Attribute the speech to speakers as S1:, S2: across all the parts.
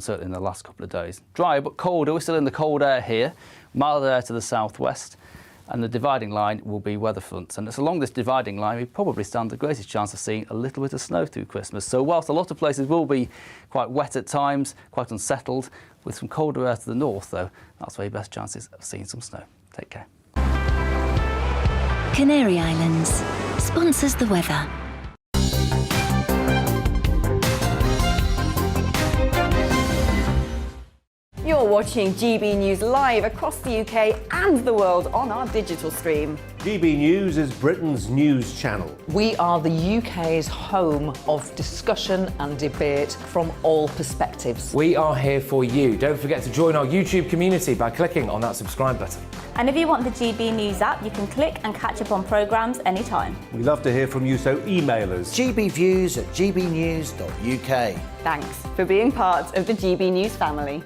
S1: Certainly in the last couple of days. Dry but colder. We're still in the cold air here, mild air to the southwest, and the dividing line will be weather fronts. And it's along this dividing line we probably stand the greatest chance of seeing a little bit of snow through Christmas. So whilst a lot of places will be quite wet at times, quite unsettled, with some colder air to the north, though, that's where your best chances of seeing some snow. Take care.
S2: Canary Islands sponsors the weather.
S3: You're watching GB News live across the UK and the world on our digital stream.
S4: GB News is Britain's news channel.
S5: We are the UK's home of discussion and debate from all perspectives.
S6: We are here for you. Don't forget to join our YouTube community by clicking on that subscribe button.
S7: And if you want the GB News app, you can click and catch up on programmes anytime.
S4: We love to hear from you, so email us.
S8: gbviews@gbnews.uk.
S3: Thanks for being part of the GB News family.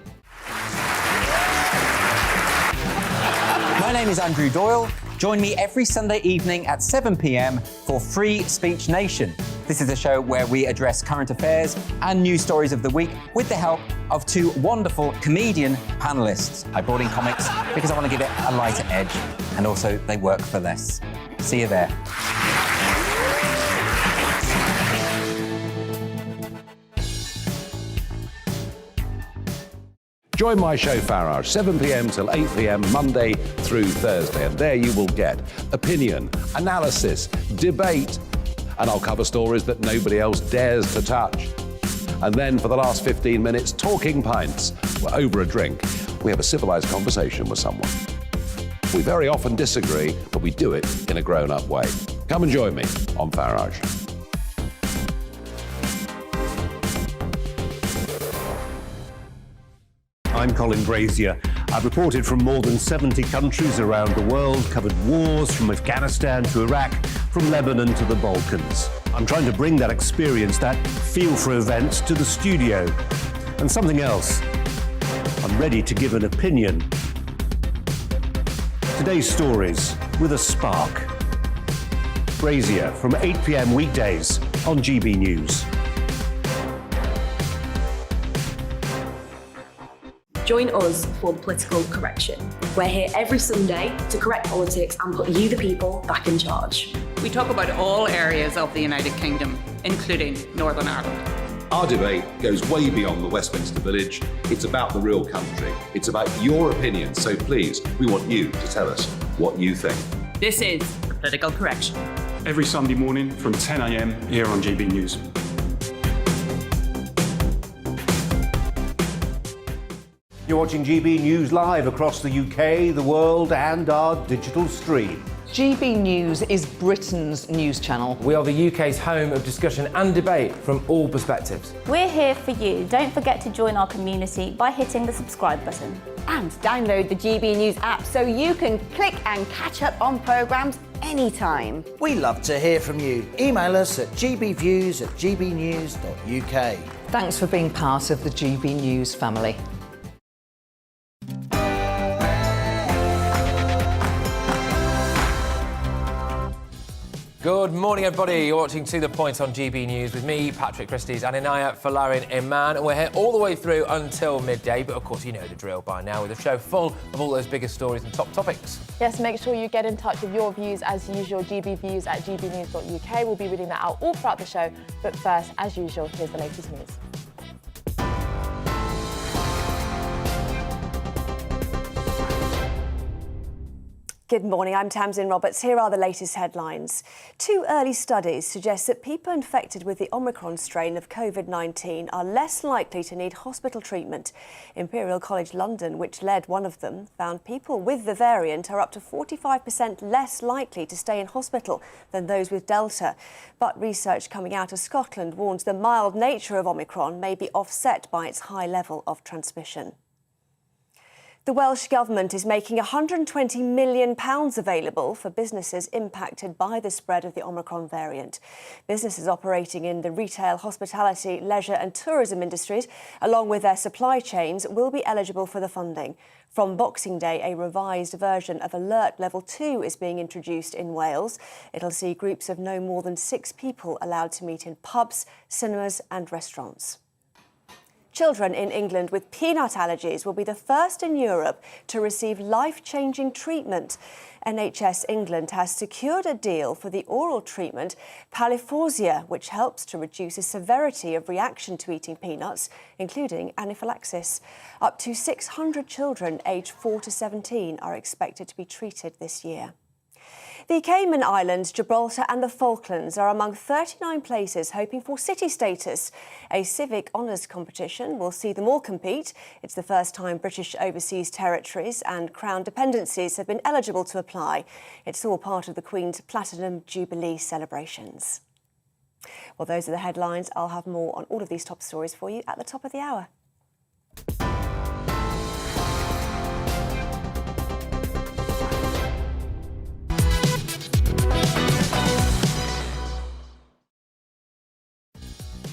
S9: My name is Andrew Doyle. Join me every Sunday evening at 7 p.m. for Free Speech Nation. This is a show where we address current affairs and news stories of the week with the help of two wonderful comedian panellists. I brought in comics because I want to give it a lighter edge, and also they work for less. See you there.
S10: Join my show Farage, 7 p.m. till 8 p.m. Monday through Thursday, and there you will get opinion, analysis, debate, and I'll cover stories that nobody else dares to touch. And then for the last 15 minutes, talking pints. We're over a drink. We have a civilised conversation with someone. We very often disagree, but we do it in a grown-up way. Come and join me on Farage.
S4: I'm Colin Brazier. I've reported from more than 70 countries around the world, covered wars from Afghanistan to Iraq, from Lebanon to the Balkans. I'm trying to bring that experience, that feel for events, to the studio. And something else. I'm ready to give an opinion. Today's stories with a spark. Brazier from 8 p.m. weekdays on GB News.
S11: Join us for Political Correction. We're here every Sunday to correct politics and put you, the people, back in charge.
S12: We talk about all areas of the United Kingdom, including Northern Ireland.
S13: Our debate goes way beyond the Westminster Village. It's about the real country. It's about your opinion. So please, we want you to tell us what you think.
S12: This is Political Correction.
S14: Every Sunday morning from 10 a.m. here on GB News.
S4: You're watching GB News live across the UK, the world, and our digital stream.
S5: GB News is Britain's news channel.
S6: We are the UK's home of discussion and debate from all perspectives.
S7: We're here for you. Don't forget to join our community by hitting the subscribe button.
S3: And download the GB News app so you can click and catch up on programmes anytime.
S8: We love to hear from you. Email us at gbviews@gbnews.uk.
S5: Thanks for being part of the GB News family.
S6: Good morning, everybody. You're watching To The Point on GB News with me, Patrick Christie's, and Inaya Falarin Iman. And we're here all the way through until midday. But, of course, you know the drill by now, with a show full of all those biggest stories and top topics.
S15: Yes, make sure you get in touch with your views as usual. gbviews@gbnews.uk. We'll be reading that out all throughout the show. But first, as usual, here's the latest news.
S16: Good morning, I'm Tamsin Roberts. Here are the latest headlines. Two early studies suggest that people infected with the Omicron strain of COVID-19 are less likely to need hospital treatment. Imperial College London, which led one of them, found people with the variant are up to 45% less likely to stay in hospital than those with Delta. But research coming out of Scotland warns the mild nature of Omicron may be offset by its high level of transmission. The Welsh Government is making £120 million available for businesses impacted by the spread of the Omicron variant. Businesses operating in the retail, hospitality, leisure and tourism industries, along with their supply chains, will be eligible for the funding. From Boxing Day, a revised version of Alert Level 2 is being introduced in Wales. It'll see groups of no more than 6 people allowed to meet in pubs, cinemas and restaurants. Children in England with peanut allergies will be the first in Europe to receive life-changing treatment. NHS England has secured a deal for the oral treatment Palliforsia, which helps to reduce the severity of reaction to eating peanuts, including anaphylaxis. Up to 600 children aged 4 to 17 are expected to be treated this year. The Cayman Islands, Gibraltar and the Falklands are among 39 places hoping for city status. A civic honours competition will see them all compete. It's the first time British overseas territories and Crown dependencies have been eligible to apply. It's all part of the Queen's Platinum Jubilee celebrations. Well, those are the headlines. I'll have more on all of these top stories for you at the top of the hour.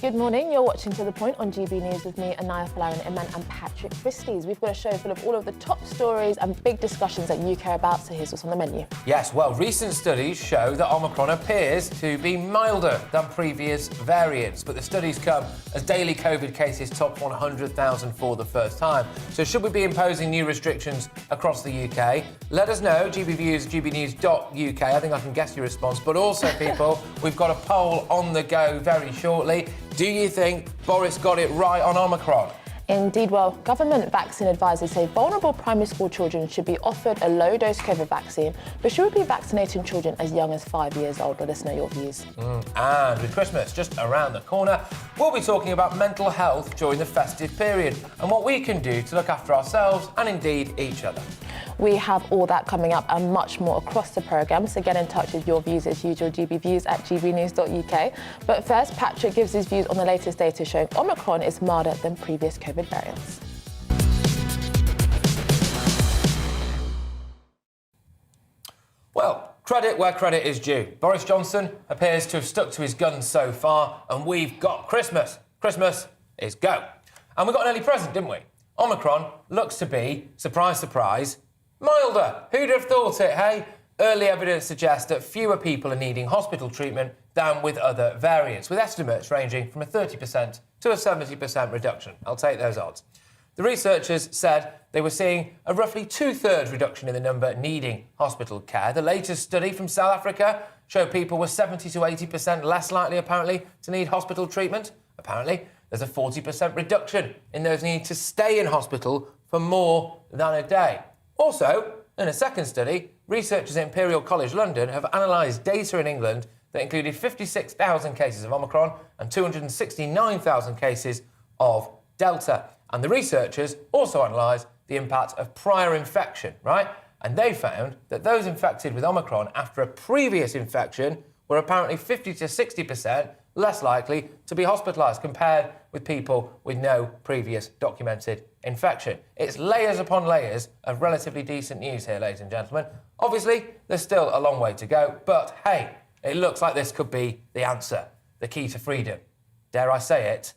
S15: Good morning, you're watching To The Point on GB News with me, Anaya Falarin Iman and Patrick Christys. We've got a show full of all of the top stories and big discussions that you care about, so here's what's on the menu.
S6: Yes, well, recent studies show that Omicron appears to be milder than previous variants, but the studies come as daily COVID cases top 100,000 for the first time. So should we be imposing new restrictions across the UK? Let us know, GBViews, gbnews.uk. I think I can guess your response, but also, people, we've got a poll on the go very shortly. Do you think Boris got it right on Omicron?
S15: Indeed, well, government vaccine advisors say vulnerable primary school children should be offered a low-dose COVID vaccine, but should we be vaccinating children as young as 5 years old? Let us know your views.
S6: And with Christmas just around the corner, we'll be talking about mental health during the festive period and what we can do to look after ourselves and indeed each other.
S15: We have all that coming up and much more across the programme, so get in touch with your views as usual, gbviews at gbnews.uk. But first, Patrick gives his views on the latest data showing Omicron is milder than previous COVID variants.
S6: Well, credit where credit is due. Boris Johnson appears to have stuck to his guns so far, and we've got Christmas. Christmas is go. And we got an early present, didn't we? Omicron looks to be, surprise, surprise, milder. Who'd have thought it, hey? Early evidence suggests that fewer people are needing hospital treatment than with other variants, with estimates ranging from a 30% to a 70% reduction. I'll take those odds. The researchers said they were seeing a roughly 2/3 reduction in the number needing hospital care. The latest study from South Africa showed people were 70 to 80% less likely, apparently, to need hospital treatment. Apparently, there's a 40% reduction in those needing to stay in hospital for more than a day. Also, in a second study, researchers at Imperial College London have analysed data in England that included 56,000 cases of Omicron and 269,000 cases of Delta. And the researchers also analysed the impact of prior infection, right? And they found that those infected with Omicron after a previous infection were apparently 50 to 60% less likely to be hospitalised compared with people with no previous documented infection. It's layers upon layers of relatively decent news here, ladies and gentlemen. Obviously, there's still a long way to go, but hey, it looks like this could be the answer, the key to freedom. Dare I say it,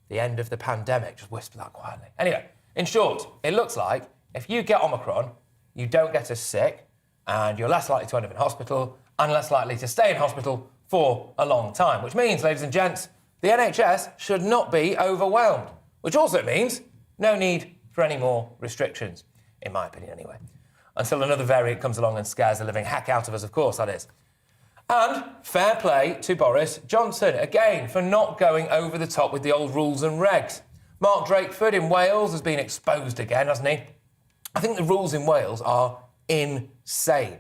S6: the end of the pandemic. Just whisper that quietly. Anyway, in short, it looks like if you get Omicron, you don't get as sick, and you're less likely to end up in hospital and less likely to stay in hospital for a long time, which means, ladies and gents, the NHS should not be overwhelmed, which also means no need for any more restrictions, in my opinion anyway. Until another variant comes along and scares the living heck out of us, of course, that is. And fair play to Boris Johnson, again, for not going over the top with the old rules and regs. Mark Drakeford in Wales has been exposed again, hasn't he? I think the rules in Wales are insane.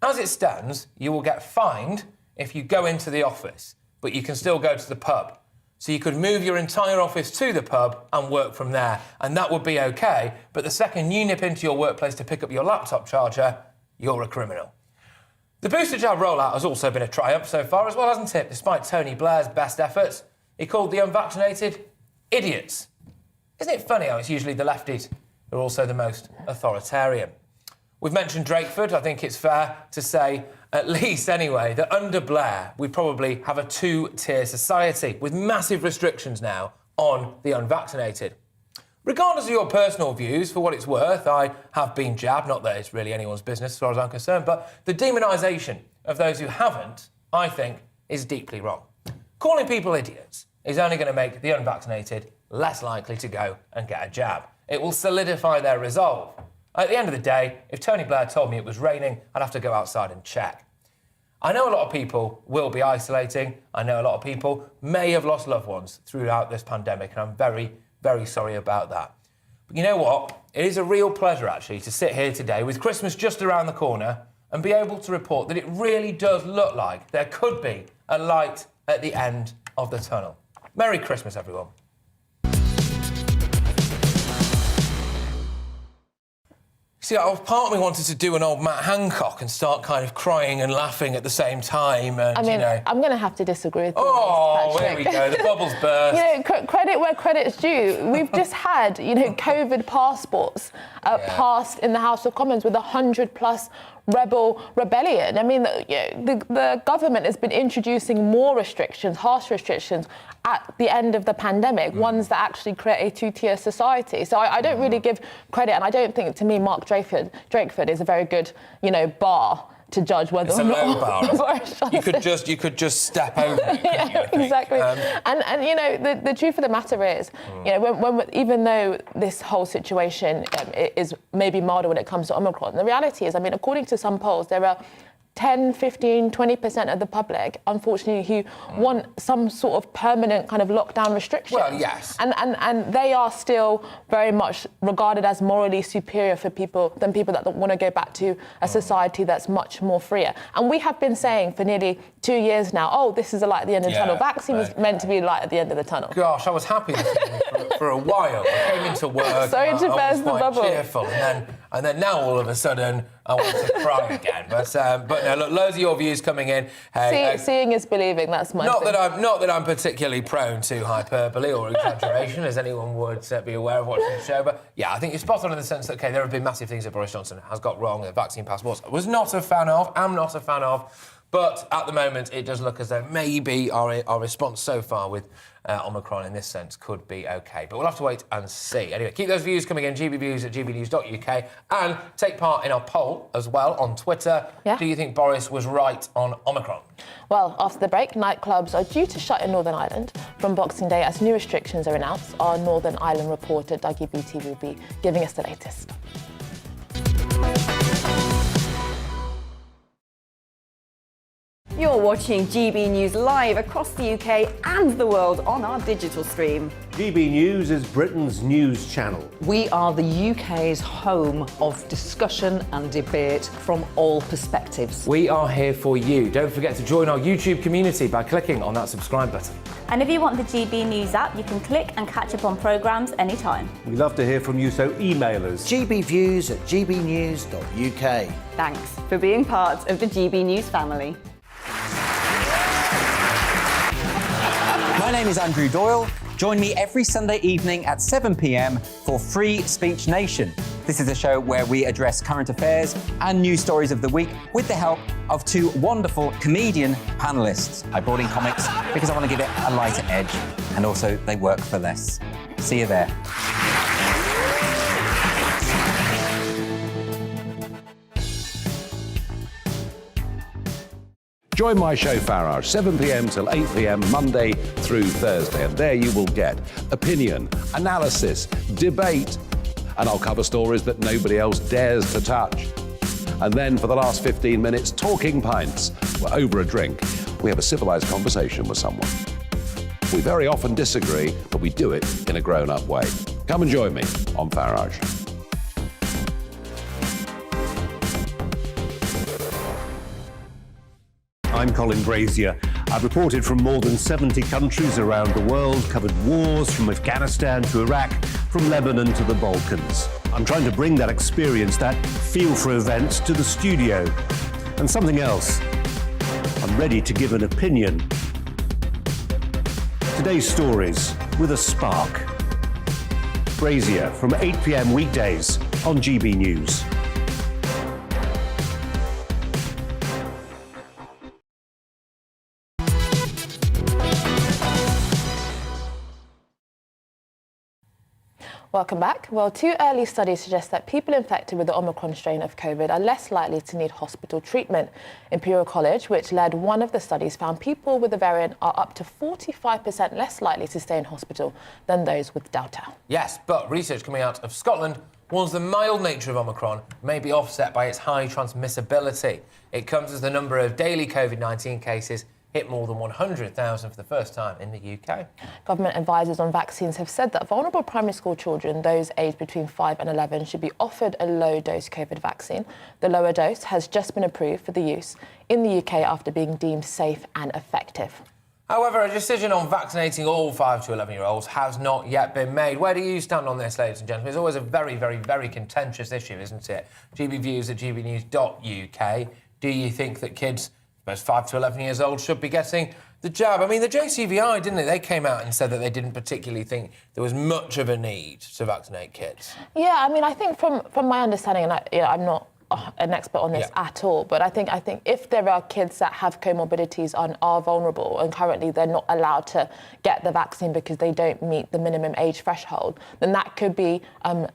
S6: As it stands, you will get fined if you go into the office, but you can still go to the pub. So you could move your entire office to the pub and work from there, and that would be okay, but the second you nip into your workplace to pick up your laptop charger, you're a criminal. The booster jab rollout has also been a triumph so far as well, hasn't it? Despite Tony Blair's best efforts, he called the unvaccinated idiots. Isn't it funny how it's usually the lefties who are also the most authoritarian? We've mentioned Drakeford. I think it's fair to say, at least anyway, that under Blair, we probably have a two-tier society with massive restrictions now on the unvaccinated. Regardless of your personal views, for what it's worth, I have been jabbed, not that it's really anyone's business as far as I'm concerned, but the demonisation of those who haven't, I think, is deeply wrong. Calling people idiots is only going to make the unvaccinated less likely to go and get a jab. It will solidify their resolve. At the end of the day, if Tony Blair told me it was raining, I'd have to go outside and check. I know a lot of people will be isolating. I know a lot of people may have lost loved ones throughout this pandemic, and I'm very, very sorry about that. But you know what? It is a real pleasure, actually, to sit here today with Christmas just around the corner and be able to report that it really does look like there could be a light at the end of the tunnel. Merry Christmas, everyone. See, part of me wanted to do an old Matt Hancock and start kind of crying and laughing at the same time. And,
S15: I mean,
S6: you know,
S15: I'm going to have to disagree with you.
S6: Oh, there we go. The bubbles burst.
S15: You know, credit where credit's due. We've just had, you know, COVID passports passed in the House of Commons with 100+ rebellion. I mean, the government has been introducing more restrictions, harsh restrictions, at the end of the pandemic, ones that actually create a two-tier society. So I don't really give credit, and I don't think, to me, Mark Drakeford is a very good, you know, bar to judge whether or not.
S6: It's a low bar. You could just step over it.
S15: Yeah, exactly. And you know, the truth of the matter is, you know, when even though this whole situation is maybe milder when it comes to Omicron, the reality is, I mean, according to some polls, there are 10, 15, 20% of the public, unfortunately, who want some sort of permanent kind of lockdown restriction.
S6: Well, yes.
S15: And they are still very much regarded as morally superior than people that want to go back to a society that's much more freer. And we have been saying for nearly 2 years now, oh, this is a light at the end of the tunnel. Vaccine was meant to be a light at the end of the tunnel.
S6: Gosh, I was happy for a while. I came into work.
S15: Sorry to burst the bubble.
S6: Cheerful, and then now all of a sudden I want to cry again. But no, look, loads of your views coming in.
S15: Seeing is believing. That's my
S6: not
S15: thing.
S6: that I'm particularly prone to hyperbole or exaggeration, as anyone would be aware of watching the show. But yeah, I think you're spot on in the sense that there have been massive things that Boris Johnson has got wrong. The vaccine passports was not a fan of. Am not a fan of. But at the moment, it does look as though maybe our response so far with Omicron in this sense could be OK. But we'll have to wait and see. Anyway, keep those views coming in, gbviews at gbnews.uk, and take part in our poll as well on Twitter.
S15: Yeah.
S6: Do you think Boris was right on Omicron?
S15: Well, after the break, nightclubs are due to shut in Northern Ireland from Boxing Day as new restrictions are announced. Our Northern Ireland reporter, Dougie Beattie, will be giving us the latest.
S3: You're watching GB News live across the UK and the world on our digital stream.
S4: GB News is Britain's news channel.
S5: We are the UK's home of discussion and debate from all perspectives.
S6: We are here for you. Don't forget to join our YouTube community by clicking on that subscribe button.
S7: And if you want the GB News app, you can click and catch up on programmes anytime.
S4: We love to hear from you, so email us.
S8: gbviews at gbnews.uk.
S3: Thanks for being part of the GB News family.
S9: My name is Andrew Doyle. Join me every Sunday evening at 7 p.m. for Free Speech Nation. This is a show where we address current affairs and news stories of the week with the help of two wonderful comedian panellists. I brought in comics because I want to give it a lighter edge, and also they work for less. See you there.
S10: Join my show Farage, 7 p.m. till 8 p.m. Monday through Thursday. And there you will get opinion, analysis, debate, and I'll cover stories that nobody else dares to touch. And then for the last 15 minutes, talking pints. We're over a drink. We have a civilised conversation with someone. We very often disagree, but we do it in a grown-up way. Come and join me on Farage.
S4: I'm Colin Brazier. I've reported from more than 70 countries around the world, covered wars from Afghanistan to Iraq, from Lebanon to the Balkans. I'm trying to bring that experience, that feel for events, to the studio. And something else. I'm ready to give an opinion. Today's stories with a spark. Brazier from 8 p.m. weekdays on GB News.
S15: Welcome back. Well, 2 early studies suggest that people infected with the Omicron strain of COVID are less likely to need hospital treatment. Imperial College, which led one of the studies, found people with the variant are up to 45% less likely to stay in hospital than those with Delta.
S6: Yes, but research coming out of Scotland warns the mild nature of Omicron may be offset by its high transmissibility. It comes as the number of daily COVID-19 cases hit more than 100,000 for the first time in the UK.
S15: Government advisors on vaccines have said that vulnerable primary school children, those aged between 5 and 11, should be offered a low-dose COVID vaccine. The lower dose has just been approved for the use in the UK after being deemed safe and effective.
S6: However, a decision on vaccinating all 5 to 11-year-olds has not yet been made. Where do you stand on this, ladies and gentlemen? It's always a very, very, very contentious issue, isn't it? GBviews at gbnews.uk. Do you think that kids, those 5 to 11 years old, should be getting the jab? I mean, the JCVI, didn't they? They came out and said that they didn't particularly think there was much of a need to vaccinate kids.
S15: Yeah, I mean, I think from my understanding, and I'm not an expert on this at all, but I think if there are kids that have comorbidities and are vulnerable and currently they're not allowed to get the vaccine because they don't meet the minimum age threshold, then that could be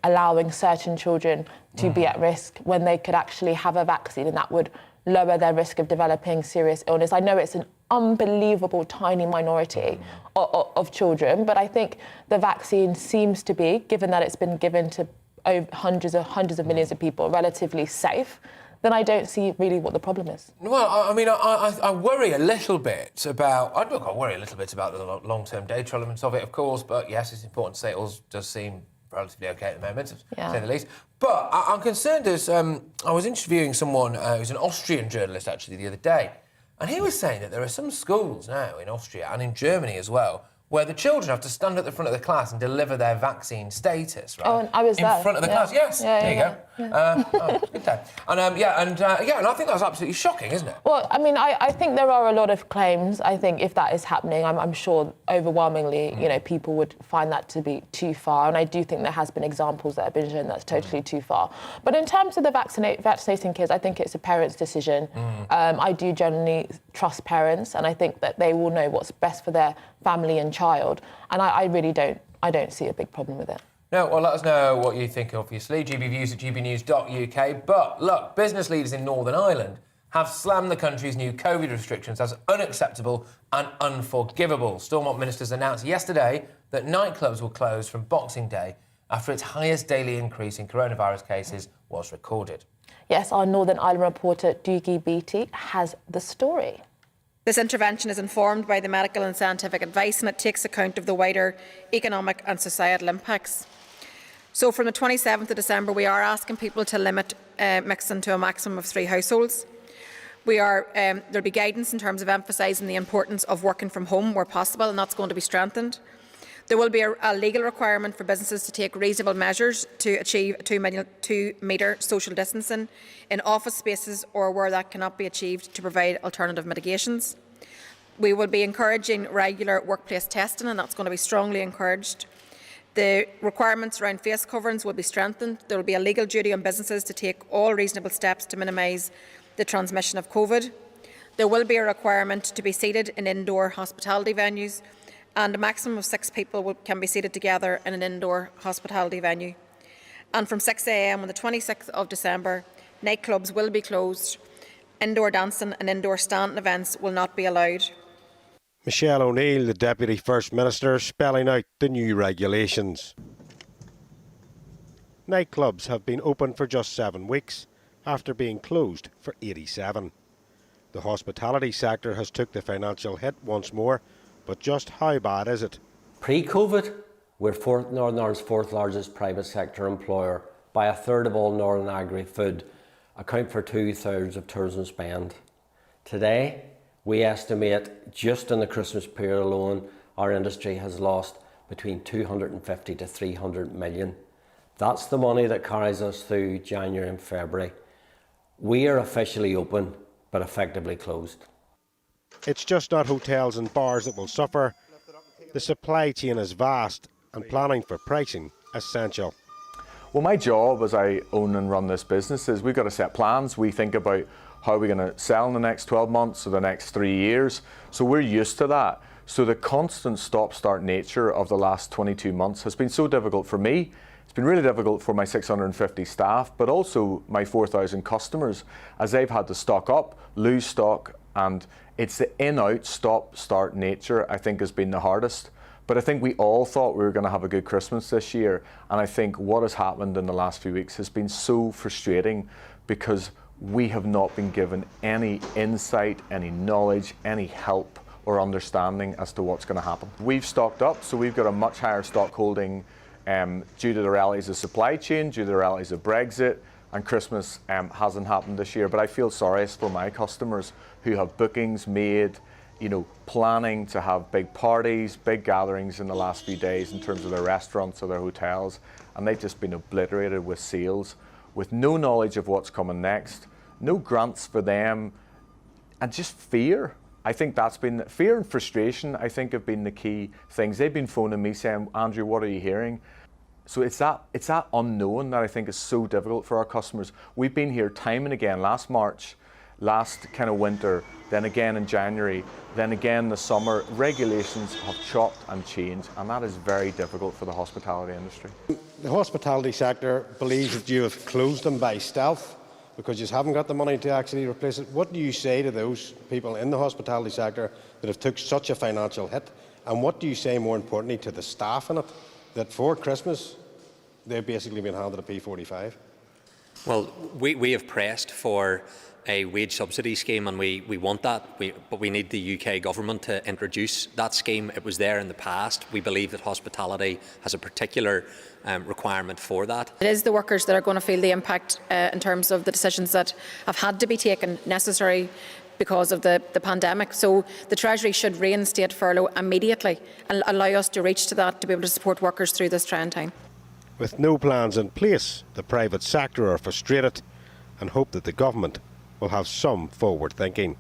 S15: allowing certain children to be at risk when they could actually have a vaccine, and that would lower their risk of developing serious illness. I know it's an unbelievable tiny minority of children, but I think the vaccine seems to be, given that it's been given to hundreds of millions of people, relatively safe, then I don't see really what the problem is.
S6: Well, I mean, I worry a little bit about... I worry a little bit about the long-term data elements of it, of course, but yes, it's important to say it all does seem relatively OK at the moment, to say the least. But I'm concerned as... I was interviewing someone who's an Austrian journalist, actually, the other day, and he was saying that there are some schools now in Austria and in Germany as well where the children have to stand at the front of the class and deliver their vaccine status, right?
S15: Oh, and I was there.
S6: In front of the class, yes. There you go. Good day. And and I think that's absolutely shocking, isn't it?
S15: Well, I mean, I think there are a lot of claims. I think if that is happening, I'm sure overwhelmingly, people would find that to be too far. And I do think there has been examples that have been shown that's totally too far. But in terms of the vaccinating kids, I think it's a parent's decision. I do generally trust parents, and I think that they will know what's best for their family and child. And I really don't see a big problem with it.
S6: No, well, let us know what you think, obviously. GBviews at gbnews.uk. But, look, business leaders in Northern Ireland have slammed the country's new COVID restrictions as unacceptable and unforgivable. Stormont ministers announced yesterday that nightclubs will close from Boxing Day after its highest daily increase in coronavirus cases was recorded.
S15: Yes, our Northern Ireland reporter, Doogie Beattie, has the story.
S17: This intervention is informed by the medical and scientific advice, and it takes account of the wider economic and societal impacts. So from the 27th of December, we are asking people to limit mixing to a maximum of 3 households. There'll be guidance in terms of emphasising the importance of working from home where possible, and that's going to be strengthened. There will be a legal requirement for businesses to take reasonable measures to achieve 2-metre social distancing in office spaces or where that cannot be achieved to provide alternative mitigations. We will be encouraging regular workplace testing, and that's going to be strongly encouraged. The requirements around face coverings will be strengthened. There will be a legal duty on businesses to take all reasonable steps to minimise the transmission of COVID. There will be a requirement to be seated in indoor hospitality venues, and a maximum of 6 people can be seated together in an indoor hospitality venue. And from 6 a.m. on the 26th of December, nightclubs will be closed. Indoor dancing and indoor standing events will not be allowed.
S18: Michelle O'Neill, the Deputy First Minister, spelling out the new regulations. Nightclubs have been open for just 7 weeks, after being closed for 87. The hospitality sector has took the financial hit once more, but just how bad is it?
S19: Pre-COVID, we're Northern Ireland's 4th largest private sector employer. By 1/3 of all Northern agri-food, account for 2/3 of tourism spend. Today, we estimate just in the Christmas period alone, our industry has lost between 250 to 300 million. That's the money that carries us through January and February. We are officially open, but effectively closed.
S18: It's just not hotels and bars that will suffer. The supply chain is vast and planning for pricing essential.
S20: Well, my job as I own and run this business is we've got to set plans. We think about how we're going to sell in the next 12 months or the next 3 years. So we're used to that. So the constant stop-start nature of the last 22 months has been so difficult for me. It's been really difficult for my 650 staff, but also my 4,000 customers, as they've had to stock up, lose stock, and it's the in-out, stop-start nature I think has been the hardest. But I think we all thought we were going to have a good Christmas this year, and I think what has happened in the last few weeks has been so frustrating because we have not been given any insight, any knowledge, any help or understanding as to what's going to happen. We've stocked up, so we've got a much higher stock holding due to the realities of supply chain, due to the realities of Brexit, and Christmas hasn't happened this year. But I feel sorry for my customers who have bookings made, you know, planning to have big parties, big gatherings in the last few days in terms of their restaurants or their hotels, and they've just been obliterated with sales, with no knowledge of what's coming next, no grants for them, and just fear. I think that's been, fear and frustration, I think, have been the key things. They've been phoning me saying, Andrew, what are you hearing? So it's that unknown that I think is so difficult for our customers. We've been here time and again, last March, last kind of winter, then again in January, then again the summer. Regulations have chopped and changed, and that is very difficult for the hospitality industry.
S18: The hospitality sector believes that you have closed them by stealth because you haven't got the money to actually replace it. What do you say to those people in the hospitality sector that have took such a financial hit? And what do you say, more importantly, to the staff in it, that for Christmas they've basically been handed a P45?
S21: Well, we have pressed for a wage subsidy scheme, and we want that, but we need the UK government to introduce that scheme. It was there in the past. We believe that hospitality has a particular requirement for that.
S17: It is the workers that are going to feel the impact in terms of the decisions that have had to be taken, necessary because of the pandemic. So the Treasury should reinstate furlough immediately and allow us to reach to that, to be able to support workers through this trying time.
S18: With no plans in place, the private sector are frustrated and hope that the government will have some forward thinking.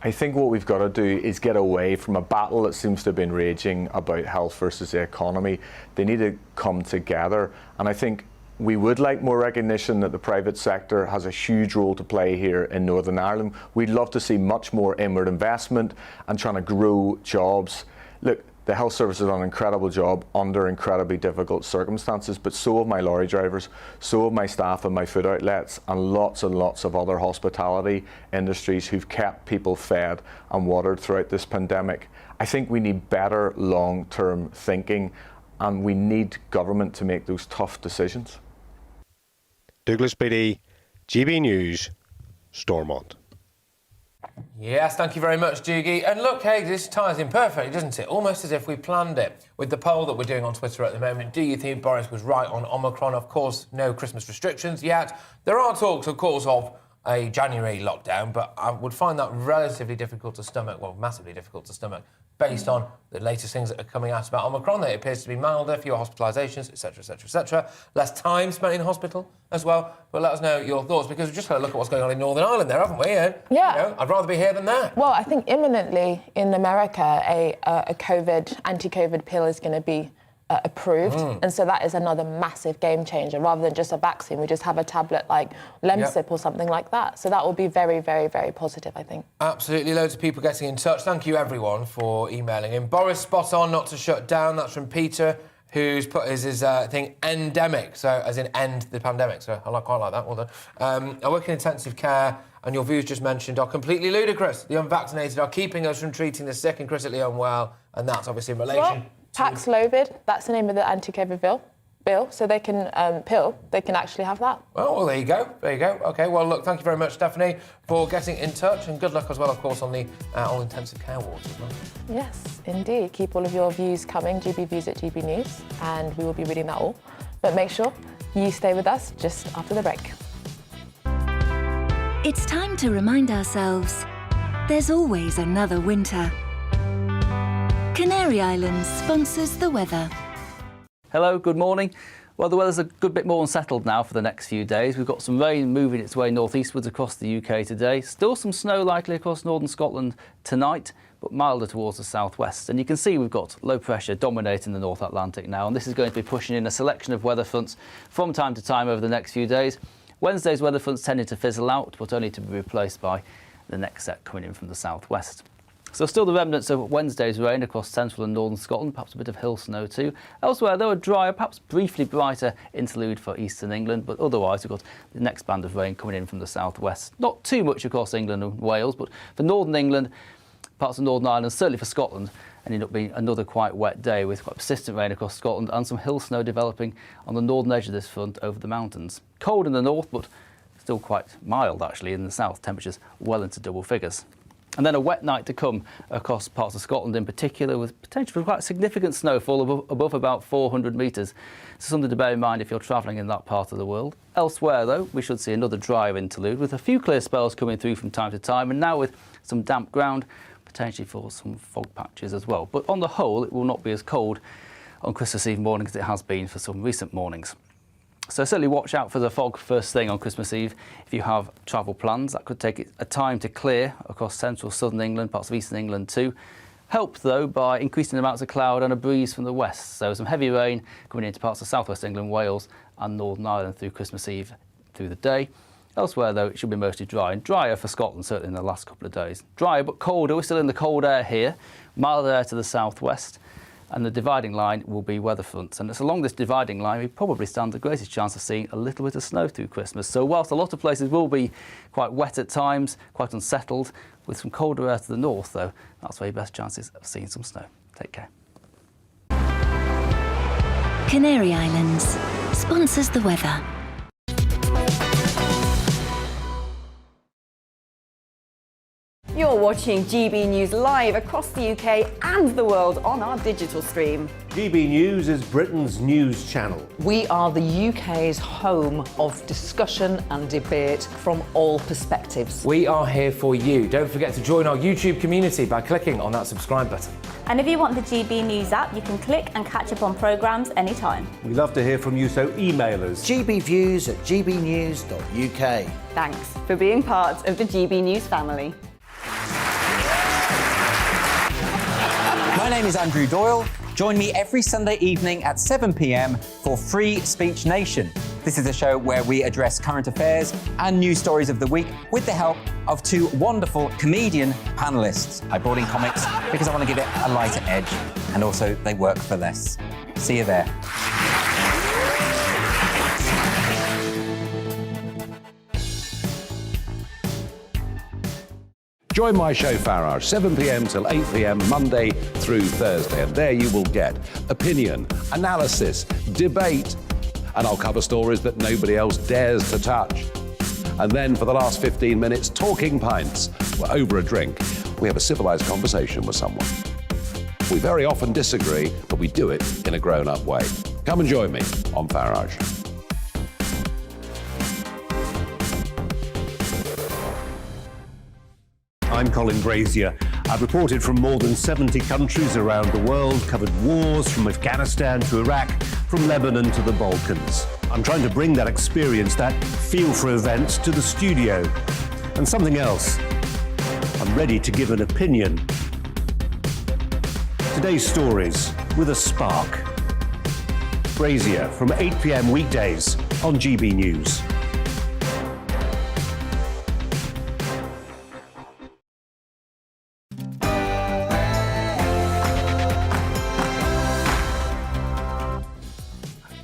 S20: I think what we've got to do is get away from a battle that seems to have been raging about health versus the economy. They need to come together, and I think we would like more recognition that the private sector has a huge role to play here in Northern Ireland. We'd love to see much more inward investment and trying to grow jobs. Look, the health service has done an incredible job under incredibly difficult circumstances, but so have my lorry drivers, so have my staff and my food outlets, and lots of other hospitality industries who've kept people fed and watered throughout this pandemic. I think we need better long-term thinking, and we need government to make those tough decisions.
S18: Douglas Beattie, GB News, Stormont.
S6: Yes, thank you very much, Doogie. And look, hey, this ties in perfectly, doesn't it? Almost as if we planned it. With the poll that we're doing on Twitter at the moment, do you think Boris was right on Omicron? Of course, no Christmas restrictions yet. There are talks, of course, of a January lockdown, but I would find that relatively difficult to stomach, well, massively difficult to stomach, based on the latest things that are coming out about Omicron. That it appears to be milder, fewer hospitalisations, etc., etc., etc. Less time spent in hospital as well. But let us know your thoughts, because we've just got to look at what's going on in Northern Ireland there, haven't we? And,
S15: yeah.
S6: You know, I'd rather be here than there.
S15: Well, I think imminently in America, a anti-COVID pill is going to be approved, and so that is another massive game changer. Rather than just a vaccine, we just have a tablet like Lemsip or something like that. So that will be very, very, very positive, I think.
S6: Absolutely, loads of people getting in touch. Thank you, everyone, for emailing in. Boris, spot on, not to shut down. That's from Peter, who's put his thing endemic, so as in end the pandemic. So I quite like that. Well done. I work in intensive care, and your views just mentioned are completely ludicrous. The unvaccinated are keeping us from treating the sick and critically unwell, and that's obviously in relation.
S15: Paxlovid, that's the name of the anti-COVID bill, so they can they can actually have that.
S6: Well, there you go. OK, well, look, thank you very much, Stephanie, for getting in touch, and good luck as well, of course, on the all-intensive care wards as well.
S15: Yes, indeed. Keep all of your views coming, GB Views at GB News, and we will be reading that all. But make sure you stay with us just after the break.
S2: It's time to remind ourselves there's always another winter. Canary Islands sponsors the weather.
S1: Hello, good morning. Well, the weather's a good bit more unsettled now for the next few days. We've got some rain moving its way northeastwards across the UK today. Still some snow likely across northern Scotland tonight, but milder towards the southwest. And you can see we've got low pressure dominating the North Atlantic now, and this is going to be pushing in a selection of weather fronts from time to time over the next few days. Wednesday's weather fronts tended to fizzle out, but only to be replaced by the next set coming in from the southwest. So still the remnants of Wednesday's rain across central and northern Scotland, perhaps a bit of hill snow too. Elsewhere, though, a drier, perhaps briefly brighter interlude for eastern England, but otherwise we've got the next band of rain coming in from the southwest. Not too much across England and Wales, but for northern England, parts of Northern Ireland, certainly for Scotland, ended up being another quite wet day with quite persistent rain across Scotland and some hill snow developing on the northern edge of this front over the mountains. Cold in the north, but still quite mild actually in the south, temperatures well into double figures. And then a wet night to come across parts of Scotland in particular, with potential for quite significant snowfall above about 400 metres. So something to bear in mind if you're travelling in that part of the world. Elsewhere though, we should see another drier interlude with a few clear spells coming through from time to time, and now with some damp ground, potentially for some fog patches as well. But on the whole, it will not be as cold on Christmas Eve morning as it has been for some recent mornings. So certainly watch out for the fog first thing on Christmas Eve if you have travel plans. That could take a time to clear across central southern England, parts of eastern England too. Helped though by increasing amounts of cloud and a breeze from the west. So some heavy rain coming into parts of southwest England, Wales and Northern Ireland through Christmas Eve through the day. Elsewhere, though, it should be mostly dry and drier for Scotland, certainly in the last couple of days. Drier but colder. We're still in the cold air here, mild air to the southwest, and the dividing line will be weather fronts. And it's along this dividing line we probably stand the greatest chance of seeing a little bit of snow through Christmas. So whilst a lot of places will be quite wet at times, quite unsettled, with some colder air to the north, though, that's where your best chances of seeing some snow. Take care.
S2: Canary Islands sponsors the weather.
S3: You're watching GB News live across the UK and the world on our digital stream.
S4: GB News is Britain's news channel.
S5: We are the UK's home of discussion and debate from all perspectives.
S6: We are here for you. Don't forget to join our YouTube community by clicking on that subscribe button.
S7: And if you want the GB News app, you can click and catch up on programmes anytime.
S4: We love to hear from you, so email us.
S8: gbviews@gbnews.uk.
S3: Thanks for being part of the GB News family.
S9: My name is Andrew Doyle. Join me every Sunday evening at 7 p.m. for Free Speech Nation. This is a show where we address current affairs and news stories of the week with the help of two wonderful comedian panellists. I brought in comics because I want to give it a lighter edge, and also they work for less. See you there.
S10: Join my show Farage, 7 p.m. till 8 p.m. Monday through Thursday, and there you will get opinion, analysis, debate, and I'll cover stories that nobody else dares to touch. And then for the last 15 minutes, talking pints. We're over a drink. We have a civilised conversation with someone. We very often disagree, but we do it in a grown-up way. Come and join me on Farage.
S4: I'm Colin Brazier. I've reported from more than 70 countries around the world, covered wars from Afghanistan to Iraq, from Lebanon to the Balkans. I'm trying to bring that experience, that feel for events, to the studio. And something else. I'm ready to give an opinion. Today's stories with a spark. Brazier from 8 p.m. weekdays on GB News.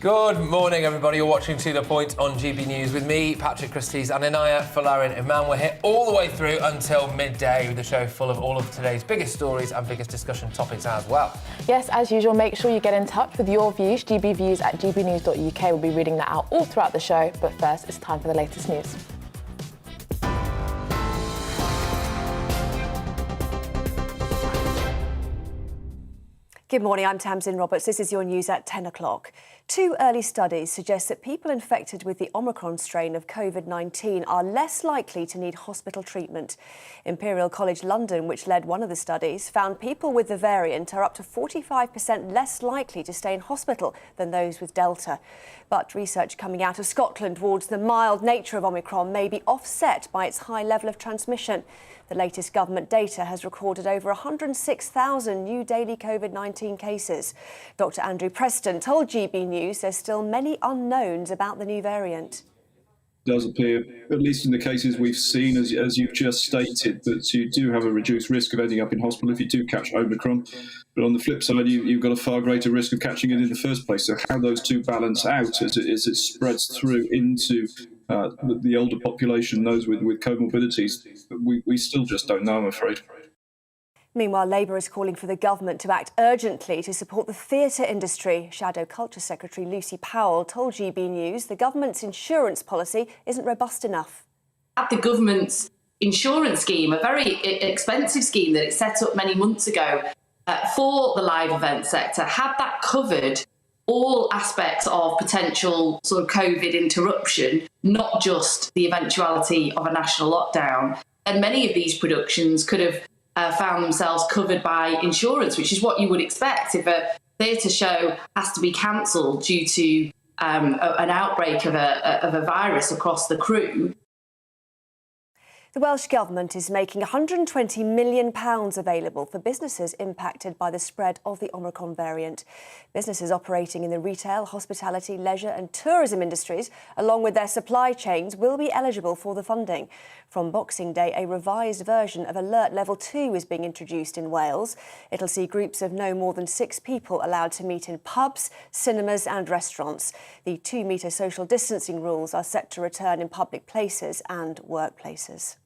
S6: Good morning, everybody. You're watching To The Point on GB News with me, Patrick Christys, and Inaya Folarin Iman. We're here all the way through until midday with the show full of all of today's biggest stories and biggest discussion topics as well.
S15: Yes, as usual, make sure you get in touch with your views. gbviews@gbnews.uk. We'll be reading that out all throughout the show. But first, it's time for the latest news.
S16: Good morning, I'm Tamsin Roberts. This is your news at 10 o'clock. Two early studies suggest that people infected with the Omicron strain of COVID-19 are less likely to need hospital treatment. Imperial College London, which led one of the studies, found people with the variant are up to 45% less likely to stay in hospital than those with Delta. But research coming out of Scotland warns the mild nature of Omicron may be offset by its high level of transmission. The latest government data has recorded over 106,000 new daily COVID-19 cases. Dr. Andrew Preston told GB News there's still many unknowns about the new variant.
S11: does appear, at least in the cases we've seen, as you've just stated, that you do have a reduced risk of ending up in hospital if you do catch Omicron. But on the flip side, you've got a far greater risk of catching it in the first place. So how those two balance out as it spreads through into the older population, those with comorbidities, we still just don't know, I'm afraid.
S16: Meanwhile, Labour is calling for the government to act urgently to support the theatre industry. Shadow Culture Secretary Lucy Powell told GB News the government's insurance policy isn't robust enough.
S22: The government's insurance scheme, a very expensive scheme that it set up many months ago for the live event sector, had that covered all aspects of potential sort of COVID interruption, not just the eventuality of a national lockdown. And many of these productions could have found themselves covered by insurance, which is what you would expect if a theatre show has to be cancelled due to an outbreak of a virus across the crew.
S16: The Welsh Government is making £120 million available for businesses impacted by the spread of the Omicron variant. Businesses operating in the retail, hospitality, leisure and tourism industries, along with their supply chains, will be eligible for the funding. From Boxing Day, a revised version of Alert Level 2 is being introduced in Wales. It'll see groups of no more than 6 people allowed to meet in pubs, cinemas and restaurants. The 2-metre social distancing rules are set to return in public places and workplaces.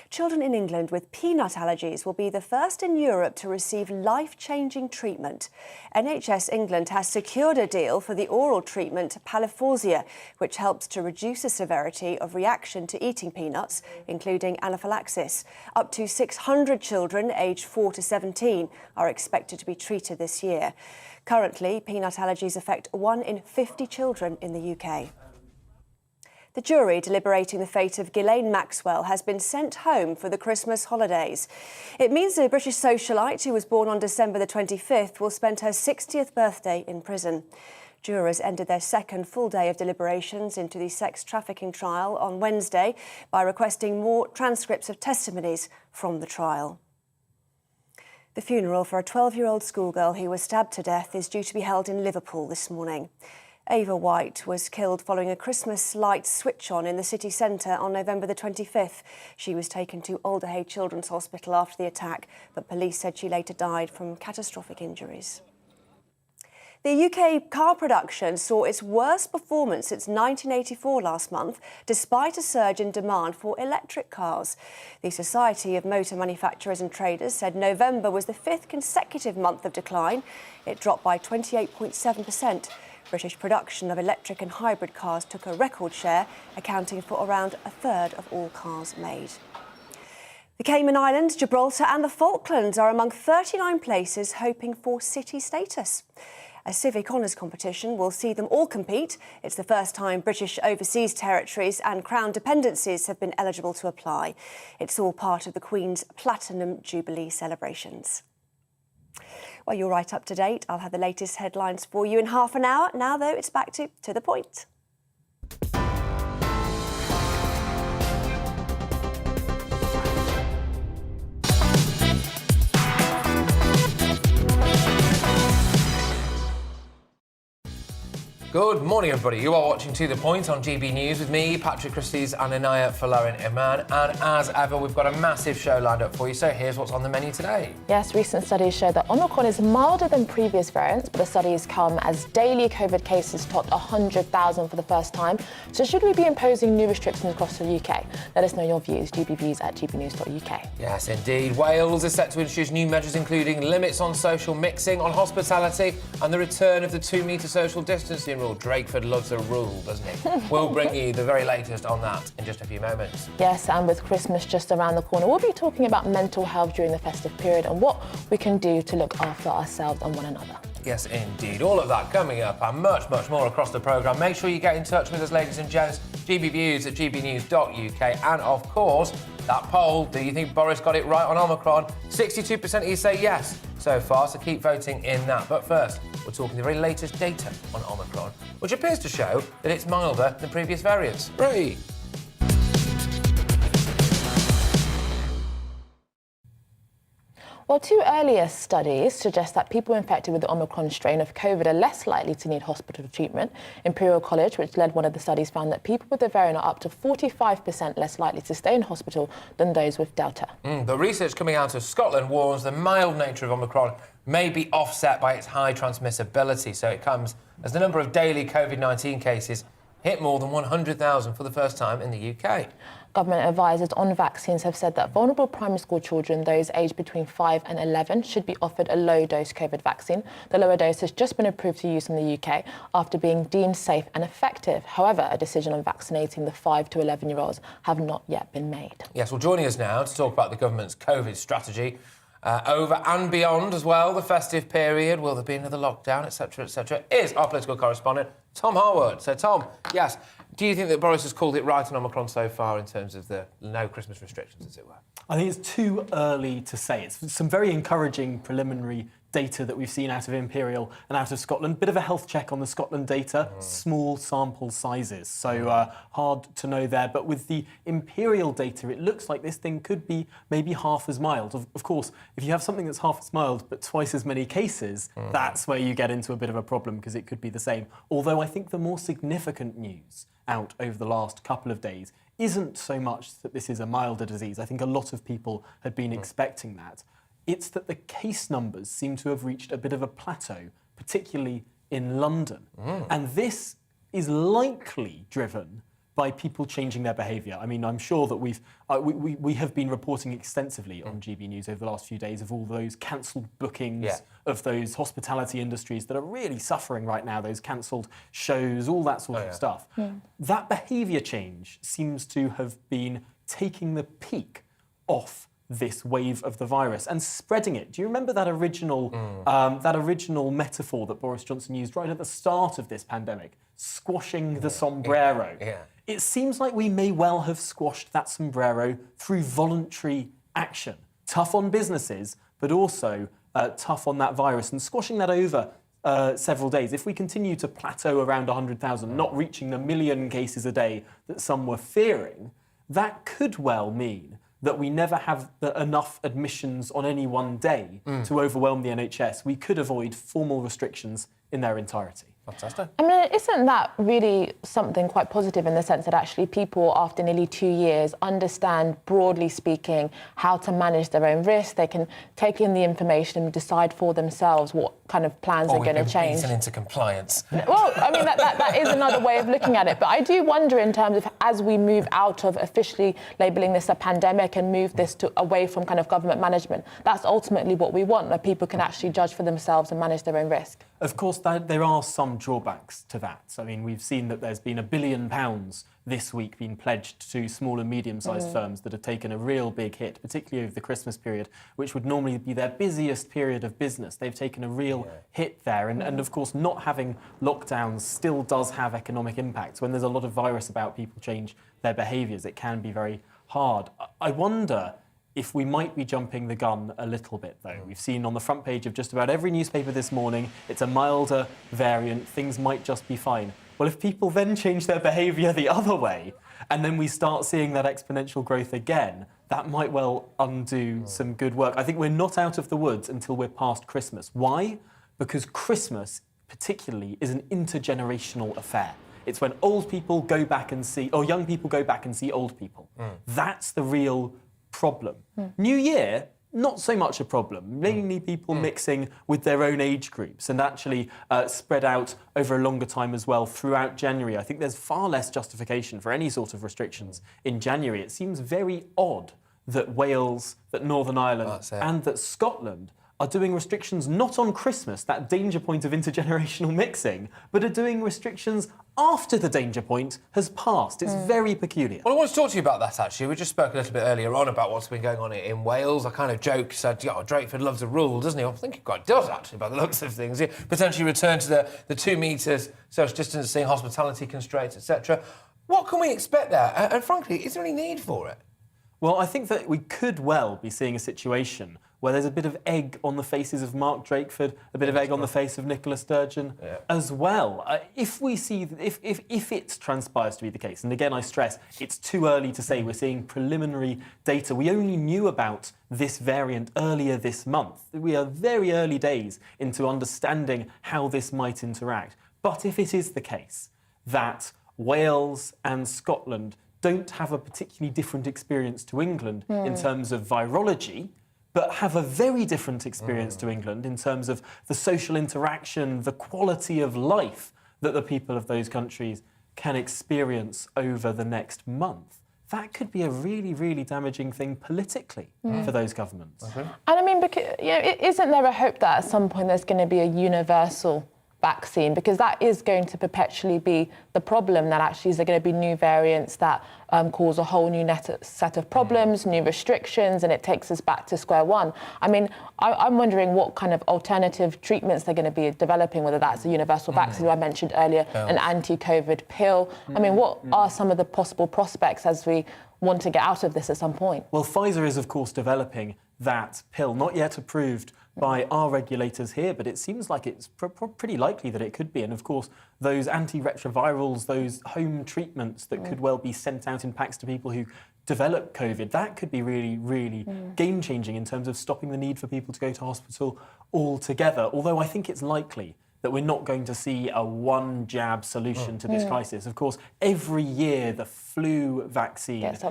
S16: Children in England with peanut allergies will be the first in Europe to receive life-changing treatment. NHS England has secured a deal for the oral treatment Palifausia, which helps to reduce the severity of reaction to eating peanuts, including anaphylaxis. Up to 600 children aged 4 to 17 are expected to be treated this year. Currently, peanut allergies affect 1 in 50 children in the UK. The jury deliberating the fate of Ghislaine Maxwell has been sent home for the Christmas holidays. It means the British socialite, who was born on December the 25th, will spend her 60th birthday in prison. Jurors ended their second full day of deliberations into the sex trafficking trial on Wednesday by requesting more transcripts of testimonies from the trial. The funeral for a 12-year-old schoolgirl who was stabbed to death is due to be held in Liverpool this morning. Ava White was killed following a Christmas light switch-on in the city centre on November the 25th. She was taken to Alderhay Children's Hospital after the attack, but police said she later died from catastrophic injuries. The UK car production saw its worst performance since 1984 last month, despite a surge in demand for electric cars. The Society of Motor Manufacturers and Traders said November was the 5th consecutive month of decline. It dropped by 28.7%. British production of electric and hybrid cars took a record share, accounting for around a third of all cars made. The Cayman Islands, Gibraltar and the Falklands are among 39 places hoping for city status. A civic honours competition will see them all compete. It's the first time British overseas territories and Crown dependencies have been eligible to apply. It's all part of the Queen's Platinum Jubilee celebrations. Well, you're right up to date. I'll have the latest headlines for you in half an hour. Now, though, it's back to the point.
S6: Good morning, everybody. You are watching To The Point on GB News with me, Patrick Christys and Inaya Folarin Iman. And as ever, we've got a massive show lined up for you. So here's what's on the menu today.
S15: Yes, recent studies show that Omicron is milder than previous variants, but the studies come as daily COVID cases topped 100,000 for the first time. So should we be imposing new restrictions across the UK? Let us know your views, gbviews@gbnews.uk.
S6: Yes, indeed. Wales is set to introduce new measures, including limits on social mixing, on hospitality, and the return of the 2-metre social distancing rule. Drakeford loves a rule, doesn't he? We'll bring you the very latest on that in just a few moments.
S15: Yes, and with Christmas just around the corner, we'll be talking about mental health during the festive period and what we can do to look after ourselves and one another.
S6: Yes, indeed. All of that coming up and much, much more across the programme. Make sure you get in touch with us, ladies and gents. gbviews@gbnews.uk. And, of course, that poll, do you think Boris got it right on Omicron? 62% of you say yes so far, so keep voting in that. But first, we're talking the very latest data on Omicron, which appears to show that it's milder than previous variants. Hooray!
S15: Well, two earlier studies suggest that people infected with the Omicron strain of COVID are less likely to need hospital treatment. Imperial College, which led one of the studies, found that people with the variant are up to 45% less likely to stay in hospital than those with Delta.
S6: But research coming out of Scotland warns the mild nature of Omicron may be offset by its high transmissibility. So it comes as the number of daily COVID-19 cases hit more than 100,000 for the first time in the UK.
S15: Government advisors on vaccines have said that vulnerable primary school children, those aged between 5 and 11, should be offered a low-dose COVID vaccine. The lower dose has just been approved for use in the UK after being deemed safe and effective. However, a decision on vaccinating the 5 to 11-year-olds have not yet been made.
S6: Yes, well, joining us now to talk about the government's COVID strategy, over and beyond as well, the festive period, will there be another lockdown, etc., is our political correspondent, Tom Harwood. So, Tom, yes, do you think that Boris has called it right on Omicron so far in terms of the no Christmas restrictions, as it were?
S12: I think it's too early to say. It's some very encouraging preliminary data that we've seen out of Imperial and out of Scotland. Bit of a health check on the Scotland data, small sample sizes, so hard to know there. But with the Imperial data, it looks like this thing could be maybe half as mild. Of course, if you have something that's half as mild but twice as many cases, that's where you get into a bit of a problem, because it could be the same. Although I think the more significant news out over the last couple of days isn't so much that this is a milder disease. I think a lot of people had been expecting that. It's that the case numbers seem to have reached a bit of a plateau, particularly in London. And this is likely driven by people changing their behaviour. I mean, I'm sure that we have been reporting extensively on GB News over the last few days of all those cancelled bookings, of those hospitality industries that are really suffering right now, those cancelled shows, all that sort of stuff. That behaviour change seems to have been taking the peak off this wave of the virus and spreading it. Do you remember that original metaphor that Boris Johnson used right at the start of this pandemic? Squashing the sombrero. It seems like we may well have squashed that sombrero through voluntary action. Tough on businesses, but also tough on that virus, and squashing that over several days. If we continue to plateau around 100,000, not reaching the 1 million cases a day that some were fearing, that could well mean that we never have enough admissions on any one day to overwhelm the NHS. We could avoid formal restrictions in their entirety.
S6: Fantastic.
S15: I mean, isn't that really something quite positive in the sense that actually people, after nearly 2 years, understand, broadly speaking, how to manage their own risk? They can take in the information and decide for themselves what kind of plans are going to change.
S6: Beaten into compliance.
S15: Well, I mean, that is another way of looking at it. But I do wonder in terms of as we move out of officially labelling this a pandemic and move this away from kind of government management, that's ultimately what we want, that people can actually judge for themselves and manage their own risk.
S12: Of course, there are some drawbacks to that. I mean, we've seen that there's been £1 billion this week being pledged to small and medium-sized firms that have taken a real big hit, particularly over the Christmas period, which would normally be their busiest period of business. They've taken a real hit there. And of course, not having lockdowns still does have economic impacts. When there's a lot of virus about, people change their behaviours. It can be very hard. I wonder if we might be jumping the gun a little bit, though. We've seen on the front page of just about every newspaper this morning, it's a milder variant, things might just be fine. Well, if people then change their behaviour the other way, and then we start seeing that exponential growth again, that might well undo some good work. I think we're not out of the woods until we're past Christmas. Why? Because Christmas, particularly, is an intergenerational affair. It's when old people go back and see, or young people go back and see old people. That's the real problem. New Year, not so much a problem. Mainly people mixing with their own age groups and actually spread out over a longer time as well throughout January. I think there's far less justification for any sort of restrictions in January. It seems very odd that Wales, that Northern Ireland and that Scotland are doing restrictions not on Christmas, that danger point of intergenerational mixing, but are doing restrictions after the danger point has passed. It's very peculiar.
S6: Well, I want to talk to you about that, actually. We just spoke a little bit earlier on about what's been going on in Wales. I kind of joked, said, Drakeford loves a rule, doesn't he? I think he quite does, actually, by the looks of things. He potentially return to the 2 metres social distancing, hospitality constraints, etc. What can we expect there? And frankly, is there any need for it?
S12: Well, I think that we could well be seeing a situation where there's a bit of egg on the faces of Mark Drakeford, a bit of egg on the face of Nicola Sturgeon as well. If we see, if it transpires to be the case, and again I stress, it's too early to say, we're seeing preliminary data. We only knew about this variant earlier this month. We are very early days into understanding how this might interact. But if it is the case that Wales and Scotland don't have a particularly different experience to England in terms of virology, but have a very different experience to England in terms of the social interaction, the quality of life that the people of those countries can experience over the next month. That could be a really, really damaging thing politically for those governments.
S15: And I mean, because, isn't there a hope that at some point there's going to be a universal vaccine? Because that is going to perpetually be the problem, that actually is there going to be new variants that cause a whole new set of problems, new restrictions, and it takes us back to square one. I mean, I'm wondering what kind of alternative treatments they're going to be developing, whether that's a universal vaccine, I mentioned earlier, an anti-COVID pill. I mean, what are some of the possible prospects as we want to get out of this at some point?
S12: Well, Pfizer is, of course, developing that pill, not yet approved by our regulators here, but it seems like it's pretty likely that it could be. And of course, those antiretrovirals, those home treatments that could well be sent out in packs to people who develop COVID, that could be really, really game-changing in terms of stopping the need for people to go to hospital altogether. Although I think it's likely that we're not going to see a one-jab solution to this crisis. Of course, every year the flu vaccine gets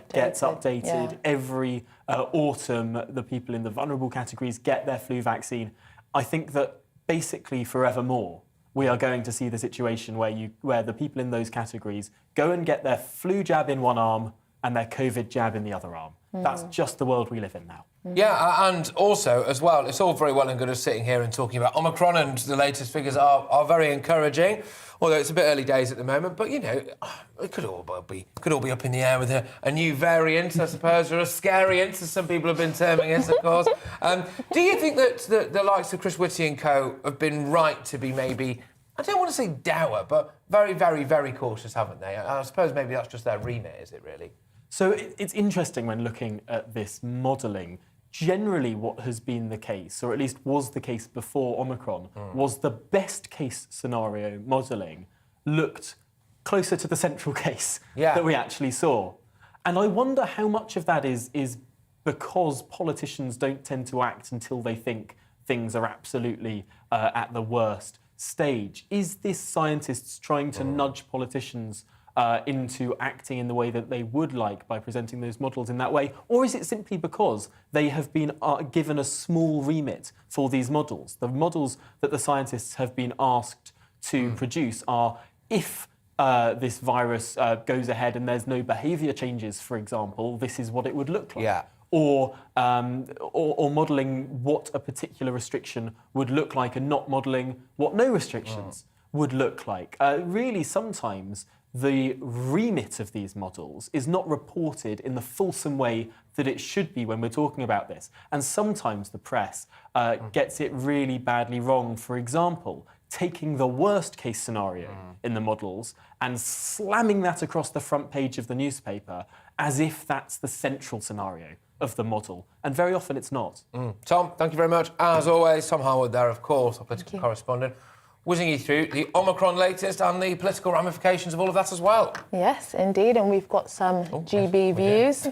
S12: updated. Every autumn, the people in the vulnerable categories get their flu vaccine. I think that basically forevermore, we are going to see the situation where the people in those categories go and get their flu jab in one arm and their COVID jab in the other arm. That's just the world we live in now.
S6: Yeah, and also, as well, it's all very well and good us sitting here and talking about Omicron, and the latest figures are very encouraging, although it's a bit early days at the moment. But, you know, it could all be up in the air with a new variant, I suppose, or a scariant, as some people have been terming it, of course. Do you think that the likes of Chris Whitty and co have been right to be maybe, I don't want to say dour, but very, very, very cautious, haven't they? I suppose maybe that's just their remit, is it really?
S12: So it's interesting when looking at this modelling. Generally, what has been the case, or at least was the case before Omicron, was the best case scenario modelling looked closer to the central case that we actually saw. And I wonder how much of that is because politicians don't tend to act until they think things are absolutely at the worst stage. Is this scientists trying to nudge politicians into acting in the way that they would like by presenting those models in that way? Or is it simply because they have been given a small remit for these models? The models that the scientists have been asked to produce are if this virus goes ahead and there's no behaviour changes, for example, this is what it would look like.
S6: Yeah.
S12: Or modelling what a particular restriction would look like and not modelling what no restrictions would look like. Really, sometimes the remit of these models is not reported in the fulsome way that it should be when we're talking about this. And sometimes the press gets it really badly wrong. For example, taking the worst case scenario in the models and slamming that across the front page of the newspaper as if that's the central scenario of the model. And very often it's not.
S6: Tom, thank you very much. As always, Tom Harwood there, of course, our political correspondent, whizzing you through the Omicron latest and the political ramifications of all of that as well.
S15: Yes, indeed, and we've got some GB views,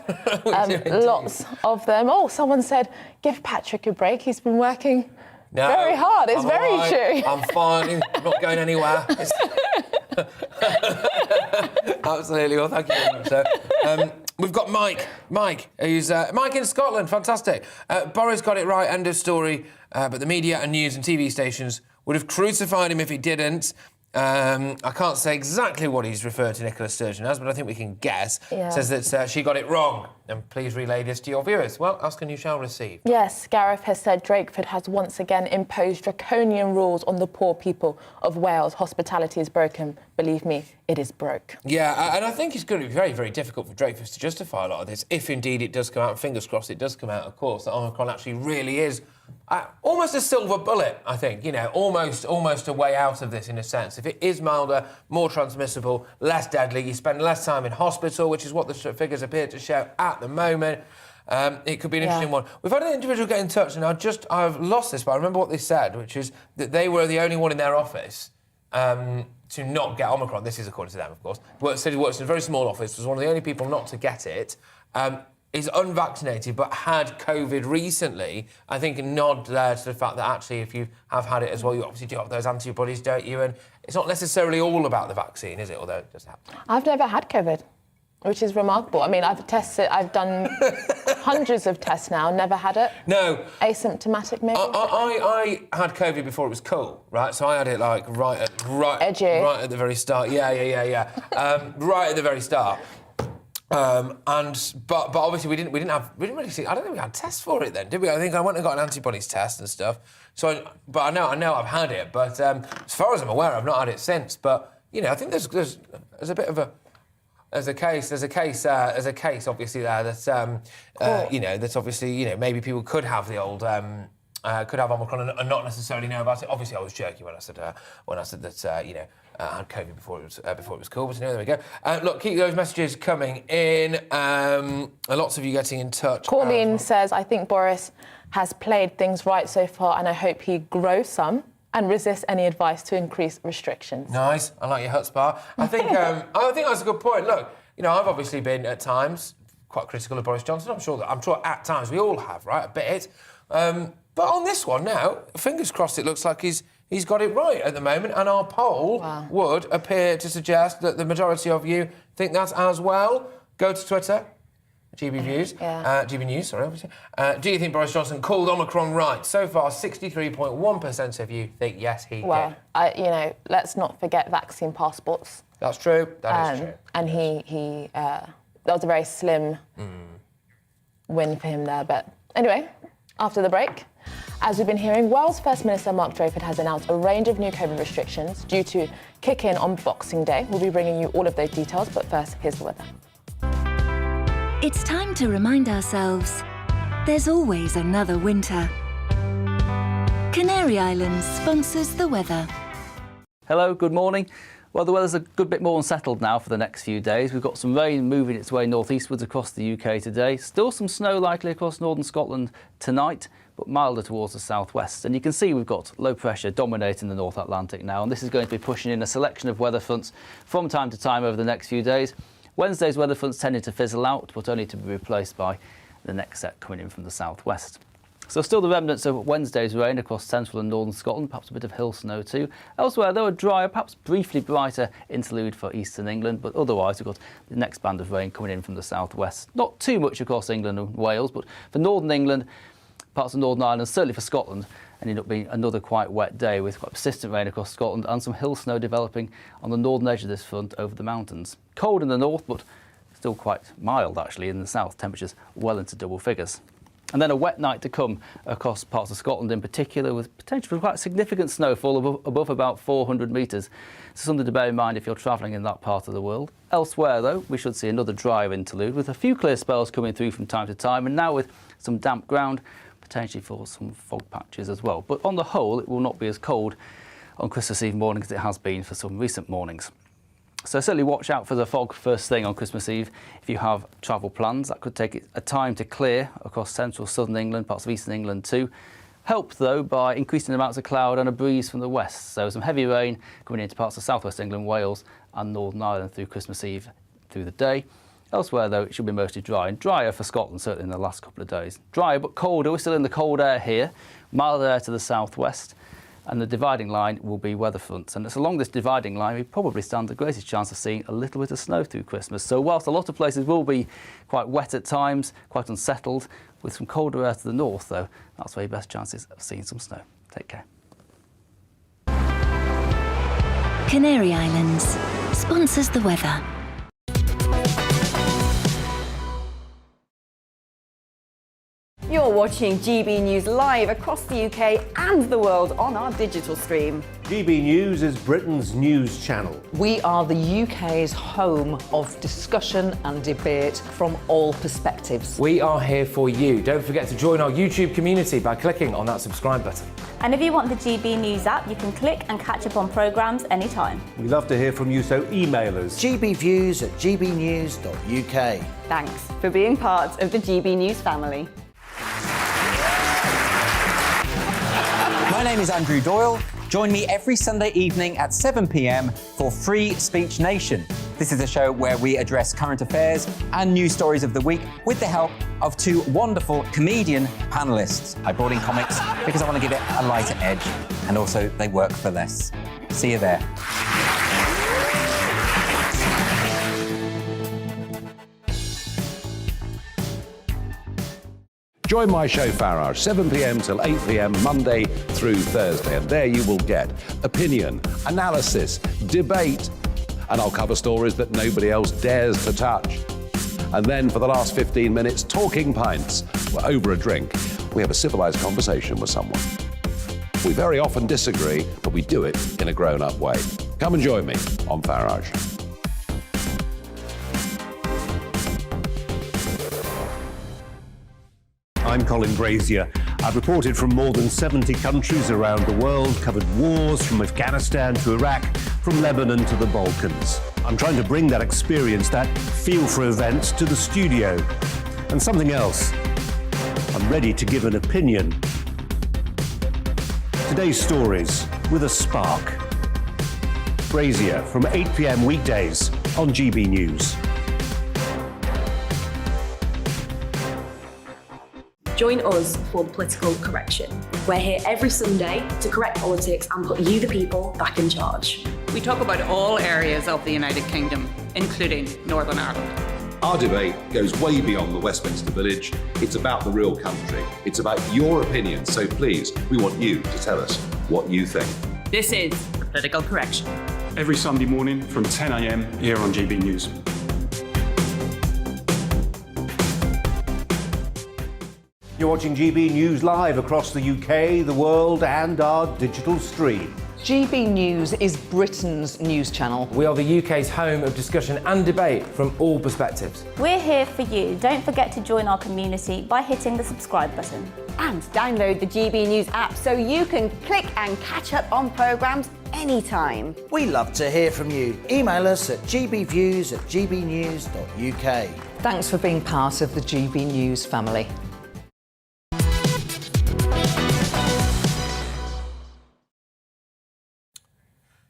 S15: lots of them. Oh, someone said, give Patrick a break, he's been working very hard. It's very true.
S6: I'm fine, I'm not going anywhere. Absolutely, well, thank you very much, sir. We've got Mike, who's Mike in Scotland, fantastic. Boris got it right, end of story, but the media and news and TV stations would have crucified him if he didn't. I can't say exactly what he's referred to Nicola Sturgeon as, but I think we can guess. Says that she got it wrong. And please relay this to your viewers. Well, ask and you shall receive.
S15: Yes, Gareth has said Drakeford has once again imposed draconian rules on the poor people of Wales. Hospitality is broken. Believe me, it is broke.
S6: Yeah, and I think it's going to be very, very difficult for Drakeford to justify a lot of this, if indeed it does come out, and fingers crossed it does come out, of course, that Omicron actually really is almost a silver bullet, I think, you know, almost a way out of this in a sense. If it is milder, more transmissible, less deadly, you spend less time in hospital, which is what the figures appear to show at the moment. It could be an interesting one. We've had an individual get in touch, and I've lost this, but I remember what they said, which is that they were the only one in their office to not get Omicron. This is according to them, of course. Said he works in a very small office, was one of the only people not to get it. Is unvaccinated but had COVID recently. I think a nod there to the fact that actually if you have had it as well, you obviously do have those antibodies, don't you? And it's not necessarily all about the vaccine, is it? Although it does happen.
S15: I've never had COVID, which is remarkable. I mean, I've done hundreds of tests now, never had it.
S6: No.
S15: Asymptomatic, maybe?
S6: I had COVID before it was cool, right? So I had it like right at the very start. Yeah. Right at the very start. But obviously we didn't really see. I don't think we had tests for it then, did we? I think I went and got an antibodies test and stuff. So, but I know I've had it. But as far as I'm aware, I've not had it since. But you know, I think there's a bit of a there's a case obviously there that you know, that's obviously, you know, maybe people could have the old. Could have Omicron and not necessarily know about it. Obviously, I was joking when I said that you know, I had COVID before it was cool. But you know, there we go. Look, keep those messages coming in. Lots of you getting in touch.
S15: Pauline says, "I think Boris has played things right so far, and I hope he grows some and resists any advice to increase restrictions."
S6: Nice. I like your chutzpah. I think that's a good point. Look, you know, I've obviously been at times quite critical of Boris Johnson. I'm sure at times we all have, right? A bit. But on this one now, fingers crossed, it looks like he's got it right at the moment, and our poll would appear to suggest that the majority of you think that as well. Go to Twitter, GB News, sorry, obviously. Do you think Boris Johnson called Omicron right? So far, 63.1% of you think yes, he did.
S15: Well, you know, let's not forget vaccine passports.
S6: That's true. That is true.
S15: And he that was a very slim win for him there. But anyway, after the break, as we've been hearing, Wales First Minister Mark Drakeford has announced a range of new COVID restrictions due to kick in on Boxing Day. We'll be bringing you all of those details, but first, here's the weather.
S2: It's time to remind ourselves there's always another winter. Canary Islands sponsors the weather.
S1: Hello, good morning. Well, the weather's a good bit more unsettled now for the next few days. We've got some rain moving its way northeastwards across the UK today. Still some snow likely across northern Scotland tonight, but milder towards the southwest. And you can see we've got low pressure dominating the North Atlantic now, and this is going to be pushing in a selection of weather fronts from time to time over the next few days. Wednesday's weather fronts tended to fizzle out, but only to be replaced by the next set coming in from the southwest. So still the remnants of Wednesday's rain across central and northern Scotland, perhaps a bit of hill snow too. Elsewhere, though, a drier, perhaps briefly brighter interlude for eastern England, but otherwise we've got the next band of rain coming in from the southwest. Not too much across England and Wales, but for northern England, parts of Northern Ireland, certainly for Scotland, ended up being another quite wet day with quite persistent rain across Scotland and some hill snow developing on the northern edge of this front over the mountains. Cold in the north, but still quite mild actually in the south, temperatures well into double figures. And then a wet night to come across parts of Scotland in particular, with potential for quite significant snowfall above about 400 metres. So something to bear in mind if you're travelling in that part of the world. Elsewhere, though, we should see another drier interlude with a few clear spells coming through from time to time, and now with some damp ground, potentially for some fog patches as well. But on the whole, it will not be as cold on Christmas Eve morning as it has been for some recent mornings. So certainly watch out for the fog first thing on Christmas Eve if you have travel plans. That could take a time to clear across central southern England, parts of eastern England too. Helped though by increasing amounts of cloud and a breeze from the west. So some heavy rain coming into parts of southwest England, Wales and Northern Ireland through Christmas Eve through the day. Elsewhere though, it should be mostly dry and drier for Scotland certainly in the last couple of days. Drier but colder. We're still in the cold air here, mild air to the southwest. And the dividing line will be weather fronts. And it's along this dividing line we probably stand the greatest chance of seeing a little bit of snow through Christmas. So whilst a lot of places will be quite wet at times, quite unsettled, with some colder air to the north though, that's where your best chances of seeing some snow. Take care.
S2: Canary Islands sponsors the weather.
S3: You're watching GB News live across the UK and the world on our digital stream.
S4: GB News is Britain's news channel.
S5: We are the UK's home of discussion and debate from all perspectives.
S6: We are here for you. Don't forget to join our YouTube community by clicking on that subscribe button.
S7: And if you want the GB News app, you can click and catch up on programmes anytime.
S4: We love to hear from you, so email us.
S8: gbviews@gbnews.uk.
S3: Thanks for being part of the GB News family.
S9: My name is Andrew Doyle. Join me every Sunday evening at 7 p.m. for Free Speech Nation. This is a show where we address current affairs and news stories of the week with the help of two wonderful comedian panellists. I brought in comics because I want to give it a lighter edge, and also they work for less. See you there.
S10: Join my show Farage, 7 p.m. till 8 p.m. Monday through Thursday, and there you will get opinion, analysis, debate, and I'll cover stories that nobody else dares to touch. And then for the last 15 minutes, talking pints. We're over a drink. We have a civilised conversation with someone. We very often disagree, but we do it in a grown-up way. Come and join me on Farage.
S4: I'm Colin Brazier. I've reported from more than 70 countries around the world, covered wars from Afghanistan to Iraq, from Lebanon to the Balkans. I'm trying to bring that experience, that feel for events, to the studio. And something else, I'm ready to give an opinion. Today's stories with a spark. Brazier from 8 p.m. weekdays on GB News.
S13: Join us for Political Correction. We're here every Sunday to correct politics and put you, the people, back in charge.
S14: We talk about all areas of the United Kingdom, including Northern Ireland.
S10: Our debate goes way beyond the Westminster Village. It's about the real country. It's about your opinion. So please, we want you to tell us what you think.
S14: This is Political Correction.
S23: Every Sunday morning from 10 a.m. here on GB News.
S4: You're watching GB News live across the UK, the world, and our digital stream.
S5: GB News is Britain's news channel.
S6: We are the UK's home of discussion and debate from all perspectives.
S7: We're here for you. Don't forget to join our community by hitting the subscribe button.
S3: And download the GB News app so you can click and catch up on programmes anytime.
S8: We love to hear from you. Email us at gbviews@gbnews.uk.
S5: Thanks for being part of the GB News family.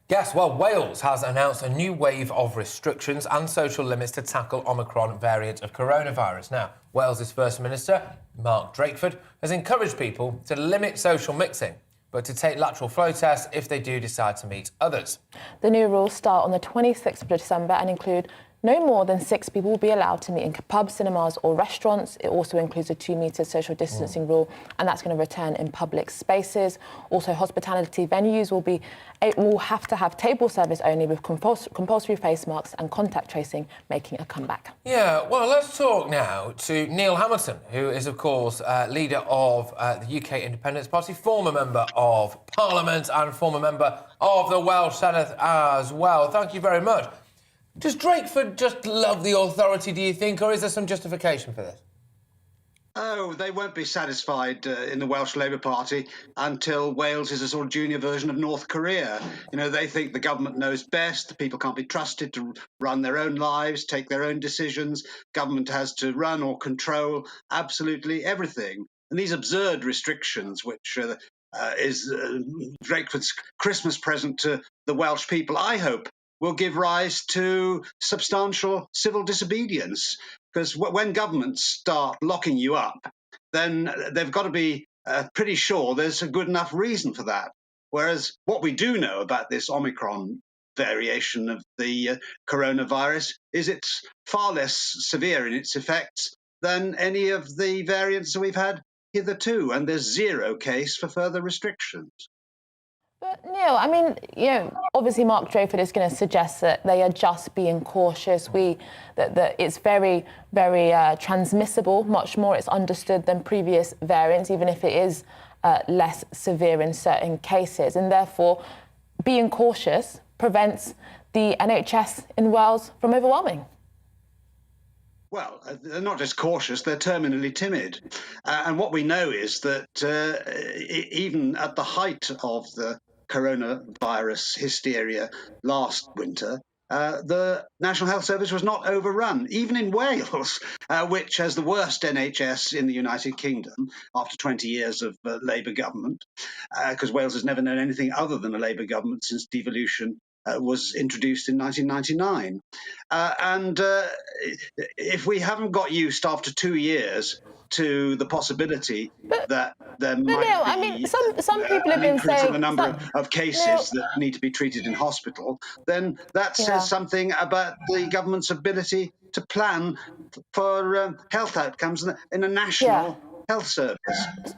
S6: Yes, well, Wales has announced a new wave of restrictions and social limits to tackle Omicron variant of coronavirus. Now, Wales's First Minister, Mark Drakeford, has encouraged people to limit social mixing, but to take lateral flow tests if they do decide to meet others.
S15: The new rules start on the 26th of December and include no more than 6 people will be allowed to meet in pubs, cinemas or restaurants. It also includes a 2-metre social distancing rule, and that's going to return in public spaces. Also, hospitality venues will have to have table service only, with compulsory face masks and contact tracing making a comeback.
S6: Yeah, well, let's talk now to Neil Hamilton, who is, of course, leader of the UK Independence Party, former member of Parliament and former member of the Welsh Senate as well. Thank you very much. Does Drakeford just love the authority, do you think, or is there some justification for this?
S24: Oh, they won't be satisfied in the Welsh Labour Party until Wales is a sort of junior version of North Korea. You know, they think the government knows best, the people can't be trusted to run their own lives, take their own decisions. Government has to run or control absolutely everything. And these absurd restrictions, which is Drakeford's Christmas present to the Welsh people, I hope, will give rise to substantial civil disobedience. Because when governments start locking you up, then they've got to be pretty sure there's a good enough reason for that. Whereas what we do know about this Omicron variation of the coronavirus is it's far less severe in its effects than any of the variants that we've had hitherto, and there's zero case for further restrictions.
S15: But Neil, I mean, obviously Mark Drayford is going to suggest that they are just being cautious. That it's very, very transmissible, much more it's understood than previous variants, even if it is less severe in certain cases. And therefore, being cautious prevents the NHS in Wales from overwhelming.
S24: Well, they're not just cautious, they're terminally timid. And what we know is that even at the height of the coronavirus hysteria last winter, the National Health Service was not overrun, even in Wales, which has the worst NHS in the United Kingdom after 20 years of Labour government, because Wales has never known anything other than a Labour government since devolution was introduced in 1999. If we haven't got used after 2 years to the possibility that there might
S15: Neil,
S24: be
S15: I mean, some people have
S24: an
S15: been
S24: increase
S15: saying
S24: in the number of cases that need to be treated in hospital, then that says something about the government's ability to plan for health outcomes in a national health service.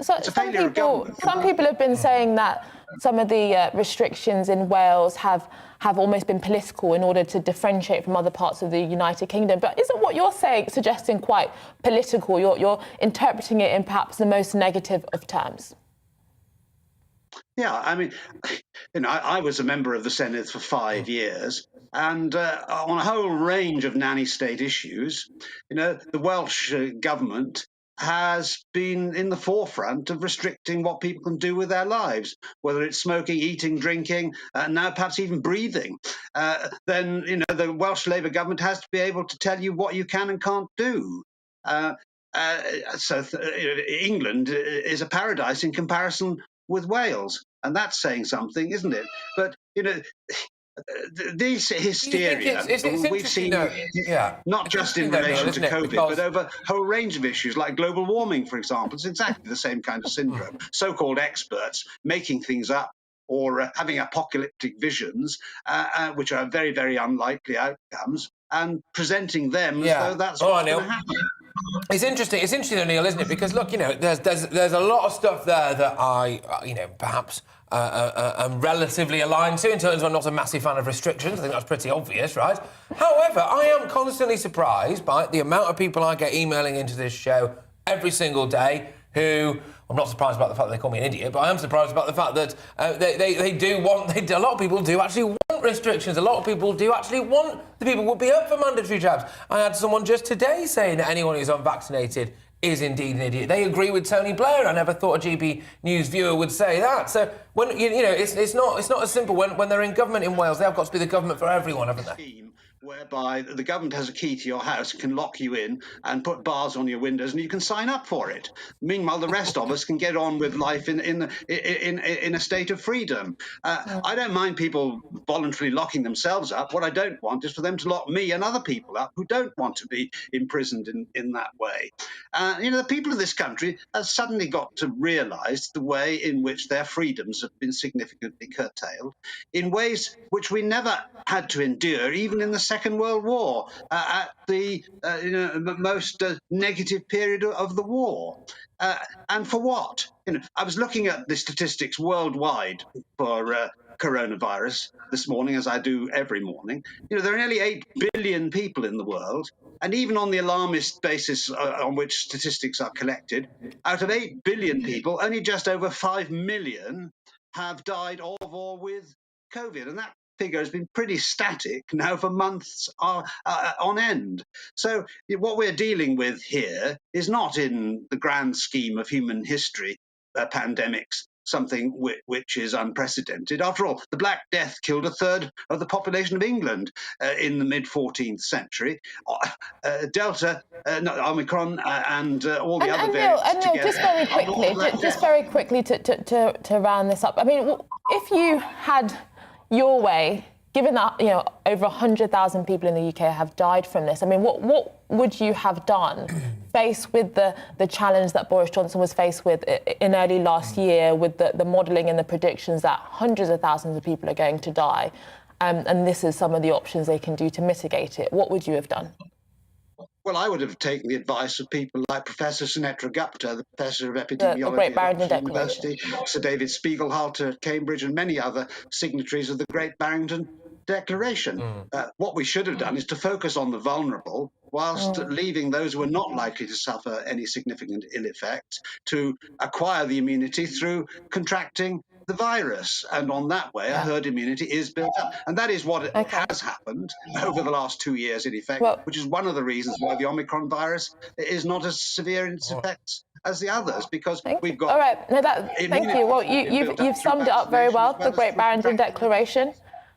S15: So
S24: it's a failure of government.
S15: Some people have been saying that some of the restrictions in Wales have almost been political in order to differentiate from other parts of the United Kingdom. But isn't what you're saying suggesting quite political? You're interpreting it in perhaps the most negative of terms.
S24: Yeah, I mean, I was a member of the Senate for 5 years, and on a whole range of nanny state issues, the Welsh government has been in the forefront of restricting what people can do with their lives, whether it's smoking, eating, drinking, now perhaps even breathing. Then, the Welsh Labour government has to be able to tell you what you can and can't do. England is a paradise in comparison with Wales, and that's saying something, isn't it? But these hysteria we've seen not just in relation to COVID, but over a whole range of issues like global warming, for example. It's exactly the same kind of syndrome. So-called experts making things up or having apocalyptic visions, which are very, very unlikely outcomes, and presenting them as though that's what's going to happen.
S6: It's interesting, though, Neil, isn't it? Because look, there's a lot of stuff there that I, perhaps am relatively aligned to in terms of I'm not a massive fan of restrictions. I think that's pretty obvious, right? However, I am constantly surprised by the amount of people I get emailing into this show every single day who. I'm not surprised about the fact that they call me an idiot, but I am surprised about the fact that a lot of people do actually want restrictions. A lot of people do actually want the people would be up for mandatory jabs. I had someone just today saying that anyone who's unvaccinated is indeed an idiot. They agree with Tony Blair. I never thought a GB News viewer would say that. So when it's not as simple. When they're in government in Wales, they've got to be the government for everyone, haven't they?
S24: Whereby the government has a key to your house, can lock you in and put bars on your windows, and you can sign up for it. Meanwhile, the rest of us can get on with life in a state of freedom. I don't mind people voluntarily locking themselves up. What I don't want is for them to lock me and other people up who don't want to be imprisoned in that way. The people of this country have suddenly got to realise the way in which their freedoms have been significantly curtailed in ways which we never had to endure, even in the Second World War, at the most negative period of the war. And for what? I was looking at the statistics worldwide for coronavirus this morning, as I do every morning. There are nearly 8 billion people in the world, and even on the alarmist basis on which statistics are collected, out of 8 billion people, only just over 5 million have died of or with COVID, and that figure has been pretty static now for months on end. So what we're dealing with here is not, in the grand scheme of human history, pandemics, something which is unprecedented. After all, the Black Death killed a third of the population of England in the mid-14th century. Delta, Omicron, and all the other variants together.
S15: Just very quickly to round this up. I mean, if you had your way, given that over 100,000 people in the UK have died from this, I mean, what would you have done faced with the challenge that Boris Johnson was faced with in early last year, with the modelling and the predictions that hundreds of thousands of people are going to die, and this is some of the options they can do to mitigate it? What would you have done?
S24: Well, I would have taken the advice of people like Professor Sunetra Gupta, the Professor of Epidemiology
S15: the Great
S24: at
S15: Barrington
S24: Oxford
S15: Declaration.
S24: University, Sir David Spiegelhalter at Cambridge, and many other signatories of the Great Barrington Declaration. What we should have done is to focus on the vulnerable, whilst leaving those who are not likely to suffer any significant ill effects to acquire the immunity through contracting the virus. And on that way, a herd immunity is built up. And that is what has happened over the last 2 years, in effect, which is one of the reasons why the Omicron virus is not as severe in its effects as the others, because we've got...
S15: All right, no, thank you. Well, you've summed it up very well, the Great Barrington Declaration.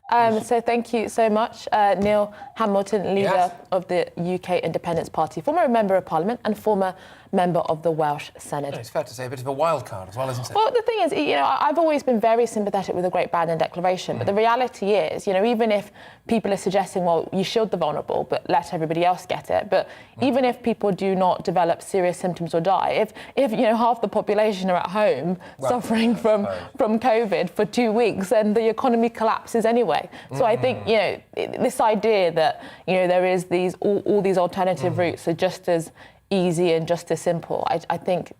S15: So thank you so much, Neil Hamilton, leader of the UK Independence Party, former Member of Parliament and former member of the Welsh Senate.
S6: It's fair to say a bit of a wild card as well, isn't it?
S15: Well, the thing is, I've always been very sympathetic with the Great Barrington Declaration, but the reality is, even if people are suggesting, well, you shield the vulnerable, but let everybody else get it, but even if people do not develop serious symptoms or die, if half the population are at home suffering from COVID for 2 weeks, then the economy collapses anyway. So I think, this idea that, there is all these alternative routes are just as easy and just as simple, I think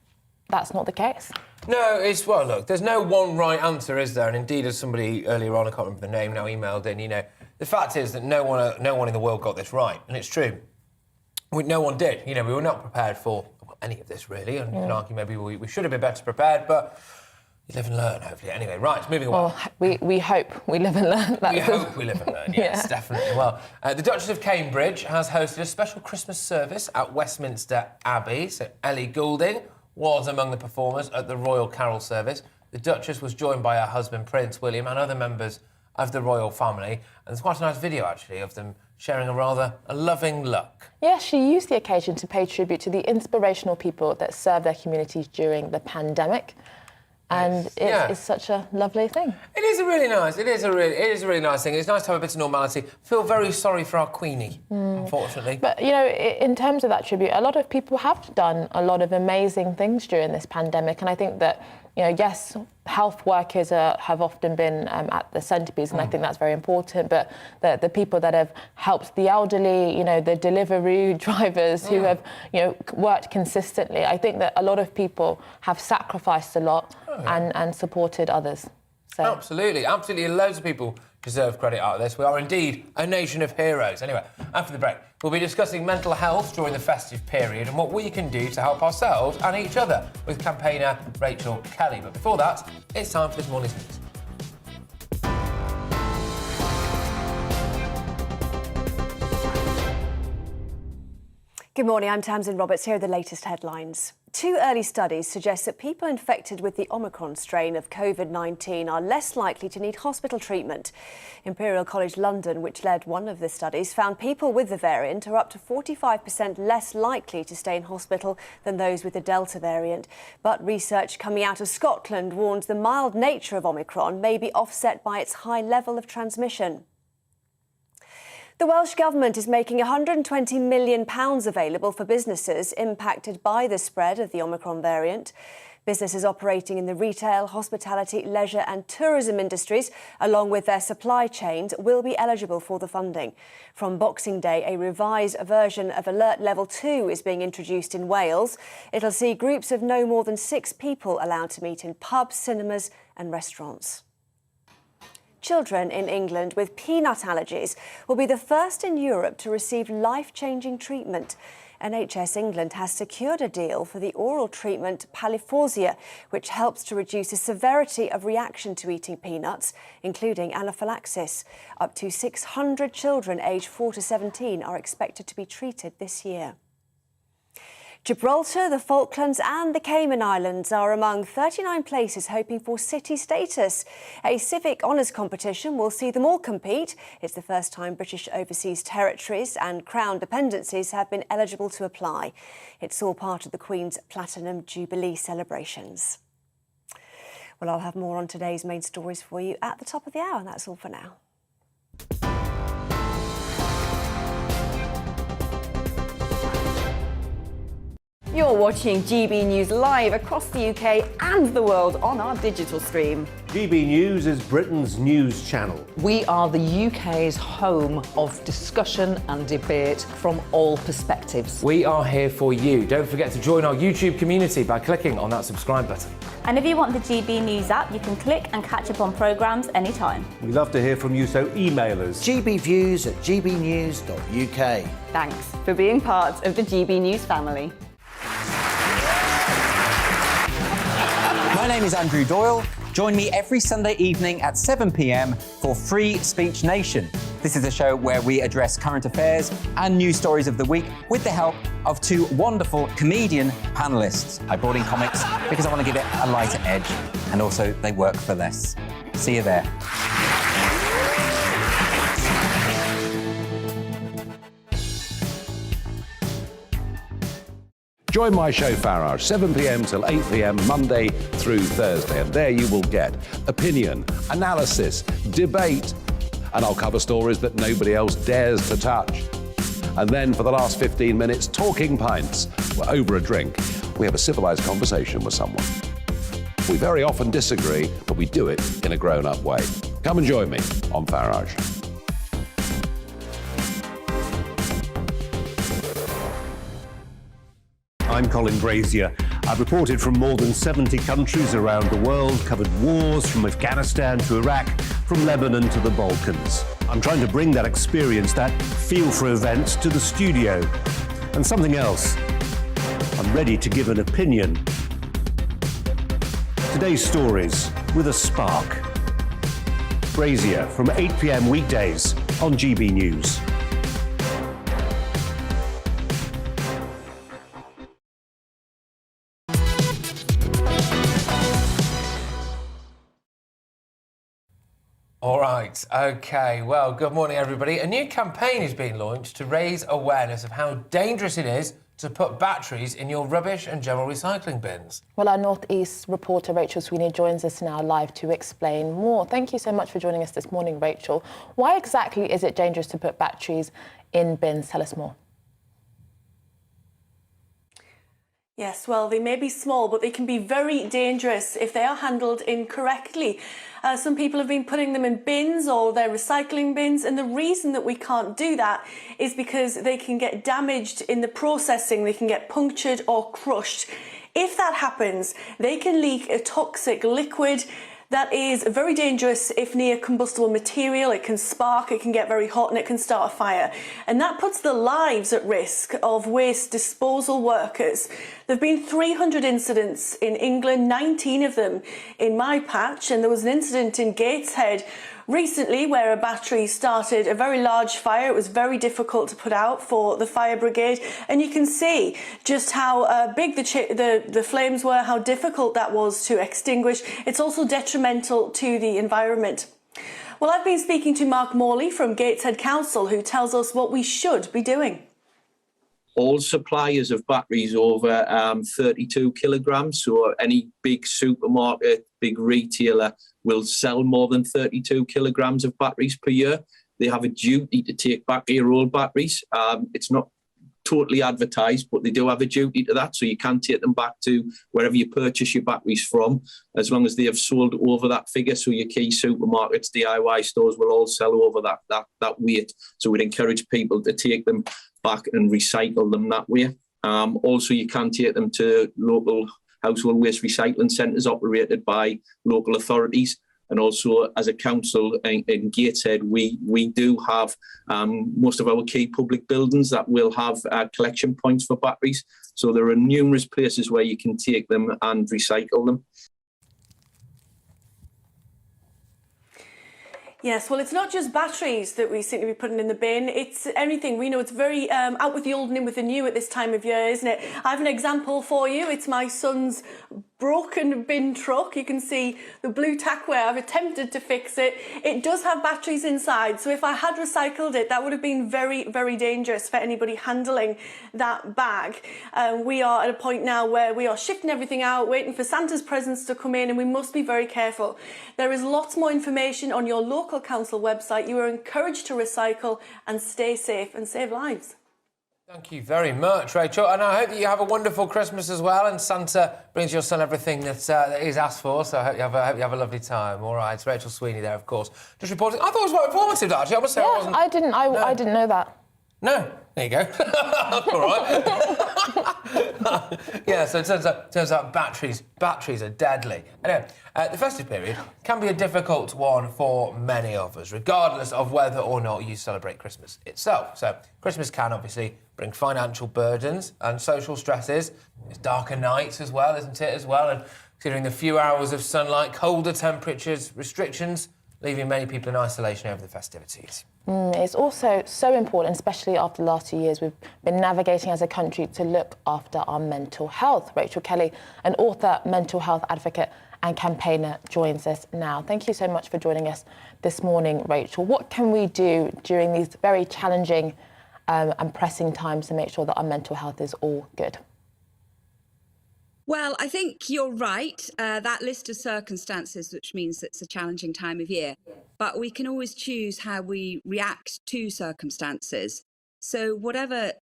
S15: that's not the case.
S6: No, look, there's no one right answer, is there? And indeed, as somebody earlier on, I can't remember the name now, emailed in, the fact is that no one in the world got this right, and it's true. No one did. We were not prepared for any of this, really, and you can argue maybe we should have been better prepared, but you live and learn, hopefully. Anyway, right, moving on.
S15: Well, we hope we live and learn.
S6: We hope we live and learn, yes, definitely. Well, the Duchess of Cambridge has hosted a special Christmas service at Westminster Abbey. So Ellie Goulding was among the performers at the Royal Carol service. The Duchess was joined by her husband, Prince William, and other members of the royal family. And there's quite a nice video, actually, of them sharing a loving look.
S15: Yeah, she used the occasion to pay tribute to the inspirational people that served their communities during the pandemic. And it's such a lovely thing.
S6: It is a really nice thing. It's nice to have a bit of normality. Feel very sorry for our Queenie, unfortunately.
S15: But, in terms of that tribute, a lot of people have done a lot of amazing things during this pandemic. And I think that, yes, health workers have often been at the centrepiece, and I think that's very important. But the people that have helped the elderly, the delivery drivers who have, worked consistently, I think that a lot of people have sacrificed a lot and supported others. So.
S6: Absolutely. Loads of people deserve credit out of this. We are indeed a nation of heroes. Anyway, after the break, we'll be discussing mental health during the festive period and what we can do to help ourselves and each other with campaigner Rachel Kelly. But before that, it's time for this morning's news.
S16: Good morning, I'm Tamsin Roberts. Here are the latest headlines. 2 early studies suggest that people infected with the Omicron strain of COVID-19 are less likely to need hospital treatment. Imperial College London, which led one of the studies, found people with the variant are up to 45% less likely to stay in hospital than those with the Delta variant. But research coming out of Scotland warns the mild nature of Omicron may be offset by its high level of transmission. The Welsh Government is making £120 million available for businesses impacted by the spread of the Omicron variant. Businesses operating in the retail, hospitality, leisure and tourism industries, along with their supply chains, will be eligible for the funding. From Boxing Day, a revised version of Alert Level 2 is being introduced in Wales. It'll see groups of no more than 6 people allowed to meet in pubs, cinemas and restaurants. Children in England with peanut allergies will be the first in Europe to receive life-changing treatment. NHS England has secured a deal for the oral treatment Palliforsia, which helps to reduce the severity of reaction to eating peanuts, including anaphylaxis. Up to 600 children aged 4 to 17 are expected to be treated this year. Gibraltar, the Falklands and the Cayman Islands are among 39 places hoping for city status. A civic honours competition will see them all compete. It's the first time British overseas territories and Crown dependencies have been eligible to apply. It's all part of the Queen's Platinum Jubilee celebrations. Well, I'll have more on today's main stories for you at the top of the hour, and that's all for now. You're watching GB News live across the UK and the world on our digital stream.
S4: GB News is Britain's news channel.
S5: We are the UK's home of discussion and debate from all perspectives.
S6: We are here for you. Don't forget to join our YouTube community by clicking on that subscribe button.
S7: And if you want the GB News app, you can click and catch up on programmes anytime.
S4: We love to hear from you, so email us.
S8: gbviews@gbnews.uk.
S3: Thanks for being part of the GB News family.
S9: My name is Andrew Doyle. Join me every Sunday evening at 7 p.m. for Free Speech Nation. This is a show where we address current affairs and news stories of the week with the help of two wonderful comedian panellists. I brought in comics because I want to give it a lighter edge, and also they work for less. See you there.
S10: Join my show Farage, 7 p.m. till 8 p.m. Monday through Thursday, and there you will get opinion, analysis, debate, and I'll cover stories that nobody else dares to touch. And then for the last 15 minutes, talking pints. We're over a drink. We have a civilised conversation with someone. We very often disagree, but we do it in a grown-up way. Come and join me on Farage.
S4: I'm Colin Brazier. I've reported from more than 70 countries around the world, covered wars from Afghanistan to Iraq, from Lebanon to the Balkans. I'm trying to bring that experience, that feel for events, to the studio. And something else. I'm ready to give an opinion. Today's stories with a spark. Brazier from 8 p.m. weekdays on GB News.
S6: All right, OK. Well, good morning, everybody. A new campaign is being launched to raise awareness of how dangerous it is to put batteries in your rubbish and general recycling bins.
S15: Well, our North East reporter Rachel Sweeney joins us now live to explain more. Thank you so much for joining us this morning, Rachel. Why exactly is it dangerous to put batteries in bins? Tell us more.
S17: Yes, well, they may be small, but they can be very dangerous if they are handled incorrectly. Some people have been putting them in bins or their recycling bins, and the reason that we can't do that is because they can get damaged in the processing. They can get punctured or crushed. If that happens, they can leak a toxic liquid that is very dangerous if near combustible material. It can spark, it can get very hot, and it can start a fire. And that puts the lives at risk of waste disposal workers. There have been 300 incidents in England, 19 of them in my patch, and there was an incident in Gateshead recently where a battery started a very large fire. It was very difficult to put out for the fire brigade, and you can see just how big the flames were, how difficult that was to extinguish. It's also detrimental to the environment. Well, I've been speaking to Mark Morley from Gateshead Council, who tells us what we should be doing.
S19: All suppliers of batteries over 32 kilograms, so any big supermarket, big retailer will sell more than 32 kilograms of batteries per year. They have a duty to take back your old batteries. It's not totally advertised, but they do have a duty to that, so you can take them back to wherever you purchase your batteries from, as long as they have sold over that figure. So your key supermarkets, DIY stores will all sell over that weight. So we'd encourage people to take them back and recycle them that way. Also, you can take them to local household waste recycling centres operated by local authorities. And also, as a council in Gateshead, we do have most of our key public buildings that will have collection points for batteries. So there are numerous places where you can take them and recycle them.
S17: Yes, well, it's not just batteries that we seem to be putting in the bin. It's anything. We know it's very out with the old and in with the new at this time of year, isn't it? I have an example for you. It's my son's broken bin truck. You can see the blue tackware. I've attempted to fix it. It does have batteries inside. So if I had recycled it, that would have been very, very dangerous for anybody handling that bag. We are at a point now where we are shifting everything out, waiting for Santa's presents to come in, and we must be very careful. There is lots more information on your local council website. You are encouraged to recycle and stay safe and save lives.
S6: Thank you very much, Rachel. And I hope that you have a wonderful Christmas as well, and Santa brings your son everything that he's asked for, so I hope you have a lovely time. All right, it's Rachel Sweeney there, of course. Just reporting. I thought it was quite informative, actually. I must say I wasn't...
S15: I didn't know that.
S6: No. There you go. All right. Yeah, so it turns out batteries are deadly. Anyway, the festive period can be a difficult one for many of us, regardless of whether or not you celebrate Christmas itself. So Christmas can obviously bring financial burdens and social stresses. It's darker nights as well, isn't it, as well? And considering the few hours of sunlight, colder temperatures, restrictions, leaving many people in isolation over the festivities.
S15: It's also so important, especially after the last 2 years, we've been navigating as a country to look after our mental health. Rachel Kelly, an author, mental health advocate and campaigner, joins us now. Thank you so much for joining us this morning, Rachel. What can we do during these very challenging and pressing times to make sure that our mental health is all good?
S11: Well, I think you're right. That list of circumstances, which means it's a challenging time of year, but we can always choose how we react to circumstances. So whatever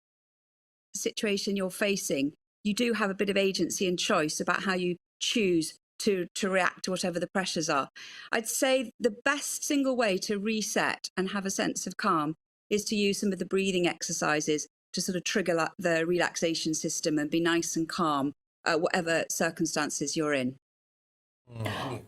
S11: situation you're facing, you do have a bit of agency and choice about how you choose to react to whatever the pressures are. I'd say the best single way to reset and have a sense of calm is to use some of the breathing exercises to sort of trigger the relaxation system and be nice and calm. Whatever circumstances you're in.
S15: I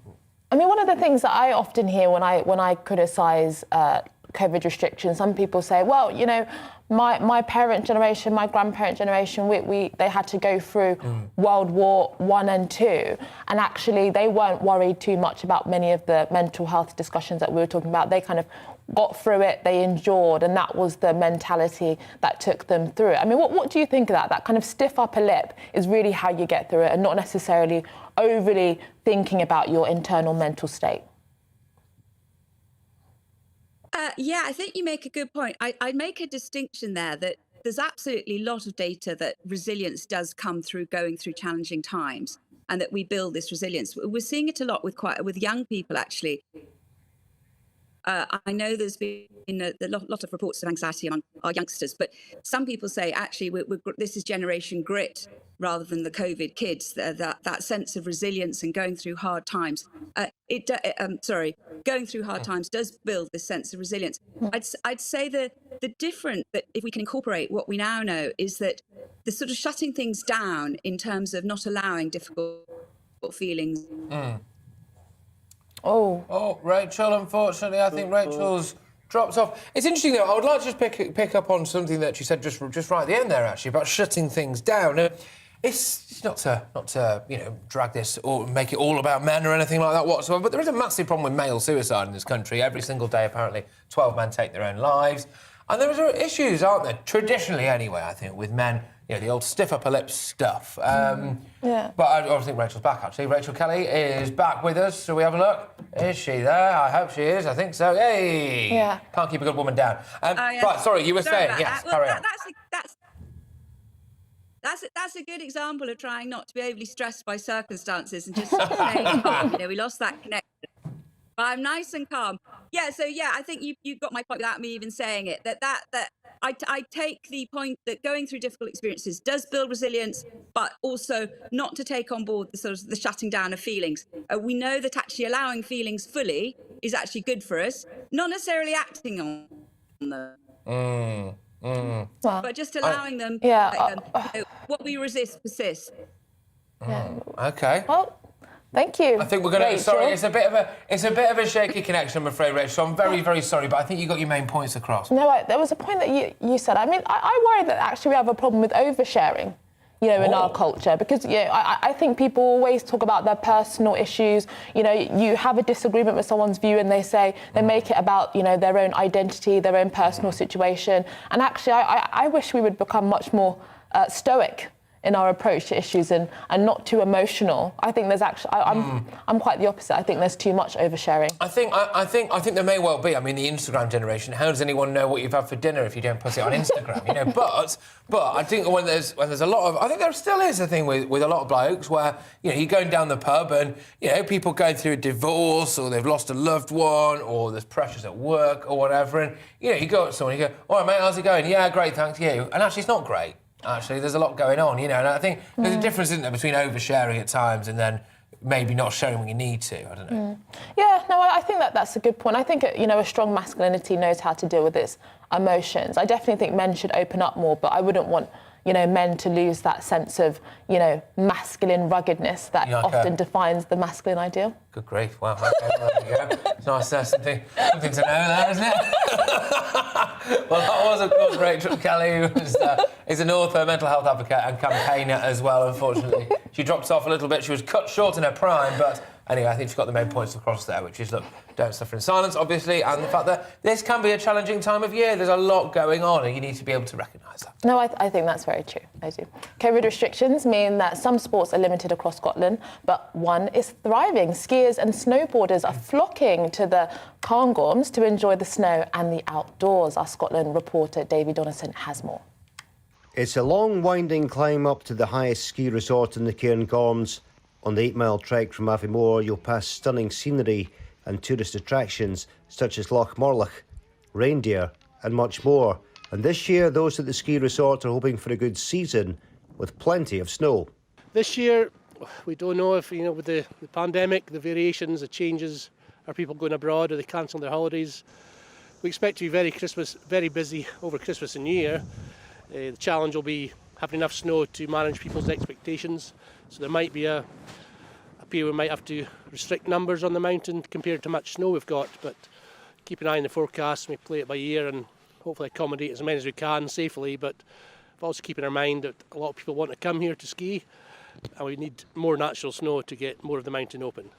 S15: mean, one of the things that I often hear when I criticise COVID restrictions, some people say, well, you know, my parent generation, my grandparent generation, they had to go through World War I and II, and actually they weren't worried too much about many of the mental health discussions that we were talking about. They kind of got through it, they endured, and that was the mentality that took them through it. I mean, what do you think of that? That kind of stiff upper lip is really how you get through it, and not necessarily overly thinking about your internal mental state.
S11: Yeah, I think you make a good point. I'd make a distinction there that there's absolutely a lot of data that resilience does come through going through challenging times, and that we build this resilience. We're seeing it a lot with young people, actually. I know there's been a lot of reports of anxiety among our youngsters, but some people say, actually, this is generation grit rather than the COVID kids, that sense of resilience and going through hard times. Going through hard times does build this sense of resilience. I'd say the difference that if we can incorporate what we now know is that the sort of shutting things down in terms of not allowing difficult feelings.
S6: Oh, Rachel, unfortunately, I think Rachel's dropped off. It's interesting, though. I would like to just pick up on something that you said just right at the end there, actually, about shutting things down. It's not to drag this or make it all about men or anything like that whatsoever, but there is a massive problem with male suicide in this country. Every single day, apparently, 12 men take their own lives. And there are issues, aren't there? Traditionally, anyway, I think, with men, the old stiff upper lip stuff.
S15: Yeah.
S6: But I think Rachel's back, actually. Rachel Kelly is back with us. Shall we have a look? Is she there? I hope she is. I think so. Hey!
S15: Yeah.
S6: Can't keep a good woman down.
S11: Yes.
S6: Right, sorry, you were saying, yes, carry on.
S11: That's a good example of trying not to be overly stressed by circumstances and just staying calm. We lost that connection. But I'm nice and calm. Yeah, so I think you got my point without me even saying it. That I take the point that going through difficult experiences does build resilience, but also not to take on board the sort of the shutting down of feelings. We know that actually allowing feelings fully is actually good for us, not necessarily acting on them. But just allowing them. What we resist persists.
S6: Okay.
S15: Well, thank you.
S6: I think we're going to. Sorry, it's a bit of a shaky connection, I'm afraid, Rachel. So I'm very, very sorry, but I think you got your main points across.
S15: No, there was a point that you said. I mean, I worry that actually we have a problem with oversharing, in our culture, because I think people always talk about their personal issues. You have a disagreement with someone's view, and they make it about their own identity, their own personal situation. And actually, I wish we would become much more stoic in our approach to issues and not too emotional. I think there's actually, I'm quite the opposite. I think there's too much oversharing.
S6: I think there may well be. I mean, the Instagram generation. How does anyone know what you've had for dinner if you don't put it on Instagram? You know, but I think when there's a lot of, I think there still is a thing with a lot of blokes where, you know, you're going down the pub and, you know, people going through a divorce or they've lost a loved one or there's pressures at work or whatever, and, you know, you go up to someone, you go, all right, mate, how's it going? Yeah, great, thanks, you. And actually, it's not great. Actually, there's a lot going on, you know, and I think there's a difference, isn't there, between oversharing at times and then maybe not sharing when you need to. I don't know.
S15: Yeah, no, I think that's a good point. I think, you know, a strong masculinity knows how to deal with its emotions. I definitely think men should open up more, but I wouldn't want, you know, men to lose that sense of, you know, masculine ruggedness that often defines the masculine ideal.
S6: Good grief, wow. Okay, well, there you go. It's nice to have something to know there, isn't it? Well, that was, of course, Rachel Kelly, who is an author, mental health advocate and campaigner as well, unfortunately. She dropped off a little bit. She was cut short in her prime, but anyway, I think she got the main points across there, which is, look, don't suffer in silence, obviously, and the fact that this can be a challenging time of year. There's a lot going on, and you need to be able to recognise that.
S15: No, I think that's very true. I do. COVID restrictions mean that some sports are limited across Scotland, but one is thriving. Skiers and snowboarders are flocking to the Cairngorms to enjoy the snow and the outdoors. Our Scotland reporter, Davy Donison, has more.
S18: It's a long, winding climb up to the highest ski resort in the Cairngorms. On the 8-mile trek from Abbey, you'll pass stunning scenery and tourist attractions such as Loch Morlich, reindeer and much more. And this year, those at the ski resort are hoping for a good season with plenty of snow.
S20: This year, we don't know if, you know, with the pandemic, the variations, the changes, are people going abroad or they cancel their holidays? We expect to be very busy over Christmas and New Year. The challenge will be having enough snow to manage people's expectations. So there might be a period we might have to restrict numbers on the mountain compared to how much snow we've got, but keep an eye on the forecast. We play it by ear and hopefully accommodate as many as we can safely, but also keep in our mind that a lot of people want to come here to ski and we need more natural snow to get more of the mountain open.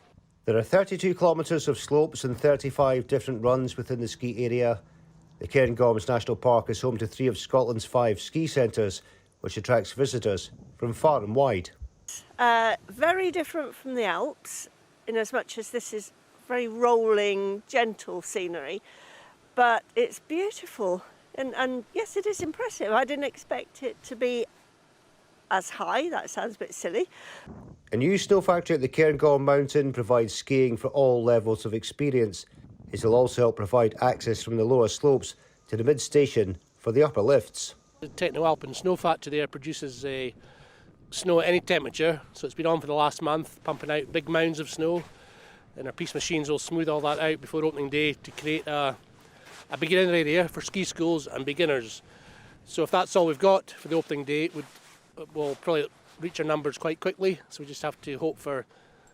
S18: There are 32 kilometres of slopes and 35 different runs within the ski area. The Cairngorms National Park is home to 3 of Scotland's 5 ski centres, which attracts visitors from far and wide.
S21: Very different from the Alps, in as much as this is very rolling, gentle scenery, but it's beautiful. And yes, it is impressive. I didn't expect it to be as high. That sounds a bit silly.
S18: A new snow factory at the Cairngorm Mountain provides skiing for all levels of experience. It will also help provide access from the lower slopes to the mid-station for the upper lifts.
S20: The Techno-Alpine Snow Factory there produces snow at any temperature, so it's been on for the last month, pumping out big mounds of snow, and our piece machines will smooth all that out before opening day to create a beginning area for ski schools and beginners. So if that's all we've got for the opening day, we'll probably reach our numbers quite quickly, so we just have to hope for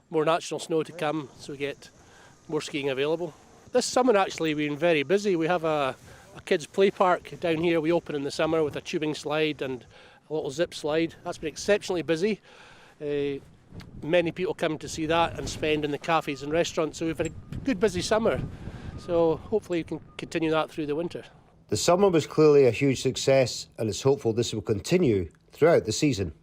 S20: more natural snow to come so we get more skiing available. This summer actually we've been very busy. We have a kids play park down here we open in the summer with a tubing slide and a little zip slide. That's been exceptionally busy. Many people come to see that and spend in the cafes and restaurants, so we've had a good busy summer. So hopefully we can continue that through the winter.
S18: The summer was clearly a huge success and it's hopeful this will continue throughout the season.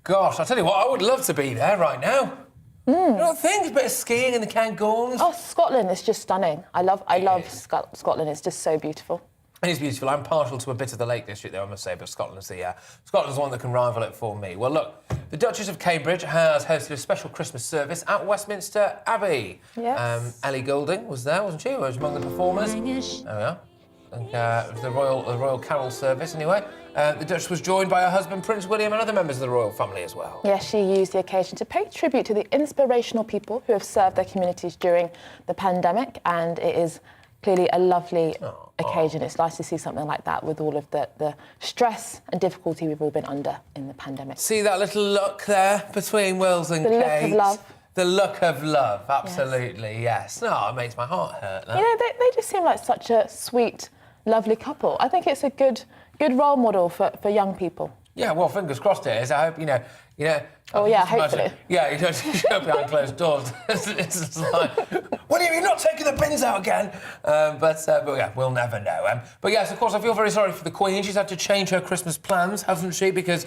S6: Gosh, I tell you what, I would love to be there right now. You don't think a bit of skiing in the Cairngorms?
S15: Oh, Scotland is just stunning. I love Scotland. It's just so beautiful.
S6: It is beautiful. I'm partial to a bit of the Lake District there, I must say, but Scotland's the one that can rival it for me. Well, look, the Duchess of Cambridge has hosted a special Christmas service at Westminster Abbey.
S15: Yes.
S6: Ellie Goulding was there, wasn't she? She was among the performers. There we are. And, it was the Royal Carol service, anyway. The Duchess was joined by her husband, Prince William, and other members of the royal family as well.
S15: Yes, she used the occasion to pay tribute to the inspirational people who have served their communities during the pandemic, and it is clearly a lovely occasion. It's nice to see something like that with all of the stress and difficulty we've all been under in the pandemic.
S6: See that little look there between Wills and Kate?
S15: The look of love.
S6: The look of love, absolutely, yes. No, it makes my heart hurt. No?
S15: You know, they just seem like such a sweet, lovely couple. I think it's a good role model for young people.
S6: Yeah, well, fingers crossed it is. I hope, you know.
S15: Oh, yeah, hopefully.
S6: Yeah, you don't behind closed doors. It's just like, what are you not taking the bins out again? But yeah, we'll never know. But yes, of course, I feel very sorry for the Queen. She's had to change her Christmas plans, hasn't she? Because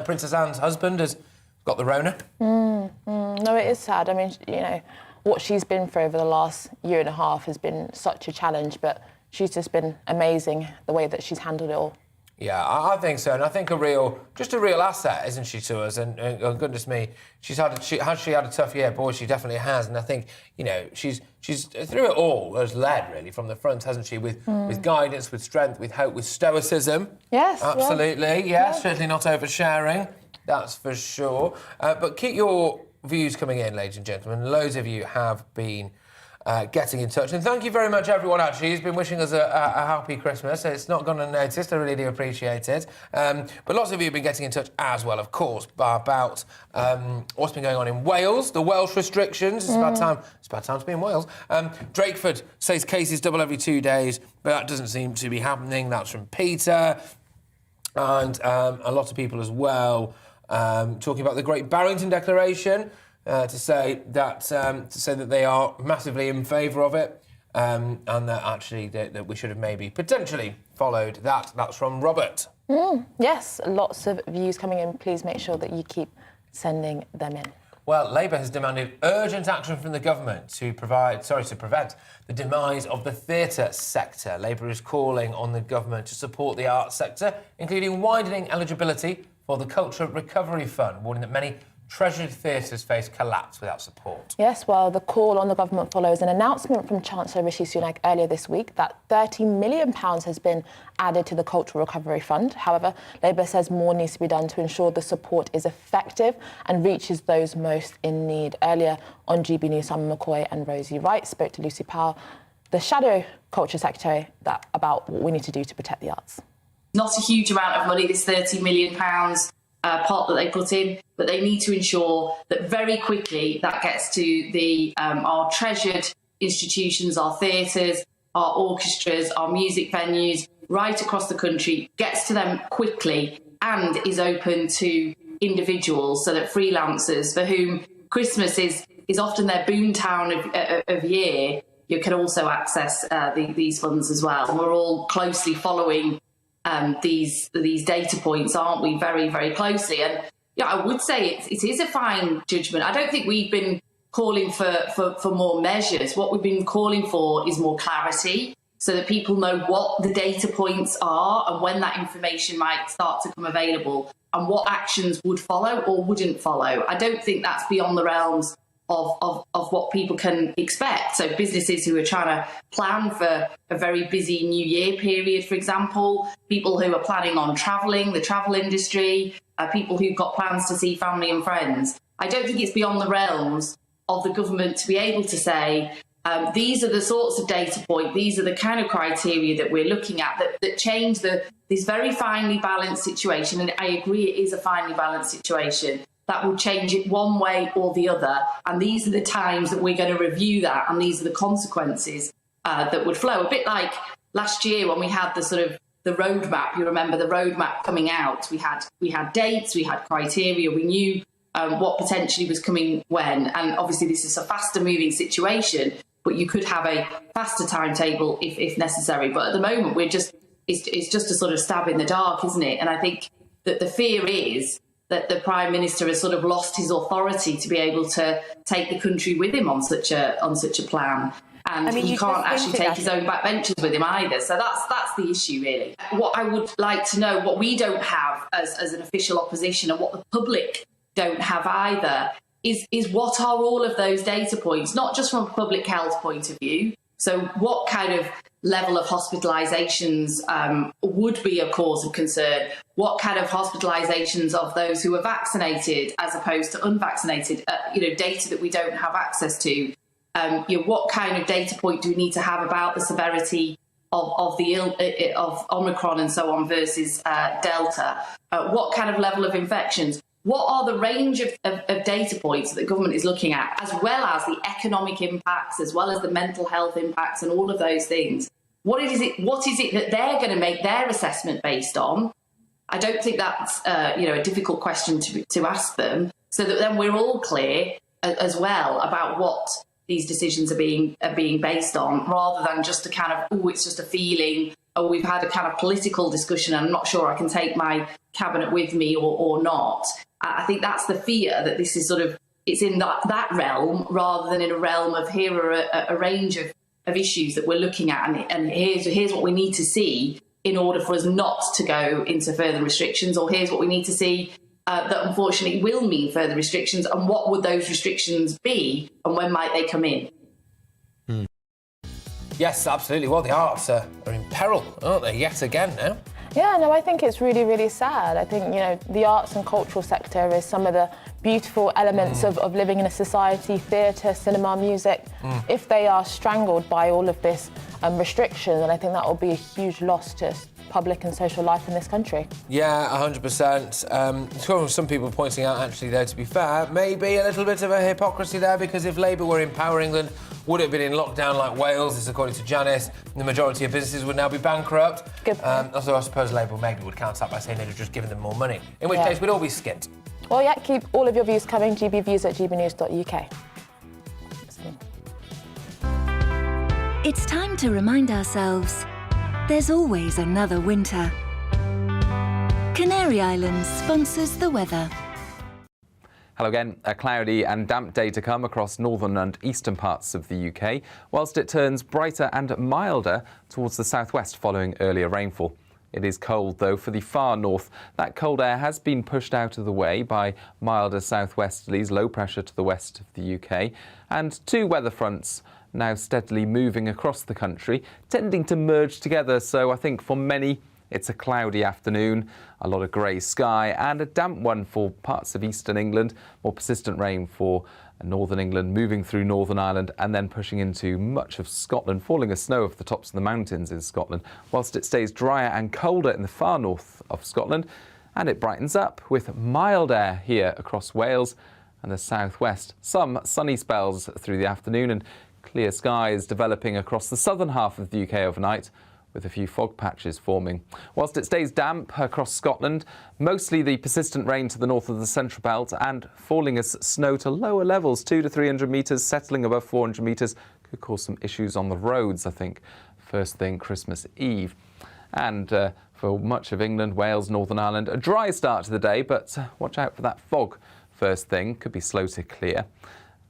S6: Princess Anne's husband has got the Rona.
S15: No, it is sad. I mean, you know, what she's been through over the last year and a half has been such a challenge, but she's just been amazing, the way that she's handled it all.
S6: Yeah, I think so, and I think a real asset, isn't she, to us? And oh, goodness me, has she had a tough year? Boy, she definitely has. And I think, you know, she's through it all has led really from the front, hasn't she? With guidance, with strength, with hope, with stoicism.
S15: Yes,
S6: absolutely.
S15: Yeah.
S6: Certainly not oversharing. That's for sure. But keep your views coming in, ladies and gentlemen. Loads of you have been getting in touch. And thank you very much, everyone, actually, who's been wishing us a happy Christmas. It's not gone unnoticed. I really do appreciate it. But lots of you have been getting in touch as well, of course, about what's been going on in Wales, the Welsh restrictions. It's about time to be in Wales. Drakeford says cases double every 2 days, but that doesn't seem to be happening. That's from Peter. And a lot of people as well talking about the Great Barrington Declaration, to say that they are massively in favour of it, and that actually that we should have maybe potentially followed that. That's from Robert.
S15: Yes, lots of views coming in. Please make sure that you keep sending them in.
S6: Well, Labour has demanded urgent action from the government to prevent the demise of the theatre sector. Labour is calling on the government to support the arts sector, including widening eligibility for the Culture Recovery Fund, warning that many treasured theatres face collapse without support.
S15: Yes, well, the call on the government follows an announcement from Chancellor Rishi Sunak earlier this week that £30 million has been added to the Cultural Recovery Fund. However, Labour says more needs to be done to ensure the support is effective and reaches those most in need. Earlier on GB News, Simon McCoy and Rosie Wright spoke to Lucy Powell, the Shadow Culture Secretary, about what we need to do to protect the arts.
S1: Not a huge amount of money, this £30 million pot that they put in, but they need to ensure that very quickly that gets to the our treasured institutions, our theatres, our orchestras, our music venues, right across the country, gets to them quickly and is open to individuals, so that freelancers for whom Christmas is often their boomtown of year, you can also access these funds as well. And we're all closely following these data points, aren't we, very, very closely? And yeah, I would say it is a fine judgment. I don't think we've been calling for more measures. What we've been calling for is more clarity, so that people know what the data points are and when that information might start to come available and what actions would follow or wouldn't follow. I don't think that's beyond the realms of what people can expect. So businesses who are trying to plan for a very busy New Year period, for example, people who are planning on travelling, the travel industry, people who've got plans to see family and friends. I don't think it's beyond the realms of the government to be able to say, these are the sorts of data points, these are the kind of criteria that we're looking at that change this very finely balanced situation. And I agree, it is a finely balanced situation. That will change it one way or the other. And these are the times that we're going to review that, and these are the consequences that would flow. A bit like last year when we had the roadmap. You remember the roadmap coming out. We had dates, we had criteria, we knew what potentially was coming when. And obviously this is a faster moving situation, but you could have a faster timetable if necessary. But at the moment, it's just a sort of stab in the dark, isn't it? And I think that the fear is that the Prime Minister has sort of lost his authority to be able to take the country with him on such a plan. And he can't actually take his own backbenchers with him either. So that's the issue, really. What I would like to know, what we don't have as an official opposition, and what the public don't have either, is what are all of those data points, not just from a public health point of view. So what kind of level of hospitalisations would be a cause of concern? What kind of hospitalisations of those who are vaccinated as opposed to unvaccinated? Data that we don't have access to. What kind of data point do we need to have about the severity of Omicron and so on versus Delta? What kind of level of infections? What are the range of data points that the government is looking at, as well as the economic impacts, as well as the mental health impacts and all of those things? What is it that they're going to make their assessment based on? I don't think that's a difficult question to ask them, so that then we're all clear as well about what these decisions are being based on, rather than just a kind of, it's just a feeling, we've had a kind of political discussion and I'm not sure I can take my cabinet with me or not. I think that's the fear, that this is it's in that realm rather than in a realm of here are a range of issues that we're looking at, and here's what we need to see in order for us not to go into further restrictions, or here's what we need to see that unfortunately will mean further restrictions, and what would those restrictions be and when might they come in?
S6: Yes, absolutely. Well, the arts are in peril, aren't they, yet again now?
S15: Yeah, no, I think it's really, really sad. I think, the arts and cultural sector is some of the beautiful elements of living in a society, theatre, cinema, music. If they are strangled by all of this restriction, then I think that will be a huge loss to public and social life in this country.
S6: Yeah, 100%. Some people pointing out, actually, though, to be fair, maybe a little bit of a hypocrisy there, because if Labour were in power, England would have been in lockdown like Wales. This, according to Janice, the majority of businesses would now be bankrupt.
S15: Good point.
S6: Also, I suppose Labour maybe would counter that by saying they'd have just given them more money, in which case we'd all be skint.
S15: Well, yeah, keep all of your views coming, gbviews@gbnews.uk.
S2: It's time to remind ourselves there's always another winter. Canary Islands sponsors the weather.
S9: Hello again. A cloudy and damp day to come across northern and eastern parts of the UK, whilst it turns brighter and milder towards the southwest following earlier rainfall. It is cold, though, for the far north. That cold air has been pushed out of the way by milder southwesterlies, low pressure to the west of the UK, and two weather fronts now steadily moving across the country, tending to merge together. So I think for many, it's a cloudy afternoon, a lot of grey sky, and a damp one for parts of eastern England, more persistent rain for northern England, moving through Northern Ireland and then pushing into much of Scotland, falling as snow off the tops of the mountains in Scotland, whilst it stays drier and colder in the far north of Scotland. And it brightens up with mild air here across Wales and the southwest. Some sunny spells through the afternoon and clear skies developing across the southern half of the UK overnight, with a few fog patches forming. Whilst it stays damp across Scotland, mostly the persistent rain to the north of the central belt and falling as snow to lower levels, 200 to 300 metres, settling above 400 metres, could cause some issues on the roads, I think, first thing Christmas Eve. And for much of England, Wales, Northern Ireland, a dry start to the day, but watch out for that fog first thing, could be slow to clear.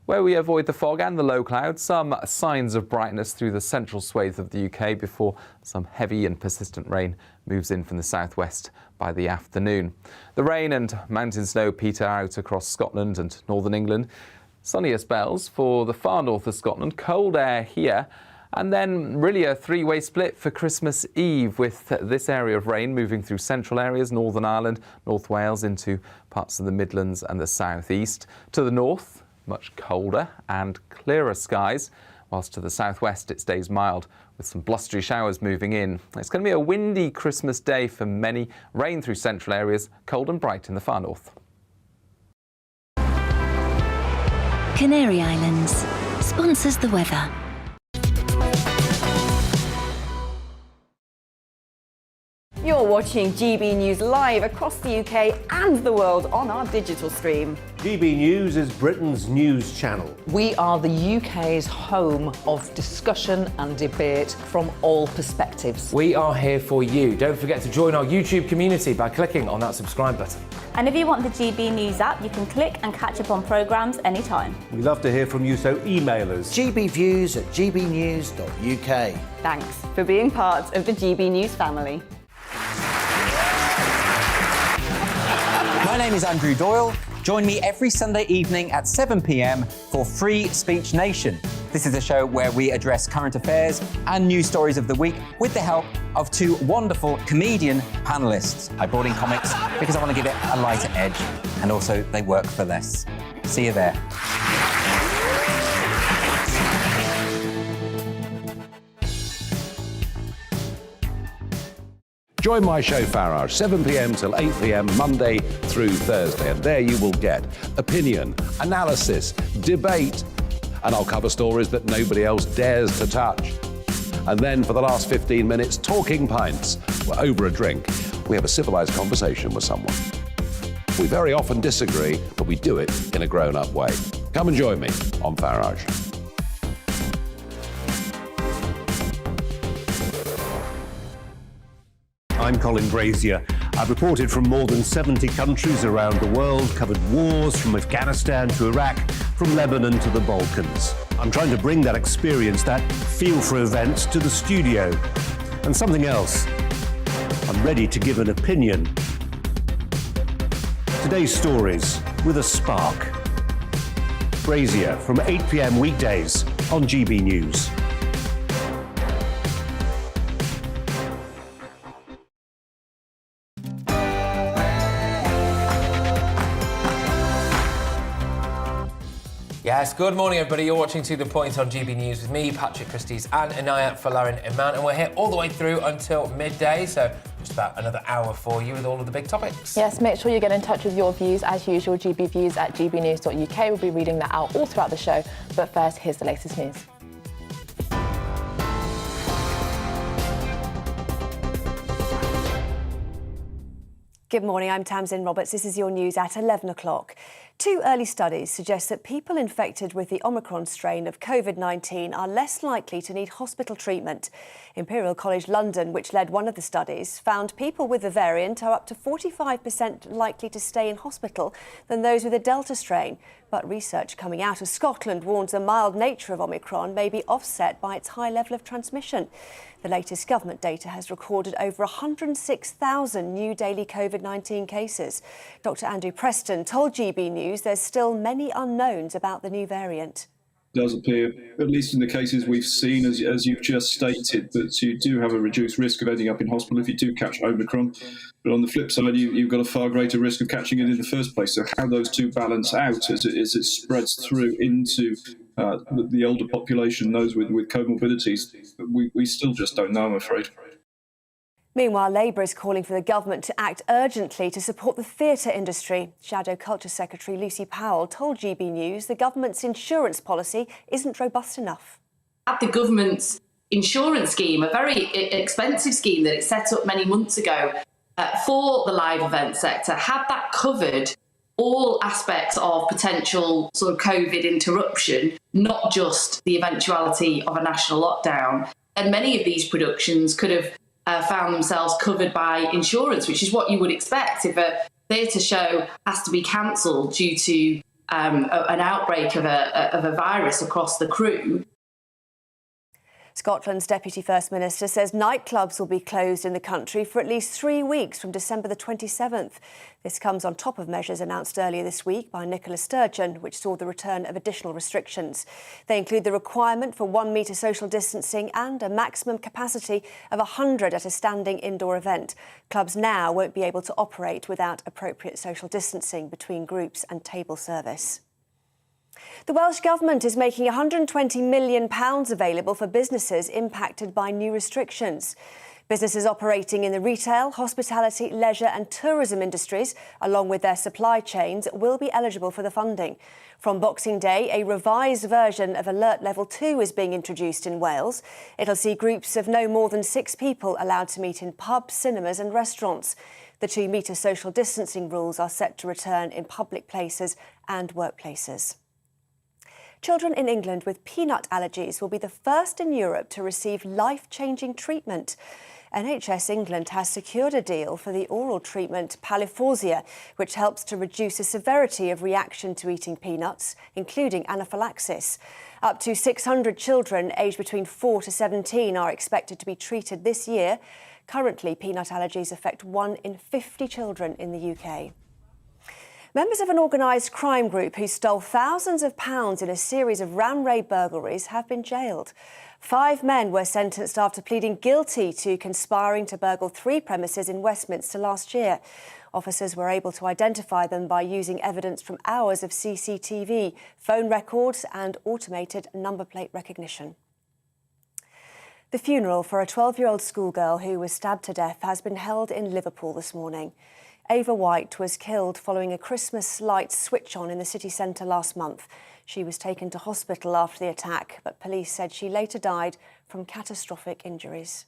S9: Where we avoid the fog and the low clouds, some signs of brightness through the central swathe of the UK before some heavy and persistent rain moves in from the southwest by the afternoon. The rain and mountain snow peter out across Scotland and northern England. Sunnier spells for the far north of Scotland, cold air here, and then really a three-way split for Christmas Eve, with this area of rain moving through central areas, Northern Ireland, North Wales, into parts of the Midlands and the southeast. To the north, much colder and clearer skies, whilst to the southwest it stays mild with some blustery showers moving in. It's going to be a windy Christmas day for many, rain through central areas, cold and bright in the far north.
S2: Canary Islands sponsors the weather.
S3: You're watching GB News live across the UK and the world on our digital stream.
S4: GB News is Britain's news channel.
S5: We are the UK's home of discussion and debate from all perspectives.
S6: We are here for you. Don't forget to join our YouTube community by clicking on that subscribe button.
S7: And if you want the GB News app, you can click and catch up on programmes anytime.
S4: We love to hear from you, so email us.
S8: gbviews@gbnews.uk.
S3: Thanks for being part of the GB News family.
S9: My name is Andrew Doyle. Join me every Sunday evening at 7 p.m. for Free Speech Nation. This is a show where we address current affairs and news stories of the week with the help of two wonderful comedian panellists. I brought in comics because I want to give it a lighter edge, and also they work for less. See you there.
S10: Join my show Farage, 7 p.m. till 8 p.m. Monday through Thursday, and there you will get opinion, analysis, debate, and I'll cover stories that nobody else dares to touch. And then for the last 15 minutes, talking pints over a drink we have a civilised conversation with someone. We very often disagree, but we do it in a grown-up way. Come and join me on Farage.
S4: I'm Colin Brazier. I've reported from more than 70 countries around the world, covered wars from Afghanistan to Iraq, from Lebanon to the Balkans. I'm trying to bring that experience, that feel for events, to the studio. And something else. I'm ready to give an opinion. Today's stories with a spark. Brazier from 8 p.m. weekdays on GB News.
S6: Yes, good morning everybody. You're watching To The Point on GB News with me, Patrick Christys and Inaya Folarin Iman, and we're here all the way through until midday, so just about another hour for you with all of the big topics.
S15: Yes, make sure you get in touch with your views. As usual, gbviews@gbnews.uk. We'll be reading that out all throughout the show, but first, here's the latest news.
S16: Good morning, I'm Tamsin Roberts. This is your news at 11 o'clock. Two early studies suggest that people infected with the Omicron strain of COVID-19 are less likely to need hospital treatment. Imperial College London, which led one of the studies, found people with the variant are up to 45% likely to stay in hospital than those with the Delta strain. But research coming out of Scotland warns the mild nature of Omicron may be offset by its high level of transmission. The latest government data has recorded over 106,000 new daily COVID-19 cases. Dr. Andrew Preston told GB News there's still many unknowns about the new variant.
S23: It does appear, at least in the cases we've seen, as you've just stated, that you do have a reduced risk of ending up in hospital if you do catch Omicron. But on the flip side, you've got a far greater risk of catching it in the first place. So how those two balance out as it spreads through into the older population, those with comorbidities, we still just don't know, I'm afraid.
S16: Meanwhile, Labour is calling for the government to act urgently to support the theatre industry. Shadow Culture Secretary Lucy Powell told GB News the government's insurance policy isn't robust enough.
S1: At the government's insurance scheme, a very expensive scheme that it set up many months ago for the live event sector, had that covered all aspects of potential sort of COVID interruption, not just the eventuality of a national lockdown. And many of these productions could have found themselves covered by insurance, which is what you would expect if a theatre show has to be cancelled due to an outbreak of a virus across the crew.
S16: Scotland's Deputy First Minister says nightclubs will be closed in the country for at least 3 weeks from December the 27th. This comes on top of measures announced earlier this week by Nicola Sturgeon, which saw the return of additional restrictions. They include the requirement for 1 metre social distancing and a maximum capacity of 100 at a standing indoor event. Clubs now won't be able to operate without appropriate social distancing between groups and table service. The Welsh Government is making £120 million available for businesses impacted by new restrictions. Businesses operating in the retail, hospitality, leisure and tourism industries, along with their supply chains, will be eligible for the funding. From Boxing Day, a revised version of Alert Level 2 is being introduced in Wales. It'll see groups of no more than 6 people allowed to meet in pubs, cinemas and restaurants. The 2 metre social distancing rules are set to return in public places and workplaces. Children in England with peanut allergies will be the first in Europe to receive life-changing treatment. NHS England has secured a deal for the oral treatment Palifausia, which helps to reduce the severity of reaction to eating peanuts, including anaphylaxis. Up to 600 children aged between 4 to 17 are expected to be treated this year. Currently, peanut allergies affect 1 in 50 children in the UK. Members of an organised crime group who stole thousands of pounds in a series of ram raid burglaries have been jailed. 5 men were sentenced after pleading guilty to conspiring to burgle 3 premises in Westminster last year. Officers were able to identify them by using evidence from hours of CCTV, phone records and automated number plate recognition. The funeral for a 12-year-old schoolgirl who was stabbed to death has been held in Liverpool this morning. Ava White was killed following a Christmas light switch on in the city centre last month. She was taken to hospital after the attack, but police said she later died from catastrophic injuries.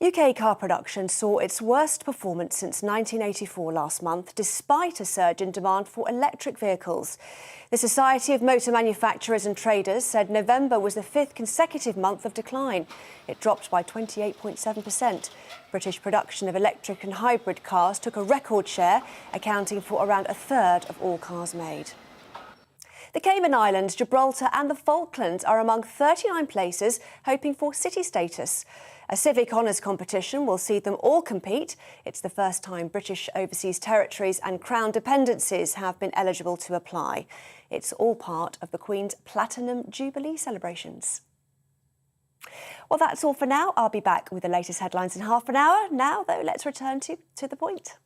S16: UK car production saw its worst performance since 1984 last month, despite a surge in demand for electric vehicles. The Society of Motor Manufacturers and Traders said November was the fifth consecutive month of decline. It dropped by 28.7%. British production of electric and hybrid cars took a record share, accounting for around a third of all cars made. The Cayman Islands, Gibraltar and the Falklands are among 39 places hoping for city status. A civic honours competition will see them all compete. It's the first time British overseas territories and Crown dependencies have been eligible to apply. It's all part of the Queen's Platinum Jubilee celebrations. Well, that's all for now. I'll be back with the latest headlines in half an hour. Now, though, let's return to the point.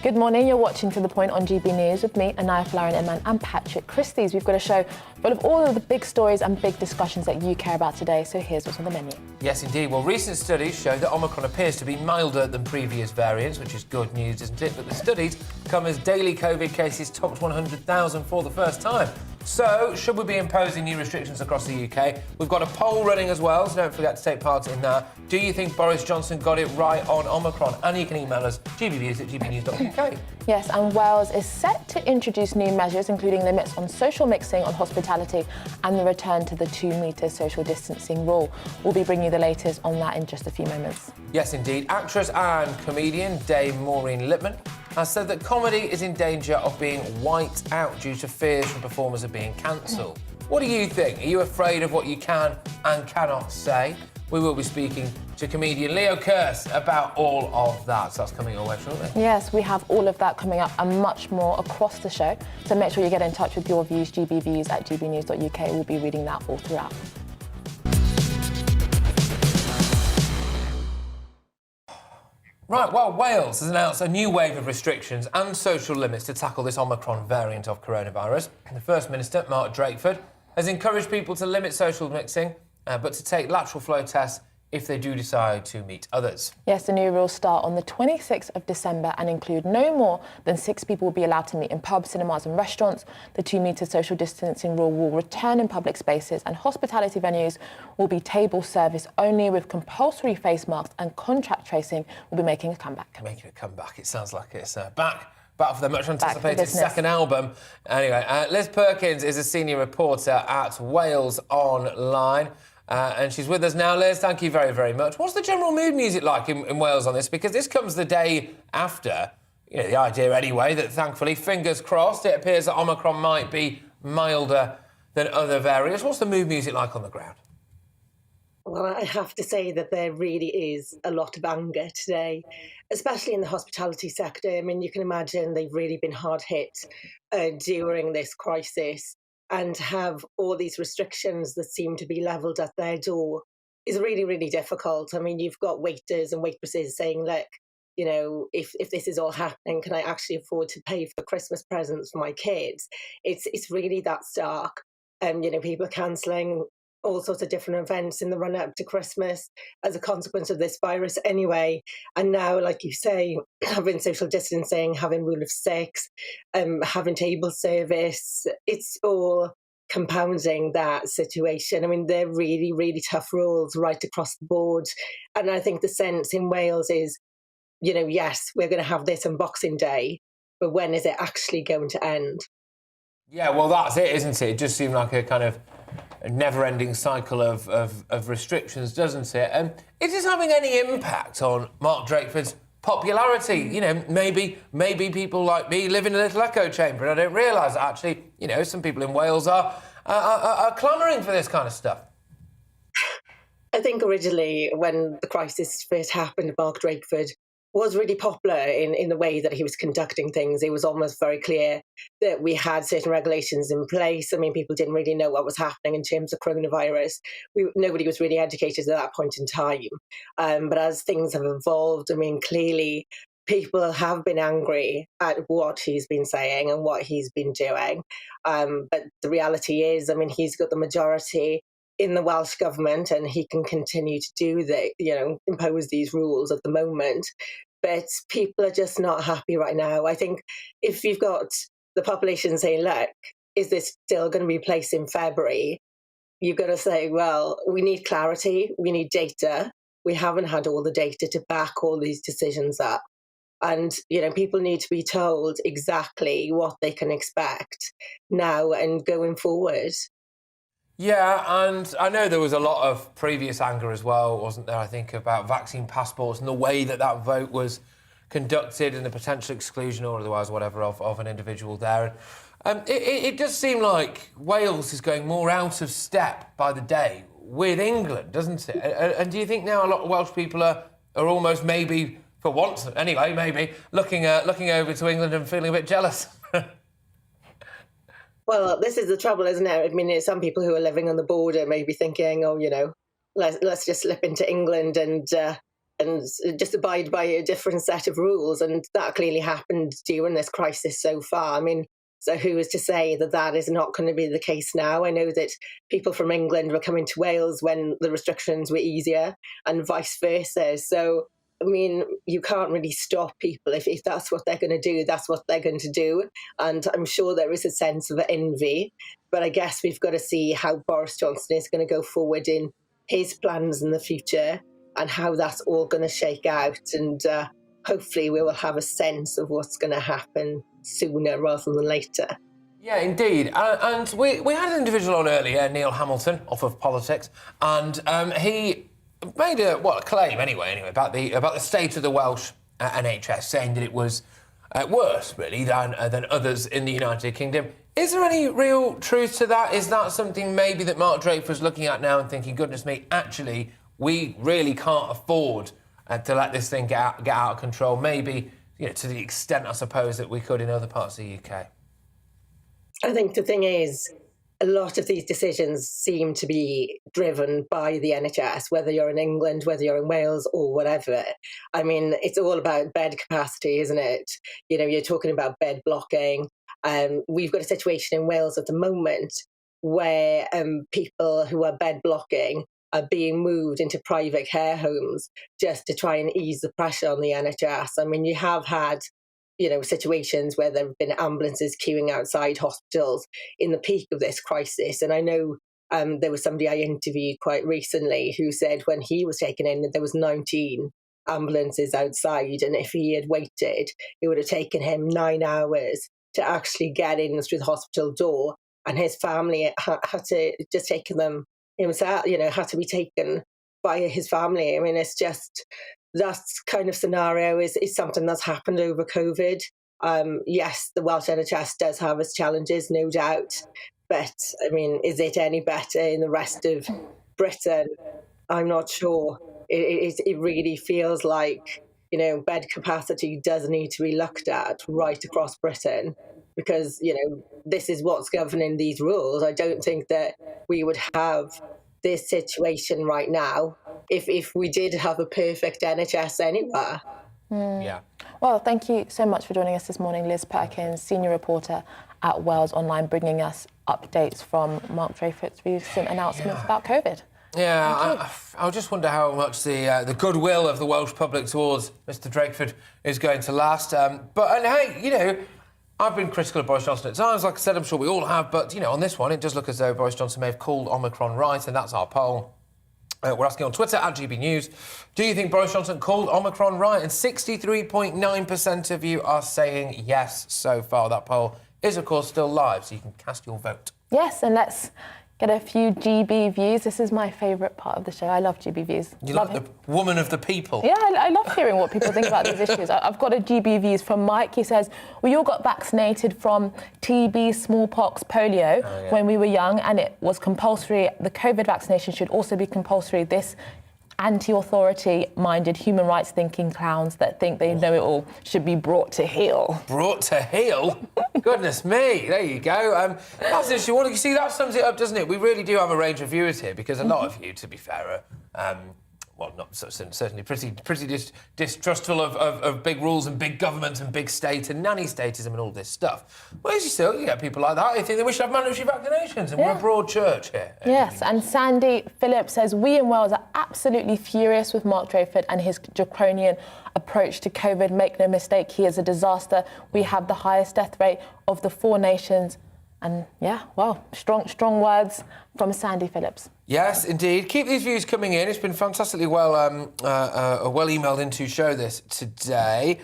S15: Good morning, you're watching To The Point on GB News with me, Anaya Folarin-Iman and Patrick Christys. We've got a show full of all of the big stories and big discussions that you care about today, so here's what's on the menu.
S6: Yes, indeed. Well, recent studies show that Omicron appears to be milder than previous variants, which is good news, isn't it? But the studies come as daily COVID cases topped 100,000 for the first time. So, should we be imposing new restrictions across the UK? We've got a poll running as well, so don't forget to take part in that. Do you think Boris Johnson got it right on Omicron? And you can email us, gbviews@gbnews.uk.
S15: Yes, and Wales is set to introduce new measures, including limits on social mixing, on hospitality, and the return to the 2-metre social distancing rule. We'll be bringing you the latest on that in just a few moments.
S6: Yes, indeed. Actress and comedian Dame Maureen Lipman has said that comedy is in danger of being wiped out due to fears from performers of being cancelled. What do you think? Are you afraid of what you can and cannot say? We will be speaking to comedian Leo Kearse about all of that. So that's coming your way shortly.
S15: Yes, we have all of that coming up and much more across the show. So make sure you get in touch with your views, gbviews@gbnews.uk. We'll be reading that all throughout.
S6: Right, well, Wales has announced a new wave of restrictions and social limits to tackle this Omicron variant of coronavirus. The First Minister, Mark Drakeford, has encouraged people to limit social mixing, but to take lateral flow tests if they do decide to meet others.
S15: Yes, the new rules start on the 26th of December and include no more than 6 people will be allowed to meet in pubs, cinemas and restaurants. The 2-metre social distancing rule will return in public spaces, and hospitality venues will be table service only, with compulsory face masks, and contact tracing will be making a comeback.
S6: Making a comeback. It sounds like it's back for their much-anticipated second album. Anyway, Liz Perkins is a senior reporter at Wales Online. And she's with us now. Liz, thank you very, very much. What's the general mood music like in Wales on this? Because this comes the day after, the idea anyway, that thankfully, fingers crossed, it appears that Omicron might be milder than other variants. What's the mood music like on the ground?
S12: Well, I have to say that there really is a lot of anger today, especially in the hospitality sector. I mean, you can imagine they've really been hard hit during this crisis. And to have all these restrictions that seem to be levelled at their door is really, really difficult. I mean, you've got waiters and waitresses saying, look, if this is all happening, can I actually afford to pay for Christmas presents for my kids? It's really that stark. People are cancelling all sorts of different events in the run-up to Christmas as a consequence of this virus anyway. And now, like you say, having social distancing, having rule of 6, having table service, it's all compounding that situation. I mean, they're really, really tough rules right across the board. And I think the sense in Wales is, yes, we're going to have this on Boxing Day, but when is it actually going to end?
S6: Yeah, well, that's it, isn't it? It just seemed like a kind of a never-ending cycle of restrictions, doesn't it? Is this having any impact on Mark Drakeford's popularity? Maybe people like me live in a little echo chamber and I don't realise that actually, some people in Wales are clamouring for this kind of stuff.
S12: I think originally when the crisis first happened, Mark Drakeford was really popular in the way that he was conducting things. It was almost very clear that we had certain regulations in place. I mean, people didn't really know what was happening in terms of coronavirus. Nobody was really educated at that point in time. But as things have evolved, I mean, clearly people have been angry at what he's been saying and what he's been doing. But the reality is, I mean, he's got the majority in the Welsh government and he can continue to do impose these rules at the moment. but people are just not happy right now. I think if you've got the population saying, look, is this still going to be placed in February? You've got to say, well, we need clarity, we need data. We haven't had all the data to back all these decisions up. And, people need to be told exactly what they can expect now and going forward.
S6: Yeah, and I know there was a lot of previous anger as well, wasn't there, I think, about vaccine passports and the way that vote was conducted and the potential exclusion or otherwise whatever of an individual there. It does seem like Wales is going more out of step by the day with England, doesn't it? And do you think now a lot of Welsh people are almost maybe, for once anyway, maybe looking over to England and feeling a bit jealous?
S12: Well, this is the trouble, isn't it? I mean, some people who are living on the border may be thinking, oh, let's just slip into England and just abide by a different set of rules. And that clearly happened during this crisis so far. I mean, so who is to say that is not going to be the case now? I know that people from England were coming to Wales when the restrictions were easier and vice versa. So, I mean, you can't really stop people. If that's what they're going to do, that's what they're going to do. And I'm sure there is a sense of envy. But I guess we've got to see how Boris Johnson is going to go forward in his plans in the future and how that's all going to shake out. And hopefully we will have a sense of what's going to happen sooner rather than later.
S6: Yeah, indeed. And we had an individual on earlier, Neil Hamilton, off of politics, and he made a claim anyway about the state of the Welsh NHS, saying that it was worse really than others in the United Kingdom. Is there any real truth to that? Is that something maybe that Mark Draper's looking at now and thinking, goodness me, actually we really can't afford to let this thing get out of control? Maybe to the extent, I suppose, that we could in other parts of the UK.
S12: I think the thing is, a lot of these decisions seem to be driven by the NHS, whether you're in England, whether you're in Wales or whatever. I mean, it's all about bed capacity, isn't it? You're talking about bed blocking. We've got a situation in Wales at the moment where people who are bed blocking are being moved into private care homes just to try and ease the pressure on the NHS. I mean, you have had situations where there have been ambulances queuing outside hospitals in the peak of this crisis. And I know there was somebody I interviewed quite recently who said when he was taken in, there was 19 ambulances outside. And if he had waited, it would have taken him 9 hours to actually get in through the hospital door. And his family had to just take them himself, had to be taken by his family. I mean, it's just, that kind of scenario is something that's happened over COVID. Yes, the Welsh NHS does have its challenges, no doubt. But, I mean, is it any better in the rest of Britain? I'm not sure. It really feels like, bed capacity does need to be looked at right across Britain because, this is what's governing these rules. I don't think that we would have this situation right now if we did have a perfect NHS anywhere.
S6: Yeah.
S15: Well, thank you so much for joining us this morning, Liz Perkins, senior reporter at Wales Online, bringing us updates from Mark Draper's recent announcements about COVID.
S6: Yeah, I just wonder how much the goodwill of the Welsh public towards Mr Drakeford is going to last. But hey, I've been critical of Boris Johnson at times, like I said, I'm sure we all have, but, on this one, it does look as though Boris Johnson may have called Omicron right, and that's our poll. We're asking on Twitter, at GBNews, do you think Boris Johnson called Omicron right? And 63.9% of you are saying yes so far. That poll is, of course, still live, so you can cast your vote.
S15: Yes, and let's get a few GB views. This is my favourite part of the show. I love GB views.
S6: You like the woman of the people?
S15: Yeah, I love hearing what people think about these issues. I've got a GB views from Mike. He says, we all got vaccinated from TB, smallpox, polio when we were young, and it was compulsory. The COVID vaccination should also be compulsory. This anti-authority-minded, human rights-thinking clowns that think they know it all should be brought to heel.
S6: Brought to heel? Goodness me, there you go. That's interesting. You see, that sums it up, doesn't it? We really do have a range of viewers here because a lot of you, to be fair, well, not certainly pretty distrustful of big rules and big government and big state and nanny statism and all this stuff. Well, as you still, you get people like that who think that we should have mandatory vaccinations, and we're a broad church here.
S15: Yes, and Sandy Phillips says, we in Wales are absolutely furious with Mark Drakeford and his draconian approach to COVID. Make no mistake, he is a disaster. We have the highest death rate of the 4 nations. And yeah, well, strong words from Sandy Phillips.
S6: Yes, indeed. Keep these views coming in. It's been fantastically well emailed in to show this today.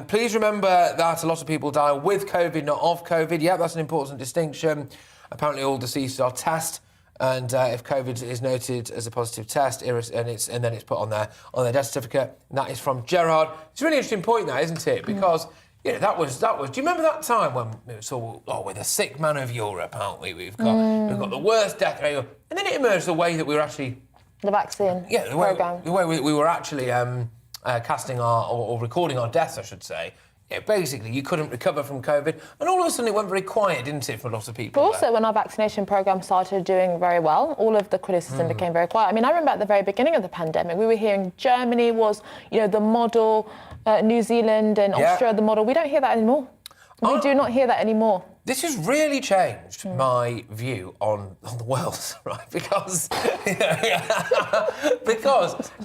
S6: Please remember that a lot of people die with COVID, not of COVID. Yeah, that's an important distinction. Apparently, all deceased are tested, and if COVID is noted as a positive test, and then it's put on their death certificate. And that is from Gerard. It's a really interesting point, that, isn't it? Because yeah, that was. Do you remember that time when we saw, we're the sick man of Europe, aren't we? We've got the worst death rate, and then it emerged the way that we were actually
S15: the vaccine program.
S6: The way we were actually casting or recording our deaths, I should say. Yeah, basically, you couldn't recover from COVID, and all of a sudden it went very quiet, didn't it, for a lot of people?
S15: But also, when our vaccination programme started doing very well, all of the criticism became very quiet. I mean, I remember at the very beginning of the pandemic, we were hearing Germany was, the model, New Zealand and Austria the model. We don't hear that anymore. We do not hear that anymore.
S6: This has really changed my view on the world, right? Because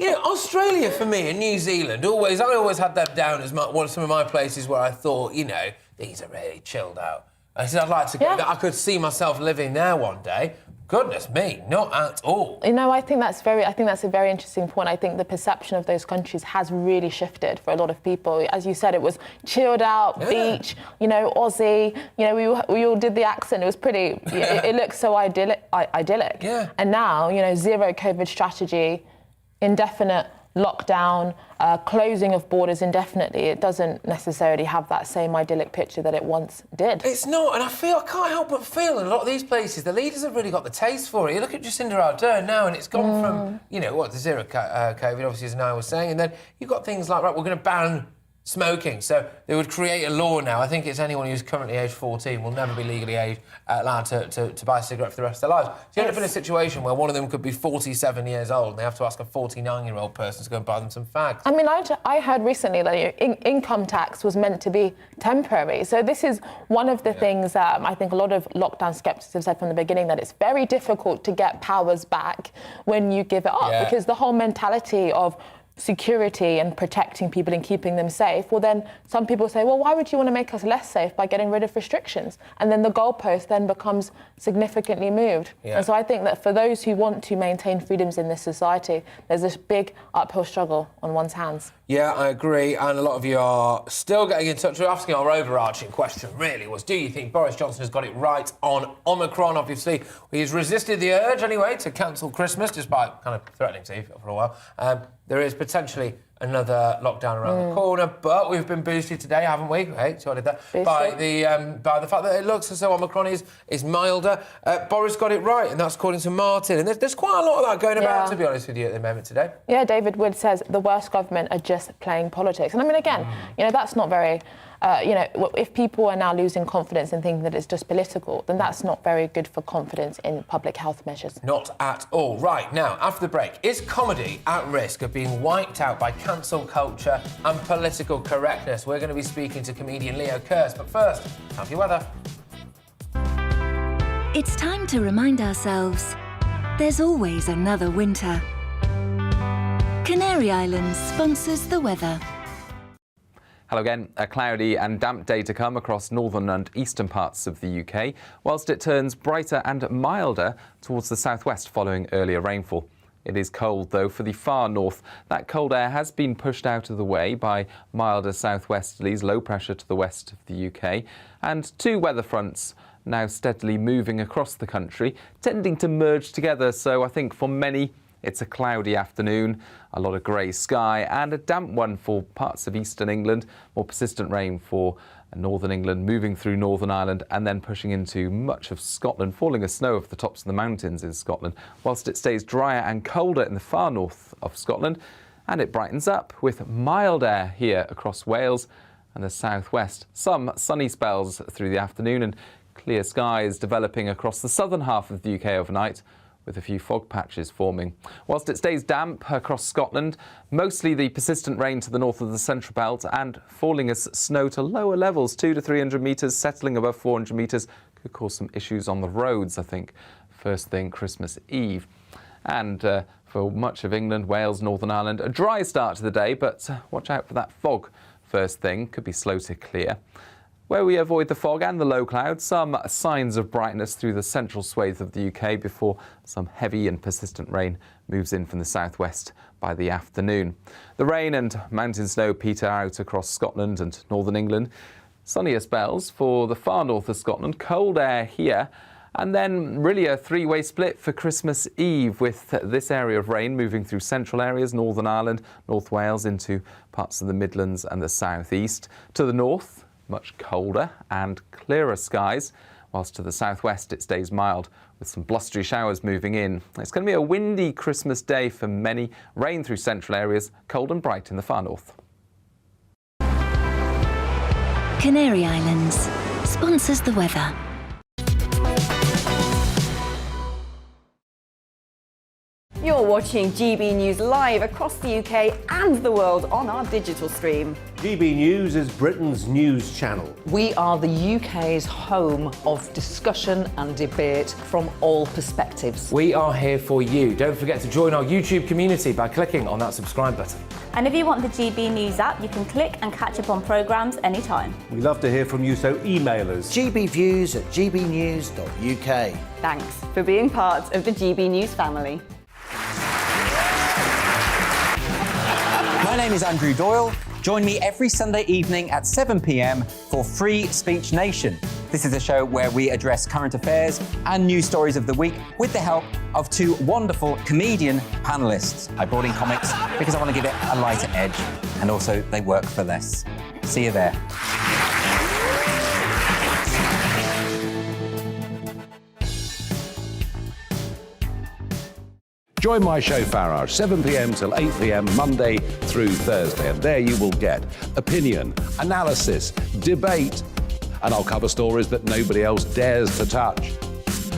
S6: Australia for me and New Zealand, I always had them down as some of my places where I thought, these are really chilled out. I said I'd like to go. I could see myself living there one day. Goodness me, not at all.
S15: I think that's a very interesting point. I think the perception of those countries has really shifted for a lot of people. As you said, it was chilled out, beach, Aussie. We all did the accent. It was pretty. It looked so idyllic.
S6: Yeah.
S15: And now, zero COVID strategy, indefinite lockdown, closing of borders indefinitely, it doesn't necessarily have that same idyllic picture that it once did.
S6: It's not, and I can't help but feel in a lot of these places, the leaders have really got the taste for it. You look at Jacinda Ardern now, and it's gone from, the zero COVID, obviously, as Niall was saying, and then you've got things like, right, we're going to ban smoking. So they would create a law now. I think it's anyone who's currently aged 14 will never be legally allowed to buy a cigarette for the rest of their lives. So you end up in a situation where one of them could be 47 years old and they have to ask a 49-year-old person to go and buy them some fags.
S15: I mean, I heard recently that income tax was meant to be temporary. So this is one of the things that I think a lot of lockdown skeptics have said from the beginning, that it's very difficult to get powers back when you give it up, because the whole mentality of security and protecting people and keeping them safe, well then some people say, well, why would you want to make us less safe by getting rid of restrictions? And then the goalpost then becomes significantly moved. And so I think that for those who want to maintain freedoms in this society, there's this big uphill struggle on one's hands.
S6: Yeah, I agree, and a lot of you are still getting in touch. We're asking our overarching question, really, was, do you think Boris Johnson has got it right on Omicron? Obviously, he's resisted the urge, anyway, to cancel Christmas, despite kind of threatening to for a while. There is potentially another lockdown around the corner, but we've been boosted today, haven't we? Hey, so I did that. By the fact that it looks as though Omicron is milder. Boris got it right, and that's according to Martin. And there's quite a lot of that going about, to be honest with you, at the moment today.
S15: Yeah, David Wood says the worst government are just playing politics. And I mean, again, that's not very... if people are now losing confidence and thinking that it's just political, then that's not very good for confidence in public health measures.
S6: Not at all. Right, now, after the break, is comedy at risk of being wiped out by cancel culture and political correctness? We're going to be speaking to comedian Leo Kearse, but first, how's your weather?
S2: It's time to remind ourselves there's always another winter. Canary Islands sponsors the weather.
S9: Hello again. A cloudy and damp day to come across northern and eastern parts of the UK, whilst it turns brighter and milder towards the southwest following earlier rainfall. It is cold, though, for the far north. That cold air has been pushed out of the way by milder southwesterlies, low pressure to the west of the UK, and 2 weather fronts now steadily moving across the country, tending to merge together. So I think for many, it's a cloudy afternoon, a lot of grey sky and a damp one for parts of eastern England, more persistent rain for northern England, moving through Northern Ireland and then pushing into much of Scotland, falling as snow off the tops of the mountains in Scotland, whilst it stays drier and colder in the far north of Scotland. And it brightens up with mild air here across Wales and the southwest. Some sunny spells through the afternoon and clear skies developing across the southern half of the UK overnight,
S13: with a few fog patches forming. Whilst it stays damp across Scotland, mostly the persistent rain to the north of the central belt and falling as snow to lower levels, 200 to 300 metres, settling above 400 metres, could cause some issues on the roads, I think, first thing Christmas Eve. And for much of England, Wales, Northern Ireland, a dry start to the day, but watch out for that fog first thing, could be slow to clear. Where we avoid the fog and the low clouds, some signs of brightness through the central swathe of the UK before some heavy and persistent rain moves in from the southwest by the afternoon. The rain and mountain snow peter out across Scotland and northern England. Sunnier spells for the far north of Scotland, cold air here, and then really a three-way split for Christmas Eve, with this area of rain moving through central areas, Northern Ireland, North Wales, into parts of the Midlands and the southeast. To the north, much colder and clearer skies, whilst to the southwest it stays mild with some blustery showers moving in. It's going to be a windy Christmas day for many, rain through central areas, cold and bright in the far north.
S2: Canary Islands sponsors the weather.
S3: You're watching GB News live across the UK and the world on our digital stream.
S4: GB News is Britain's news channel.
S5: We are the UK's home of discussion and debate from all perspectives.
S6: We are here for you. Don't forget to join our YouTube community by clicking on that subscribe button.
S7: And if you want the GB News app, you can click and catch up on programmes anytime.
S4: We love to hear from you, so email us.
S8: gbviews@gbnews.uk.
S3: Thanks for being part of the GB News family.
S9: My name is Andrew Doyle. Join me every Sunday evening at 7 p.m. for Free Speech Nation. This is a show where we address current affairs and news stories of the week with the help of two wonderful comedian panellists. I brought in comics because I want to give it a lighter edge, and also they work for less. See you there.
S10: Join my show Farage, 7 p.m. till 8 p.m. Monday through Thursday, and there you will get opinion, analysis, debate, and I'll cover stories that nobody else dares to touch.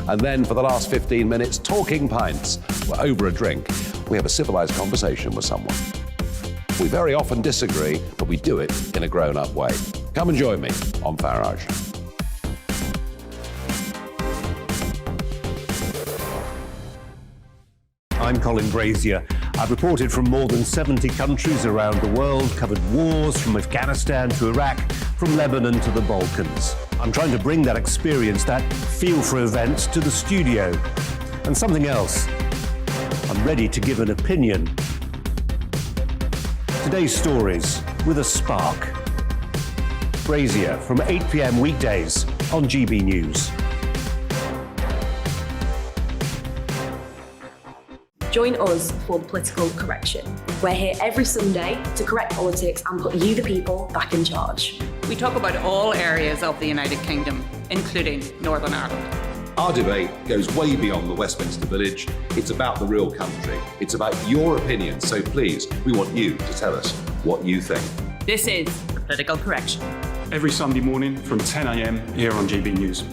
S10: And then for the last 15 minutes, talking pints. We're over a drink. We have a civilised conversation with someone. We very often disagree, but we do it in a grown-up way. Come and join me on Farage.
S4: I'm Colin Brazier. I've reported from more than 70 countries around the world, covered wars from Afghanistan to Iraq, from Lebanon to the Balkans. I'm trying to bring that experience, that feel for events, to the studio. And something else, I'm ready to give an opinion. Today's stories with a spark. Brazier from 8 p.m. weekdays on GB News.
S14: Join us for the Political Correction. We're here every Sunday to correct politics and put you, the people, back in charge.
S22: We talk about all areas of the United Kingdom, including Northern Ireland.
S10: Our debate goes way beyond the Westminster Village. It's about the real country. It's about your opinion. So please, we want you to tell us what you think.
S22: This is the Political Correction.
S23: Every Sunday morning from 10 a.m. here on GB News.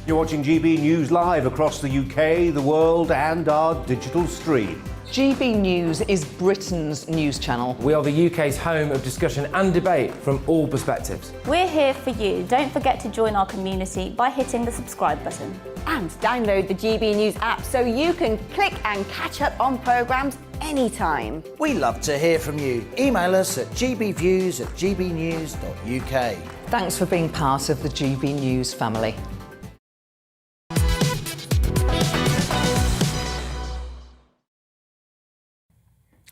S4: You're watching GB News live across the UK, the world, and our digital stream.
S5: GB News is Britain's news channel.
S6: We are the UK's home of discussion and debate from all perspectives.
S7: We're here for you. Don't forget to join our community by hitting the subscribe button.
S3: And download the GB News app so you can click and catch up on programmes anytime.
S8: We love to hear from you. Email us at gbviews@gbnews.uk.
S5: Thanks for being part of the GB News family.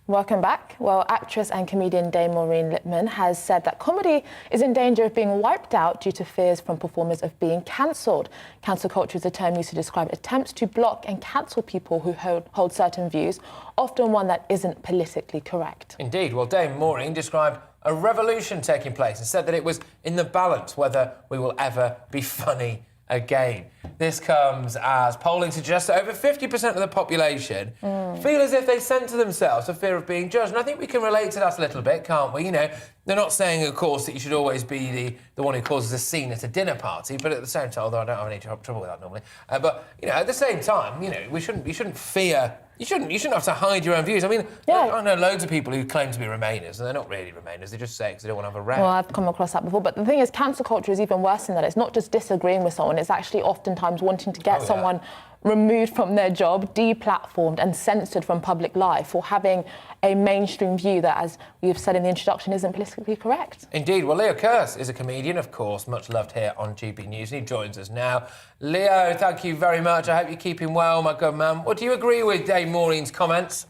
S15: Welcome back. Well, actress and comedian Dame Maureen Lipman has said that comedy is in danger of being wiped out due to fears from performers of being cancelled. Cancel culture is a term used to describe attempts to block and cancel people who hold certain views, often one that isn't politically correct.
S6: Indeed. Well, Dame Maureen described a revolution taking place and said that it was in the balance whether we will ever be funny again. This comes as polling suggests that over 50% of the population feel as if they censor themselves for fear of being judged. And I think we can relate to that a little bit, can't we? You know, they're not saying, of course, that you should always be the one who causes a scene at a dinner party, but at the same time, although I don't have any trouble with that normally, but, you know, at the same time, you know, you shouldn't fear... You shouldn't have to hide your own views. I mean, I know loads of people who claim to be Remainers, and they're not really Remainers. They just say it because they don't want to have a row.
S15: Well, I've come across that before. But the thing is, cancel culture is even worse than that. It's not just disagreeing with someone. It's actually oftentimes wanting to get someone removed from their job, deplatformed and censored from public life for having a mainstream view that, as we've said in the introduction, isn't politically correct.
S6: Indeed. Well, Leo Kearse is a comedian, of course, much loved here on GB News, and he joins us now. Leo, thank you very much. I hope you're keeping well, my good man. What do you agree with Dave Maureen's comments?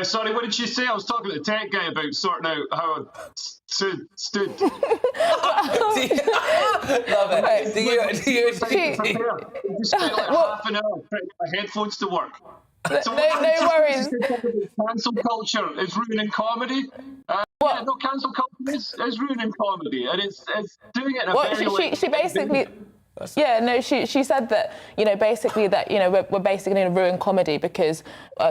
S11: Sorry, what did she say? I was talking to the tech guy about sorting out how I stood.
S6: Love it. Do you
S11: just spent like half an hour trying to get my headphones to work. So
S15: no worries.
S11: Cancel culture is ruining comedy. No, cancel culture is ruining comedy, and it's doing it in a very...
S15: She basically... Yeah, no, she said that, you know, basically that, you know, we're basically going to ruin comedy because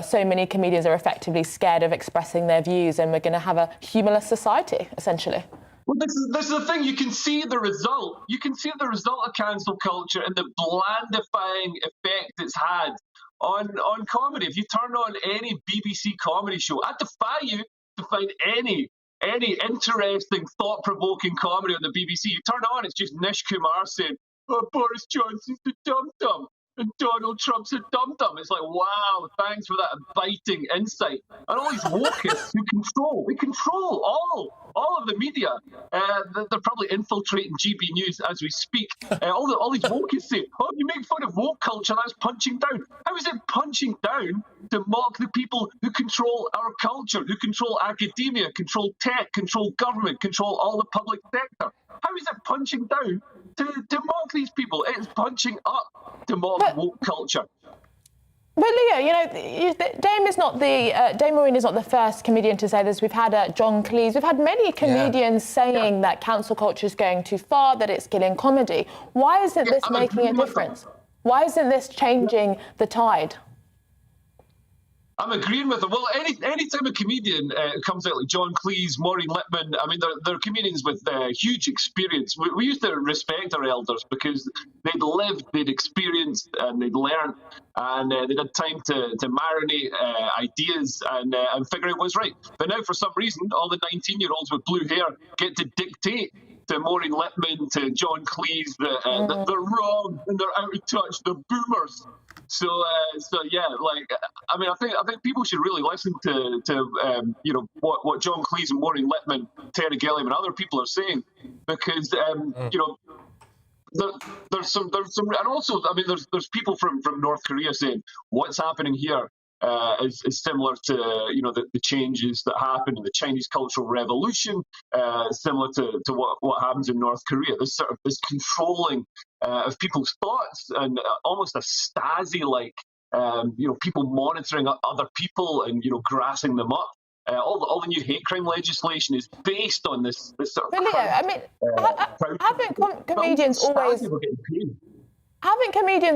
S15: so many comedians are effectively scared of expressing their views, and we're going to have a humorless society, essentially.
S11: Well, this is the thing. You can see the result. You can see the result of cancel culture and the blandifying effect it's had on comedy. If you turn on any BBC comedy show, I defy you to find any interesting, thought-provoking comedy on the BBC. You turn on, it's just Nish Kumar saying, "Oh, Boris Johnson's a dum-dum and Donald Trump's a dum-dum." It's like, wow, thanks for that biting insight. And all these wokeists we control all of the media. They're probably infiltrating GB News as we speak. All these wokeists say, "Oh, you make fun of woke culture, that's punching down." How is it punching down to mock the people who control our culture, who control academia, control tech, control government, control all the public sector? How is it punching down to mock these people? It's punching up to mock woke culture.
S15: But Leo, you know, Dame Maureen is not the first comedian to say this. We've had John Cleese. We've had many comedians saying that cancel culture is going too far, that it's killing comedy. Why isn't this making a difference? Why isn't this changing the tide?
S11: I'm agreeing with them. Well, any time a comedian comes out like John Cleese, Maureen Lipman, I mean, they're comedians with huge experience. We used to respect our elders because they'd lived, they'd experienced, and they'd learned, and they'd had time to marinate ideas and figure out what's right. But now, for some reason, all the 19-year-olds with blue hair get to dictate to Maureen Lipman, to John Cleese, that they're wrong and they're out of touch, they're boomers. So yeah, like, I mean, I think people should really listen to you know, what John Cleese and Maureen Lipman, Terry Gilliam and other people are saying, because you know, there's some, and also, I mean, there's people from North Korea saying what's happening here is similar to, you know, the changes that happened in the Chinese Cultural Revolution, similar to what happens in North Korea. This sort of this controlling of people's thoughts, and almost a Stasi-like, you know, people monitoring other people and, you know, grassing them up. All the new hate crime legislation is based on this sort of.
S15: But Leo, I mean, haven't comedians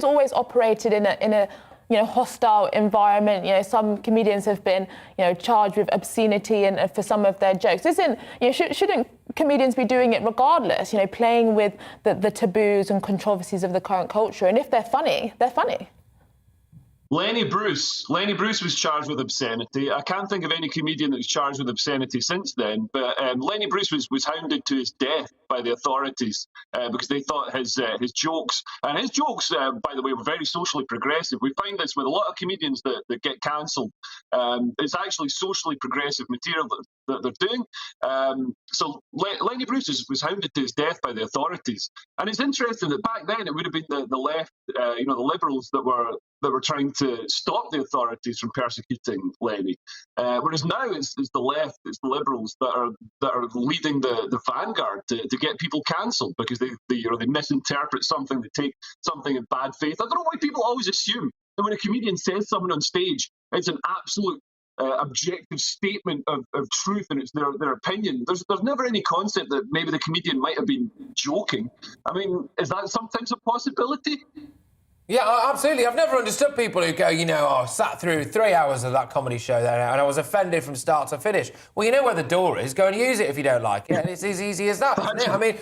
S15: always operated in a you know, hostile environment? You know, some comedians have been, you know, charged with obscenity and for some of their jokes. Shouldn't comedians be doing it regardless? You know, playing with the taboos and controversies of the current culture. And if they're funny, they're funny.
S11: Lenny Bruce was charged with obscenity. I can't think of any comedian that was charged with obscenity since then, but Lenny Bruce was hounded to his death by the authorities because they thought his jokes, by the way, were very socially progressive. We find this with a lot of comedians that get cancelled. It's actually socially progressive material that they're doing. So Lenny Bruce was hounded to his death by the authorities. And it's interesting that back then it would have been the left, you know, the liberals that were trying to stop the authorities from persecuting Lenny, whereas now it's the left, it's the liberals that are leading the vanguard to get people cancelled because they misinterpret something, they take something in bad faith. I don't know why people always assume that when a comedian says something on stage, it's an absolute objective statement of truth, and it's their opinion. There's never any concept that maybe the comedian might have been joking. I mean, is that sometimes a possibility?
S6: Yeah, absolutely. I've never understood people who go, I sat through 3 hours of that comedy show there and I was offended from start to finish. Well, you know where the door is. Go and use it if you don't like it. And it's as easy as that, isn't it? I mean,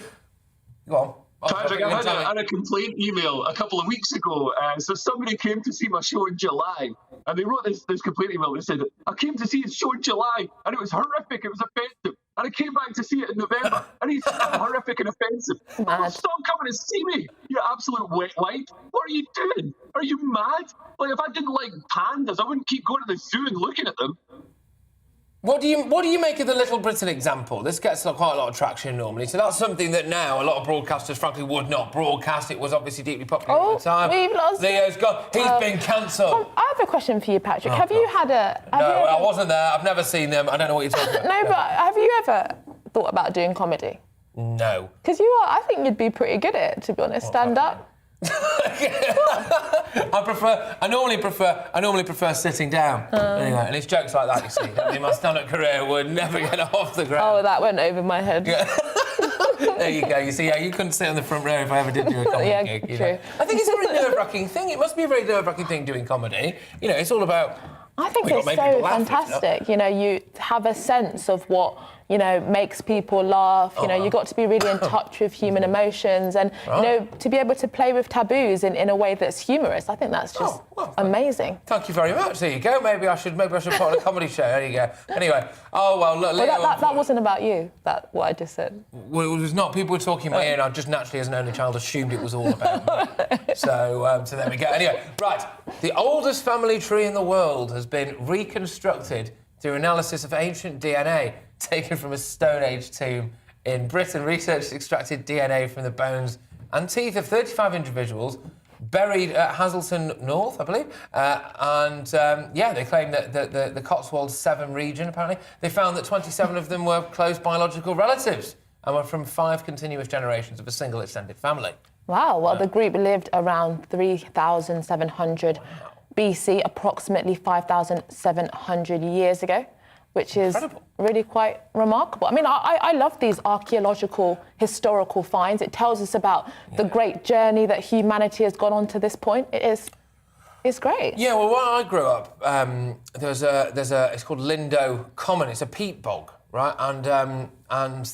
S6: go on.
S11: Patrick, I had a complaint email a couple of weeks ago. So somebody came to see my show in July, and they wrote this complaint email. They said, I came to see his show in July, and it was horrific, it was offensive. And I came back to see it in November, and he's still horrific and offensive. Oh, stop coming to see me, you absolute wet wipe. What are you doing? Are you mad? Like, if I didn't like pandas, I wouldn't keep going to the zoo and looking at them.
S6: What do you make of the Little Britain example? This gets quite a lot of traction normally. So that's something that now a lot of broadcasters, frankly, would not broadcast. It was obviously deeply popular at the time.
S15: We've lost
S6: Leo's gone. He's been cancelled.
S15: I have a question for you, Patrick. Have you had a...
S6: No, I wasn't there. I've never seen them. I don't know what you're talking about.
S15: No, but have you ever thought about doing comedy?
S6: No.
S15: Because you are. I think you'd be pretty good at it, to be honest. Stand up.
S6: I normally prefer sitting down. Anyway, and it's jokes like that, you see. I mean, my stand-up career would never get off the ground.
S15: Oh, that went over my head.
S6: Yeah. There you go. You see, you couldn't sit on the front row if I ever did do a comedy gig.
S15: True.
S6: I think it's a very nerve-wracking thing. It must be a very nerve-wracking thing doing comedy. It's all about...
S15: I think it's so fantastic. You have a sense of what, makes people laugh. You've got to be really in touch with human emotions and, to be able to play with taboos in a way that's humorous. I think that's just amazing.
S6: Thank you very much. There you go. Maybe I should put on a comedy show. There you go. Anyway, look, Leo...
S15: that wasn't about you, what I just said.
S6: Well, it was not. People were talking about it, and I just naturally, as an only child, assumed it was all about me. So there we go. Anyway, right. The oldest family tree in the world has been reconstructed through analysis of ancient DNA taken from a Stone Age tomb in Britain. Researchers extracted DNA from the bones and teeth of 35 individuals buried at Hazelton North, I believe. They claim that the Cotswolds 7 region, apparently, they found that 27 of them were close biological relatives and were from 5 continuous generations of a single extended family.
S15: Wow, well, the group lived around 3,700 BC, approximately 5,700 years ago, which is really quite remarkable. I mean, I love these archaeological, historical finds. It tells us about the great journey that humanity has gone on to this point. It's great.
S6: Yeah, well, when I grew up, it's called Lindo Common. It's a peat bog, right? And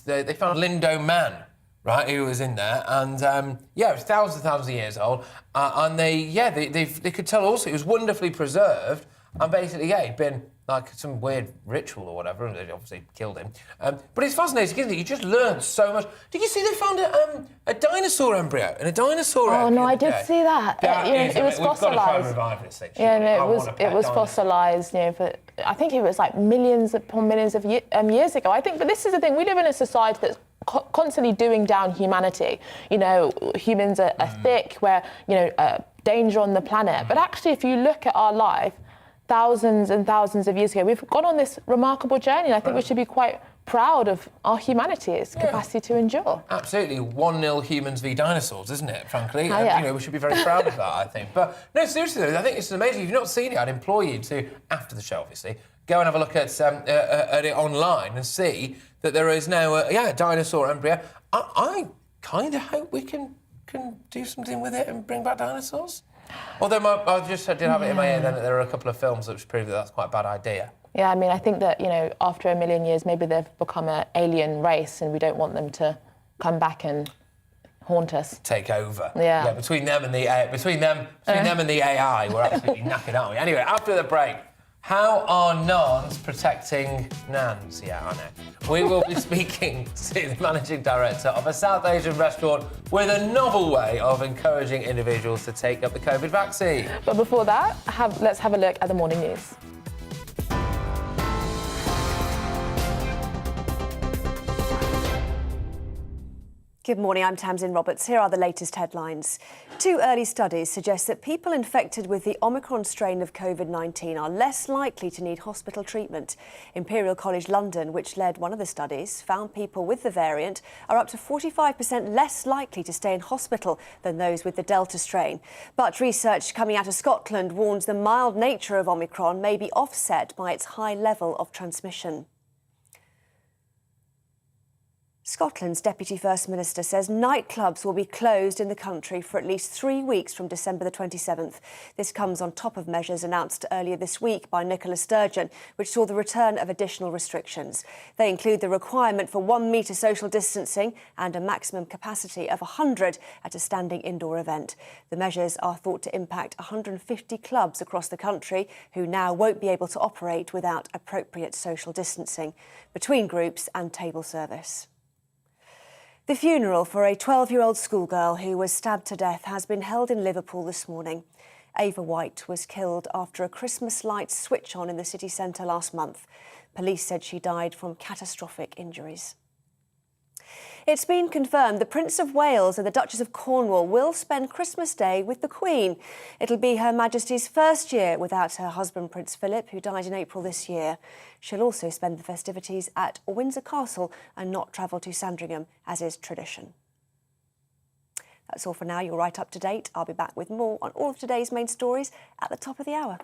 S6: they found Lindo Man, right, who was in there, and it was thousands of years old, and they could tell also it was wonderfully preserved, and basically, it'd been like some weird ritual or whatever, and they obviously killed him. But it's fascinating, isn't it? You just learn so much. Did you see they found a dinosaur embryo in a dinosaur egg?
S15: Oh no, I did see that. It was fossilised.
S6: We've got to try and revive this thing.
S15: Yeah, no, it was fossilised. For I think it was like millions upon millions of years ago. I think, but this is the thing: we live in a society that's constantly doing down humanity. Humans are thick. We're danger on the planet. But actually, if you look at our life, thousands and thousands of years ago, we've gone on this remarkable journey, and I think we should be quite proud of our humanity, its capacity to endure.
S6: Absolutely. 1-0 humans v dinosaurs, isn't it, frankly?
S15: Yeah.
S6: We should be very proud of that, I think. But, no, seriously, though, I think it's amazing. If you've not seen it, I'd implore you to, after the show, obviously, go and have a look at it online and see that there is now a dinosaur embryo. I kind of hope we can do something with it and bring back dinosaurs. Although I just did have it in my ear then that there are a couple of films which prove that that's quite a bad idea.
S15: Yeah, I mean, I think that, after a million years, maybe they've become an alien race and we don't want them to come back and haunt us.
S6: Take over.
S15: Yeah.
S6: Between them and the AI, we're absolutely knackered, aren't we? Anyway, after the break, how are Nans protecting Nans? Yeah, I know. We will be speaking to the managing director of a South Asian restaurant with a novel way of encouraging individuals to take up the COVID vaccine.
S15: But before that, let's have a look at the morning news.
S16: Good morning, I'm Tamsin Roberts. Here are the latest headlines. 2 early studies suggest that people infected with the Omicron strain of COVID-19 are less likely to need hospital treatment. Imperial College London, which led one of the studies, found people with the variant are up to 45% less likely to stay in hospital than those with the Delta strain. But research coming out of Scotland warns the mild nature of Omicron may be offset by its high level of transmission. Scotland's Deputy First Minister says nightclubs will be closed in the country for at least 3 weeks from December the 27th. This comes on top of measures announced earlier this week by Nicola Sturgeon, which saw the return of additional restrictions. They include the requirement for 1 metre social distancing and a maximum capacity of 100 at a standing indoor event. The measures are thought to impact 150 clubs across the country who now won't be able to operate without appropriate social distancing between groups and table service. The funeral for a 12-year-old schoolgirl who was stabbed to death has been held in Liverpool this morning. Ava White was killed after a Christmas lights switch on in the city centre last month. Police said she died from catastrophic injuries. It's been confirmed the Prince of Wales and the Duchess of Cornwall will spend Christmas Day with the Queen. It'll be Her Majesty's first year without her husband, Prince Philip, who died in April this year. She'll also spend the festivities at Windsor Castle and not travel to Sandringham, as is tradition. That's all for now. You're right up to date. I'll be back with more on all of today's main stories at the top of the hour.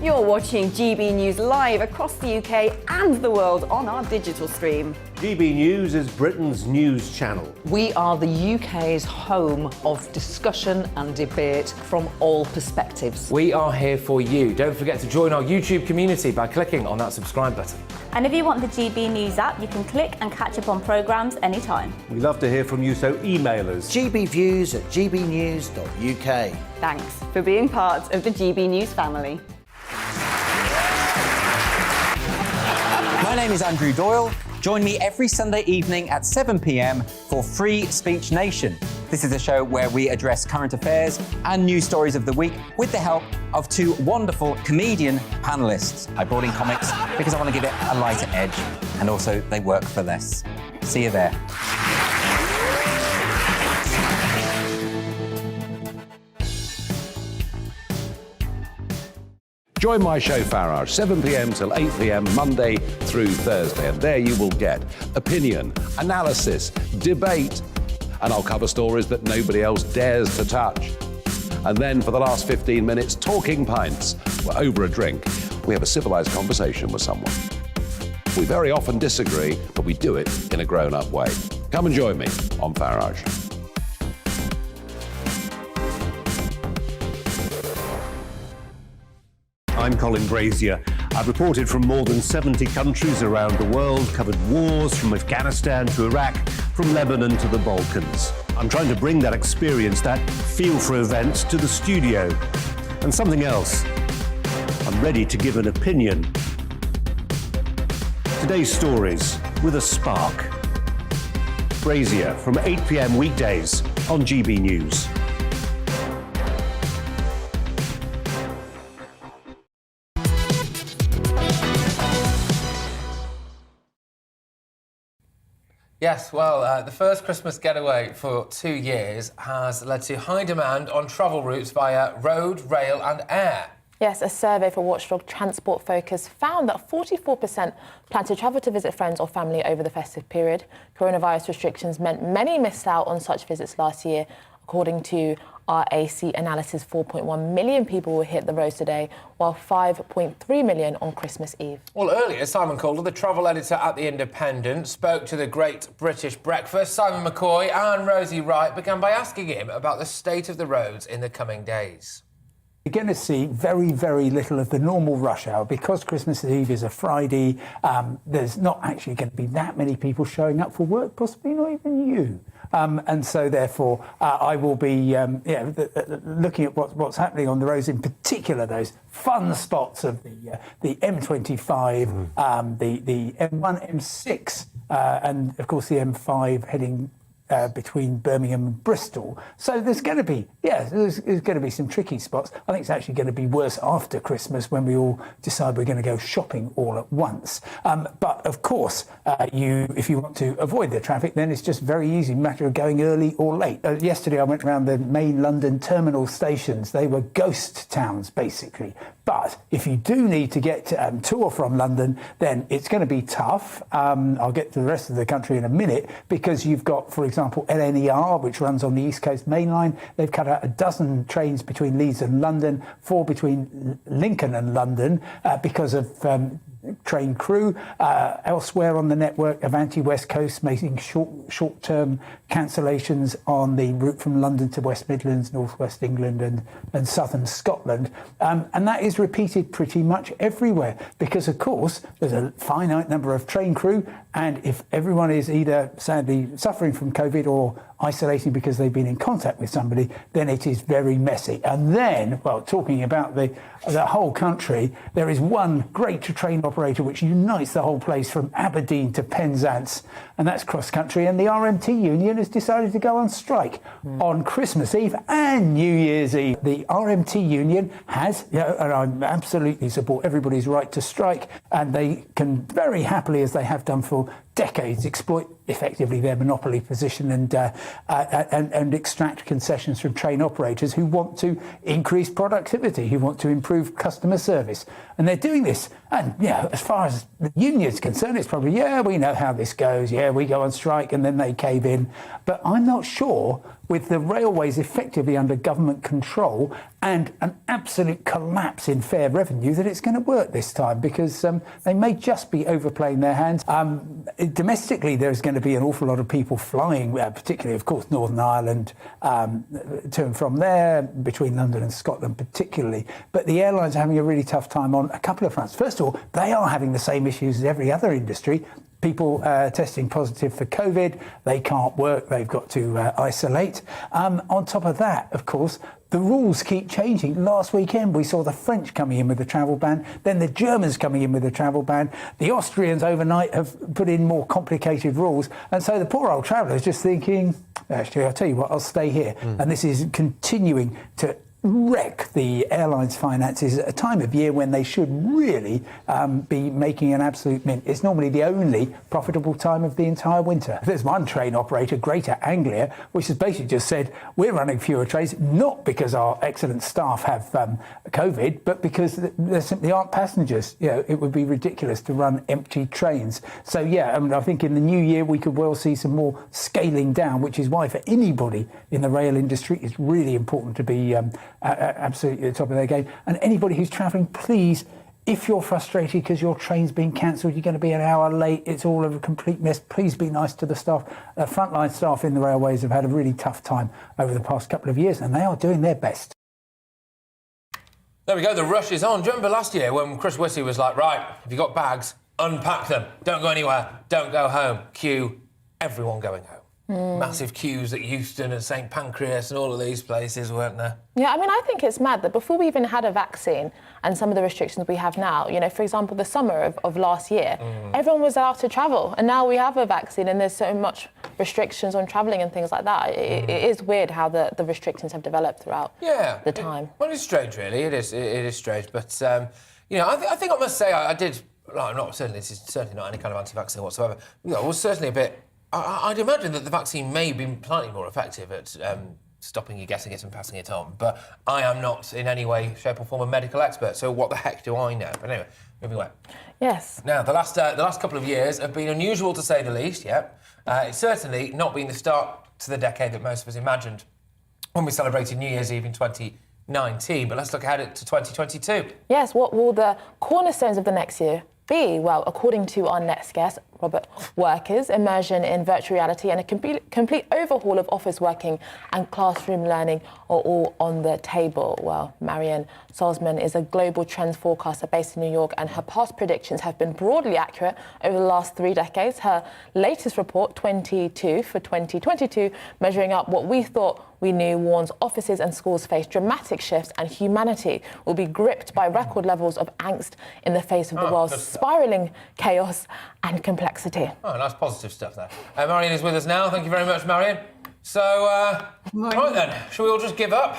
S3: You're watching GB News live across the UK and the world on our digital stream.
S4: GB News is Britain's news channel.
S5: We are the UK's home of discussion and debate from all perspectives.
S6: We are here for you. Don't forget to join our YouTube community by clicking on that subscribe button.
S7: And if you want the GB News app, you can click and catch up on programmes anytime.
S4: We love to hear from you, so email us.
S8: gbviews@gbnews.uk.
S3: Thanks for being part of the GB News family.
S9: My name is Andrew Doyle. Join me every Sunday evening at 7 p.m. for Free Speech Nation. This is a show where we address current affairs and news stories of the week with the help of 2 wonderful comedian panellists. I brought in comics because I want to give it a lighter edge, and also they work for less. See you there.
S10: Join my show Farage, 7 p.m. till 8 p.m. Monday through Thursday, and there you will get opinion, analysis, debate, and I'll cover stories that nobody else dares to touch. And then for the last 15 minutes, talking pints. We're over a drink. We have a civilised conversation with someone. We very often disagree, but we do it in a grown-up way. Come and join me on Farage.
S4: I'm Colin Brazier. I've reported from more than 70 countries around the world, covered wars from Afghanistan to Iraq, from Lebanon to the Balkans. I'm trying to bring that experience, that feel for events, to the studio. And something else. I'm ready to give an opinion. Today's stories with a spark. Brazier from 8 p.m. weekdays on GB News.
S6: Yes, well, the first Christmas getaway for 2 years has led to high demand on travel routes via road, rail and air.
S15: Yes, a survey for Watchdog Transport Focus found that 44% plan to travel to visit friends or family over the festive period. Coronavirus restrictions meant many missed out on such visits last year. According to RAC analysis, 4.1 million people will hit the roads today, while 5.3 million on Christmas Eve.
S6: Well, earlier, Simon Calder, the travel editor at The Independent, spoke to the Great British Breakfast. Simon McCoy and Rosie Wright began by asking him about the state of the roads in the coming days.
S17: You're going to see very, very little of the normal rush hour. Because Christmas Eve is a Friday, there's not actually going to be that many people showing up for work, possibly not even you. And so, therefore, I will be looking at what's happening on the roads, in particular those fun spots of the M25, the M1, M6, and, of course, the M5 heading between Birmingham and Bristol. So there's going to be, there's going to be some tricky spots. I think it's actually going to be worse after Christmas when we all decide we're going to go shopping all at once. But of course, if you want to avoid the traffic, then it's just very easy, matter of going early or late. Yesterday I went around the main London terminal stations. They were ghost towns, basically. But if you do need to get to or from London, then it's going to be tough. I'll get to the rest of the country in a minute, because you've got, for example, LNER, which runs on the East Coast Main Line. They've cut out 12 trains between Leeds and London, 4 between Lincoln and London, because of train crew. Elsewhere on the network, Avanti West Coast making short-term cancellations on the route from London to West Midlands, North West England and southern Scotland. And that is repeated pretty much everywhere, because, of course, there's a finite number of train crew, and if everyone is either sadly suffering from COVID or isolating because they've been in contact with somebody, then it is very messy. And then, well, talking about the whole country, there is one great train operator which unites the whole place from Aberdeen to Penzance, and that's cross country. And the RMT union has decided to go on strike on Christmas Eve and New Year's Eve. The RMT union has, and I absolutely support everybody's right to strike, and they can very happily, as they have done for decades, exploit effectively their monopoly position and extract concessions from train operators who want to increase productivity, who want to improve customer service. And they're doing this. And, as far as the union's concerned, it's probably, we know how this goes. We go on strike and then they cave in. But I'm not sure, with the railways effectively under government control and an absolute collapse in fare revenue, that it's going to work this time, because they may just be overplaying their hands. Domestically, there's going to be an awful lot of people flying, particularly, of course, Northern Ireland, to and from there, between London and Scotland particularly. But the airlines are having a really tough time on a couple of fronts. First of all, they are having the same issues as every other industry. People testing positive for COVID, they can't work, they've got to isolate. On top of that, of course, the rules keep changing. Last weekend, we saw the French coming in with a travel ban, then the Germans coming in with a travel ban. The Austrians overnight have put in more complicated rules. And so the poor old traveller is just thinking, actually, I'll tell you what, I'll stay here. And this is continuing to wreck the airlines' finances at a time of year when they should really be making an absolute mint. It's normally the only profitable time of the entire winter. There's one train operator, Greater Anglia, which has basically just said, we're running fewer trains, not because our excellent staff have COVID, but because there simply aren't passengers. It would be ridiculous to run empty trains. So, I think in the new year we could well see some more scaling down, which is why for anybody in the rail industry it's really important to be absolutely at the top of their game. And anybody who's travelling, please, if you're frustrated because your train's been cancelled, you're going to be an hour late, it's all a complete mess, please be nice to the staff. Frontline staff in the railways have had a really tough time over the past couple of years, and they are doing their best.
S6: There we go, the rush is on. Do you remember last year when Chris Whitty was like, right, if you've got bags, unpack them, don't go anywhere, don't go home, queue, everyone going home. Massive queues at Euston and St Pancras and all of these places, weren't there?
S15: Yeah, I think it's mad that before we even had a vaccine and some of the restrictions we have now, for example, the summer of last year, everyone was allowed to travel, and now we have a vaccine and there's so much restrictions on travelling and things like that. It is weird how the restrictions have developed throughout the time.
S6: It's strange, really. It is strange, but, I think I must say I did... this is certainly not any kind of anti-vaccine whatsoever. I was certainly a bit... I'd imagine that the vaccine may be slightly more effective at stopping you getting it and passing it on, but I am not in any way, shape or form a medical expert, so what the heck do I know? But anyway, moving on.
S15: Yes.
S6: Now, the last couple of years have been unusual to say the least, It's certainly not been the start to the decade that most of us imagined when we celebrated New Year's Eve in 2019, but let's look ahead to 2022.
S15: Yes, what will the cornerstones of the next year be? Well, according to our next guest, Robert, workers, immersion in virtual reality and a complete overhaul of office working and classroom learning are all on the table. Well, Marianne Salzman is a global trends forecaster based in New York, and her past predictions have been broadly accurate over the last 3 decades. Her latest report, 22 for 2022, measuring up what we thought we knew warns offices and schools face dramatic shifts and humanity will be gripped by record levels of angst in the face of the world's spiralling chaos and complexity.
S6: Oh, nice positive stuff there. Marion is with us now. Thank you very much, Marion. So, right then, shall we all just give up?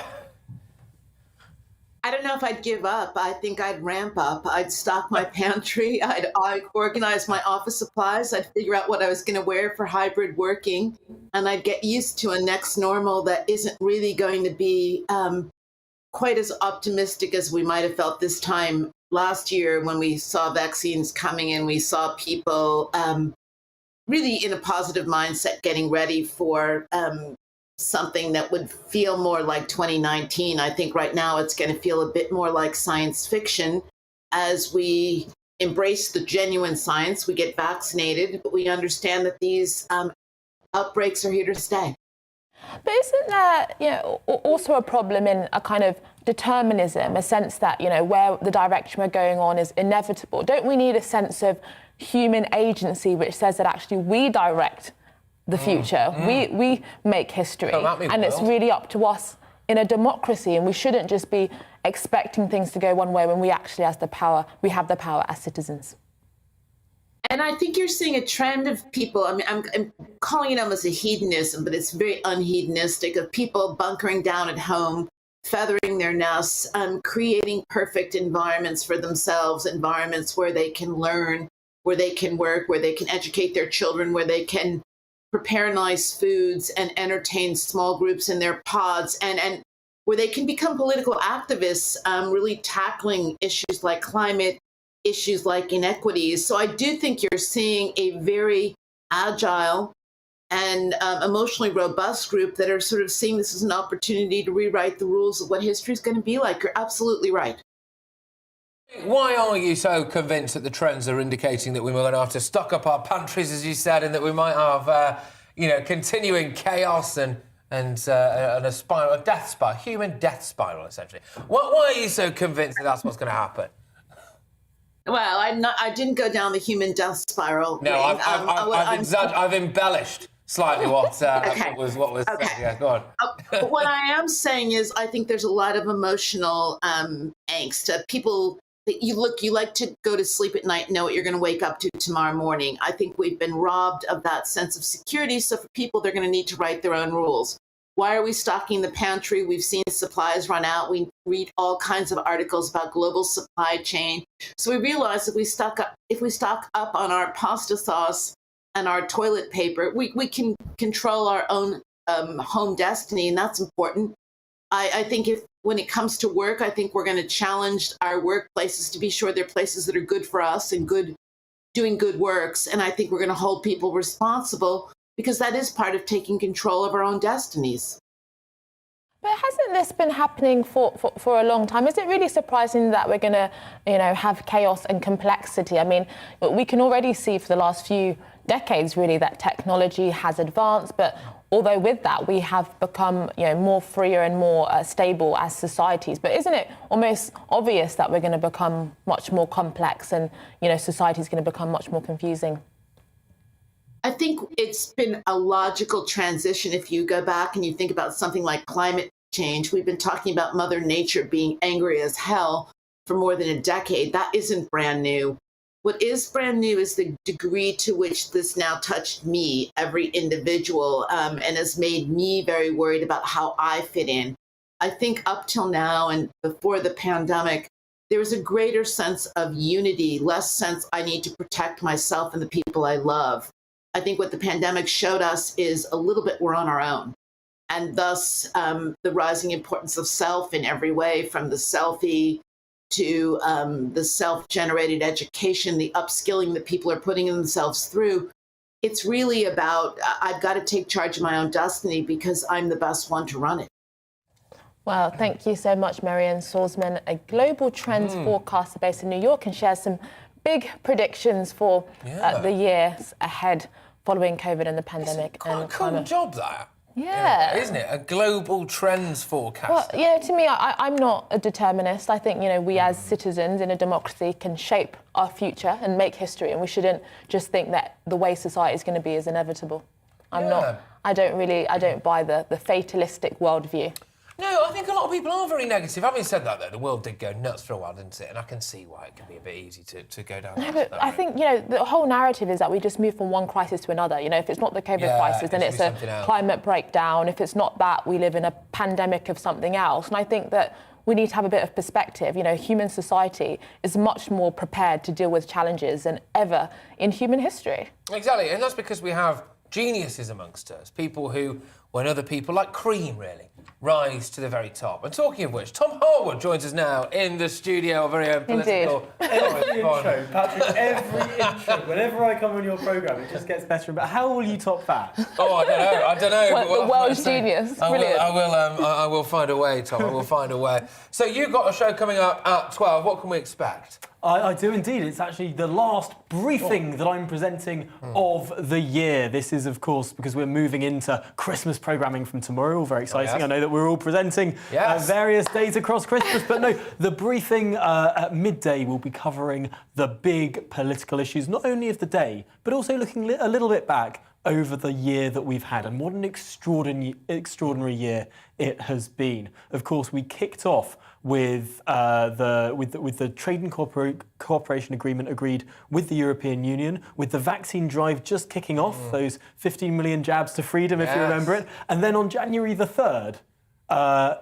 S19: I don't know if I'd give up. I think I'd ramp up. I'd stock my pantry. I'd organize my office supplies. I'd figure out what I was going to wear for hybrid working. And I'd get used to a next normal that isn't really going to be quite as optimistic as we might have felt this time last year when we saw vaccines coming and we saw people really in a positive mindset getting ready for something that would feel more like 2019. I think right now it's going to feel a bit more like science fiction as we embrace the genuine science, we get vaccinated, but we understand that these outbreaks are here to stay.
S15: But isn't there, also a problem in a kind of determinism, a sense that, where the direction we're going on is inevitable? Don't we need a sense of human agency which says that actually we direct the future, we make history, and it's really up to us in a democracy, and we shouldn't just be expecting things to go one way when we actually have the power as citizens.
S19: And I think you're seeing a trend of people, I mean, I'm calling it almost a hedonism, but it's very unhedonistic, of people bunkering down at home, feathering their nests, creating perfect environments for themselves, environments where they can learn, where they can work, where they can educate their children, where they can prepare nice foods and entertain small groups in their pods, and where they can become political activists, really tackling issues like climate, issues like inequities. So I do think you're seeing a very agile and emotionally robust group that are sort of seeing this as an opportunity to rewrite the rules of what history is going to be like. You're absolutely right.
S6: Why are you so convinced that the trends are indicating that we were going to have to stock up our pantries, as you said, and that we might have, continuing chaos and a spiral, a death spiral, human death spiral, essentially? Why are you so convinced that that's what's going to happen?
S19: Well, I didn't go down the human death spiral.
S6: No, I've embellished slightly what was said. Yeah, go on.
S19: But what I am saying is, I think there's a lot of emotional angst. People. You like to go to sleep at night and know what you're going to wake up to tomorrow morning. I think we've been robbed of that sense of security. So for people, they're going to need to write their own rules. Why are we stocking the pantry? We've seen supplies run out. We read all kinds of articles about global supply chain. So we realize if we stock up on our pasta sauce and our toilet paper, we can control our own home destiny, and that's important. I think when it comes to work, I think we're going to challenge our workplaces to be sure they're places that are good for us and doing good works. And I think we're going to hold people responsible because that is part of taking control of our own destinies.
S15: But hasn't this been happening for a long time? Is it really surprising that we're going to, have chaos and complexity? I mean, we can already see for the last few decades, really, that technology has advanced, but although with that, we have become, more freer and more stable as societies. But isn't it almost obvious that we're going to become much more complex and, society is going to become much more confusing?
S19: I think it's been a logical transition. If you go back and you think about something like climate change, we've been talking about Mother Nature being angry as hell for more than a decade. That isn't brand new. What is brand new is the degree to which this now touched me, every individual, and has made me very worried about how I fit in. I think up till now and before the pandemic, there was a greater sense of unity, less sense I need to protect myself and the people I love. I think what the pandemic showed us is a little bit we're on our own. And thus the rising importance of self in every way, from the selfie to the self-generated education, the upskilling that people are putting themselves through. It's really about, I've got to take charge of my own destiny because I'm the best one to run it.
S15: Well, thank you so much, Marianne Swordsman, a global trends forecaster based in New York, and shares some big predictions for the years ahead following COVID and the pandemic.
S6: It's quite a cool job, that.
S15: Yeah.
S6: Isn't it? A global trends forecast.
S15: Well, to me, I'm not a determinist. I think, we as citizens in a democracy can shape our future and make history, and we shouldn't just think that the way society is going to be is inevitable. I'm not. I don't buy the fatalistic worldview.
S6: No, I think a lot of people are very negative. Having said that, though, the world did go nuts for a while, didn't it? And I can see why it can be a bit easy to go down.
S15: No, but I think, the whole narrative is that we just move from one crisis to another. If it's not the COVID crisis, then it's a climate breakdown. If it's not that, we live in a pandemic of something else. And I think that we need to have a bit of perspective. Human society is much more prepared to deal with challenges than ever in human history.
S6: Exactly, and that's because we have geniuses amongst us, people who, when other people, like cream, really, rise to the very top. And talking of which, Tom Harwood joins us now in the studio, a very own political...
S18: Every intro, Patrick, every intro, whenever I come on your programme, it just gets better. But how will you top that?
S6: Oh, I don't know.
S15: Well, the world's genius. Brilliant.
S6: I will find a way, Tom. I will find a way. So you've got a show coming up at 12. What can we expect?
S18: I do indeed. It's actually the last briefing that I'm presenting of the year. This is, of course, because we're moving into Christmas programming from tomorrow. All very exciting.
S6: yes.
S18: I know that we're all presenting various days across Christmas, but no, the briefing at midday will be covering the big political issues, not only of the day, but also looking a little bit back over the year that we've had, and what an extraordinary year it has been. Of course, we kicked off with the trade and cooperation agreement agreed with the European Union, with the vaccine drive just kicking off, those 15 million jabs to freedom, if you remember it. And then on January the 3rd,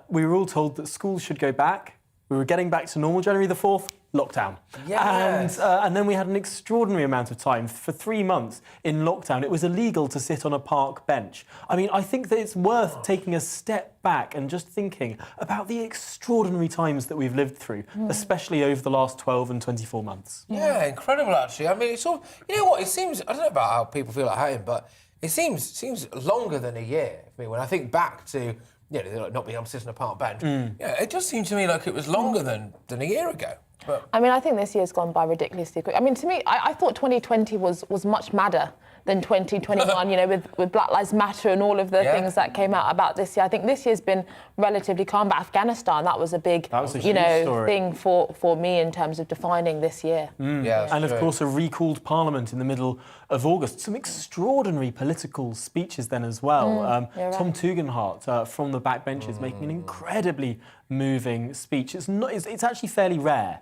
S18: we were all told that schools should go back. We were getting back to normal. January the 4th, lockdown.
S6: Yes.
S18: And then we had an extraordinary amount of time. For 3 months in lockdown, it was illegal to sit on a park bench. I mean, I think that it's worth taking a step back and just thinking about the extraordinary times that we've lived through, especially over the last 12 and 24 months.
S6: Yeah, incredible, actually. I mean, it's all... You know what? It seems... I don't know about how people feel at home, but it seems longer than a year. I mean, when I think back to... not being able to sit on a park bench. Yeah, it just seemed to me like it was longer than a year ago. But
S15: I mean, I think this year's gone by ridiculously quick. I mean, to me, I thought 2020 was much madder than 2021, with Black Lives Matter and all of the things that came out about this year. I think this year's been relatively calm, but Afghanistan, that was a big, thing for me in terms of defining this year.
S18: And of course, a recalled parliament in the middle of August. Some extraordinary political speeches then as well. Tom Tugendhat from the backbenches making an incredibly moving speech. It's actually fairly rare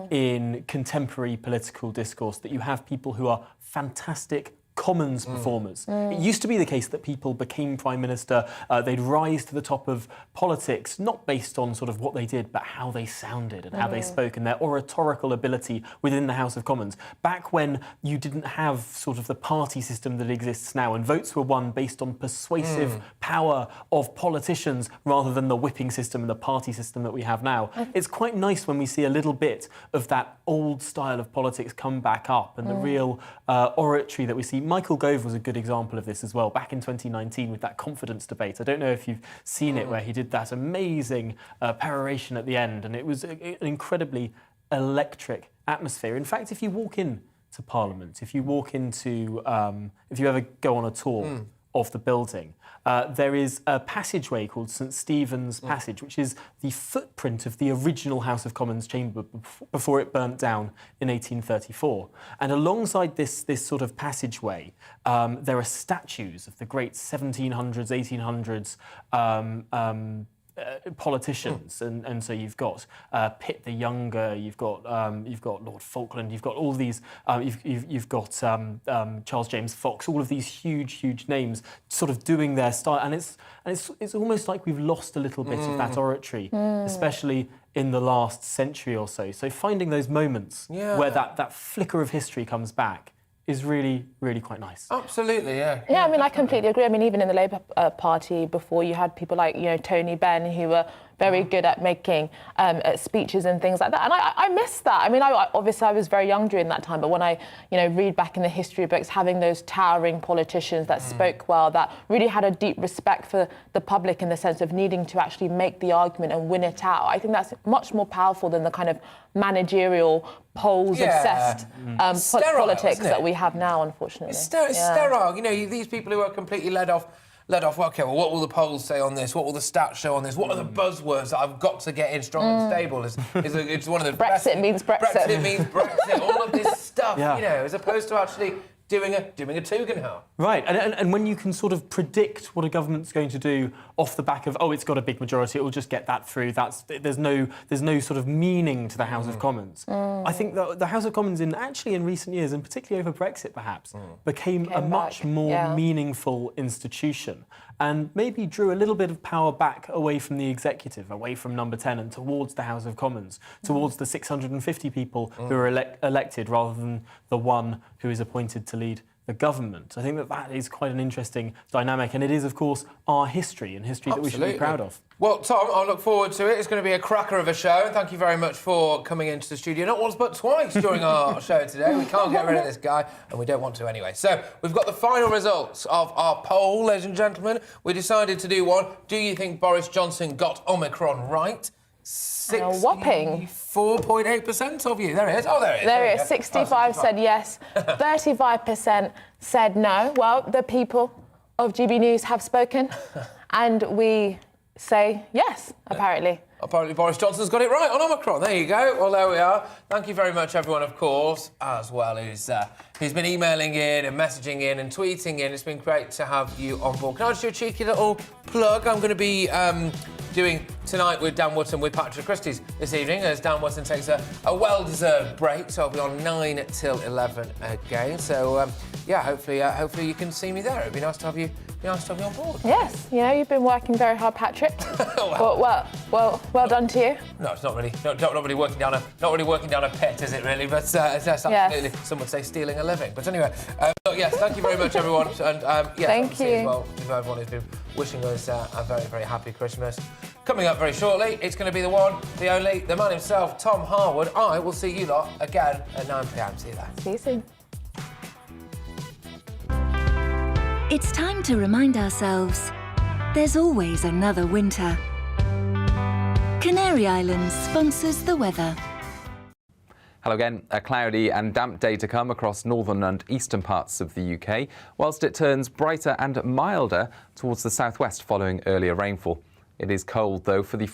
S18: in contemporary political discourse that you have people who are fantastic Commons performers. It used to be the case that people became Prime Minister, they'd rise to the top of politics, not based on sort of what they did, but how they sounded and how they spoke and their oratorical ability within the House of Commons. Back when you didn't have sort of the party system that exists now, and votes were won based on persuasive power of politicians rather than the whipping system and the party system that we have now. It's quite nice when we see a little bit of that old style of politics come back up and the real oratory that we see. Michael Gove was a good example of this as well, back in 2019 with that confidence debate. I don't know if you've seen it, where he did that amazing peroration at the end, and it was an incredibly electric atmosphere. In fact, if you walk into Parliament, if you ever go on a tour of the building, there is a passageway called St Stephen's Passage, which is the footprint of the original House of Commons chamber before it burnt down in 1834. And alongside this sort of passageway, there are statues of the great 1700s, 1800s politicians, and so you've got Pitt the Younger, you've got Lord Falkland, you've got all these, you've got Charles James Fox, all of these huge names, sort of doing their style, and it's almost like we've lost a little bit of that oratory, especially in the last century or so. So finding those moments where that flicker of history comes back is really, really quite nice.
S6: Absolutely, yeah.
S15: Yeah, I mean, I completely agree. I mean, even in the Labour Party before, you had people like, Tony Benn, who were very good at making speeches and things like that. And I miss that. I mean, obviously I was very young during that time, but when I, read back in the history books, having those towering politicians that spoke well, that really had a deep respect for the public in the sense of needing to actually make the argument and win it out, I think that's much more powerful than the kind of managerial polls-obsessed politics that we have now, unfortunately.
S6: It's sterile. These people who are completely led off, okay, well, what will the polls say on this? What will the stats show on this? What are the buzzwords that I've got to get in strong and stable? It's one of the
S15: Brexit means Brexit.
S6: Brexit means Brexit. All of this stuff, as opposed to actually doing a Tugendhat.
S18: Right, and when you can sort of predict what a government's going to do off the back of, oh, it's got a big majority, it will just get that through. There's no sort of meaning to the House of Commons. I think that the House of Commons in recent years, and particularly over Brexit perhaps, became a much more meaningful institution, and maybe drew a little bit of power back away from the executive, away from number 10 and towards the House of Commons, towards the 650 people who are elected rather than the one who is appointed to lead the government. I think that is quite an interesting dynamic, and it is, of course, our history, and history that we should be proud of.
S6: Well, Tom, I look forward to it. It's going to be a cracker of a show. Thank you very much for coming into the studio, not once but twice during our show today. We can't get rid of this guy, and we don't want to anyway. So, we've got the final results of our poll, ladies and gentlemen. We decided to do one. Do you think Boris Johnson got Omicron right?
S15: Whopping
S6: 4.8% of you. There it is. Oh, there it is.
S15: There it is. 65 said yes, 35% said no. Well, the people of GB News have spoken, and we say yes, apparently.
S6: Apparently Boris Johnson's got it right on Omicron. There you go. Well, there we are. Thank you very much, everyone, of course, as well, who's been emailing in and messaging in and tweeting in. It's been great to have you on board. Can I just do a cheeky little plug? I'm going to be doing Tonight with Dan Wootton with Patrick Christie's this evening, as Dan Wootton takes a well-deserved break. So I'll be on 9 till 11 again. So, yeah, hopefully you can see me there. It'd be nice to have you. Nice to have you on board.
S15: Yes, you know, you've been working very hard, Patrick. well done to you.
S6: No, it's not really working down a pit, is it really? But it's absolutely, some would say, stealing a living. But anyway, yes, thank you very much, everyone, and
S15: thank you
S6: as well to everyone who's been wishing us a very, very happy Christmas. Coming up very shortly, it's going to be the one, the only, the man himself, Tom Harwood. I will see you lot again at 9 p.m. See you there.
S15: See you soon.
S2: It's time to remind ourselves there's always another winter. Canary Islands sponsors the weather.
S13: Hello again. A cloudy and damp day to come across northern and eastern parts of the UK, whilst it turns brighter and milder towards the southwest following earlier rainfall. It is cold, though, for the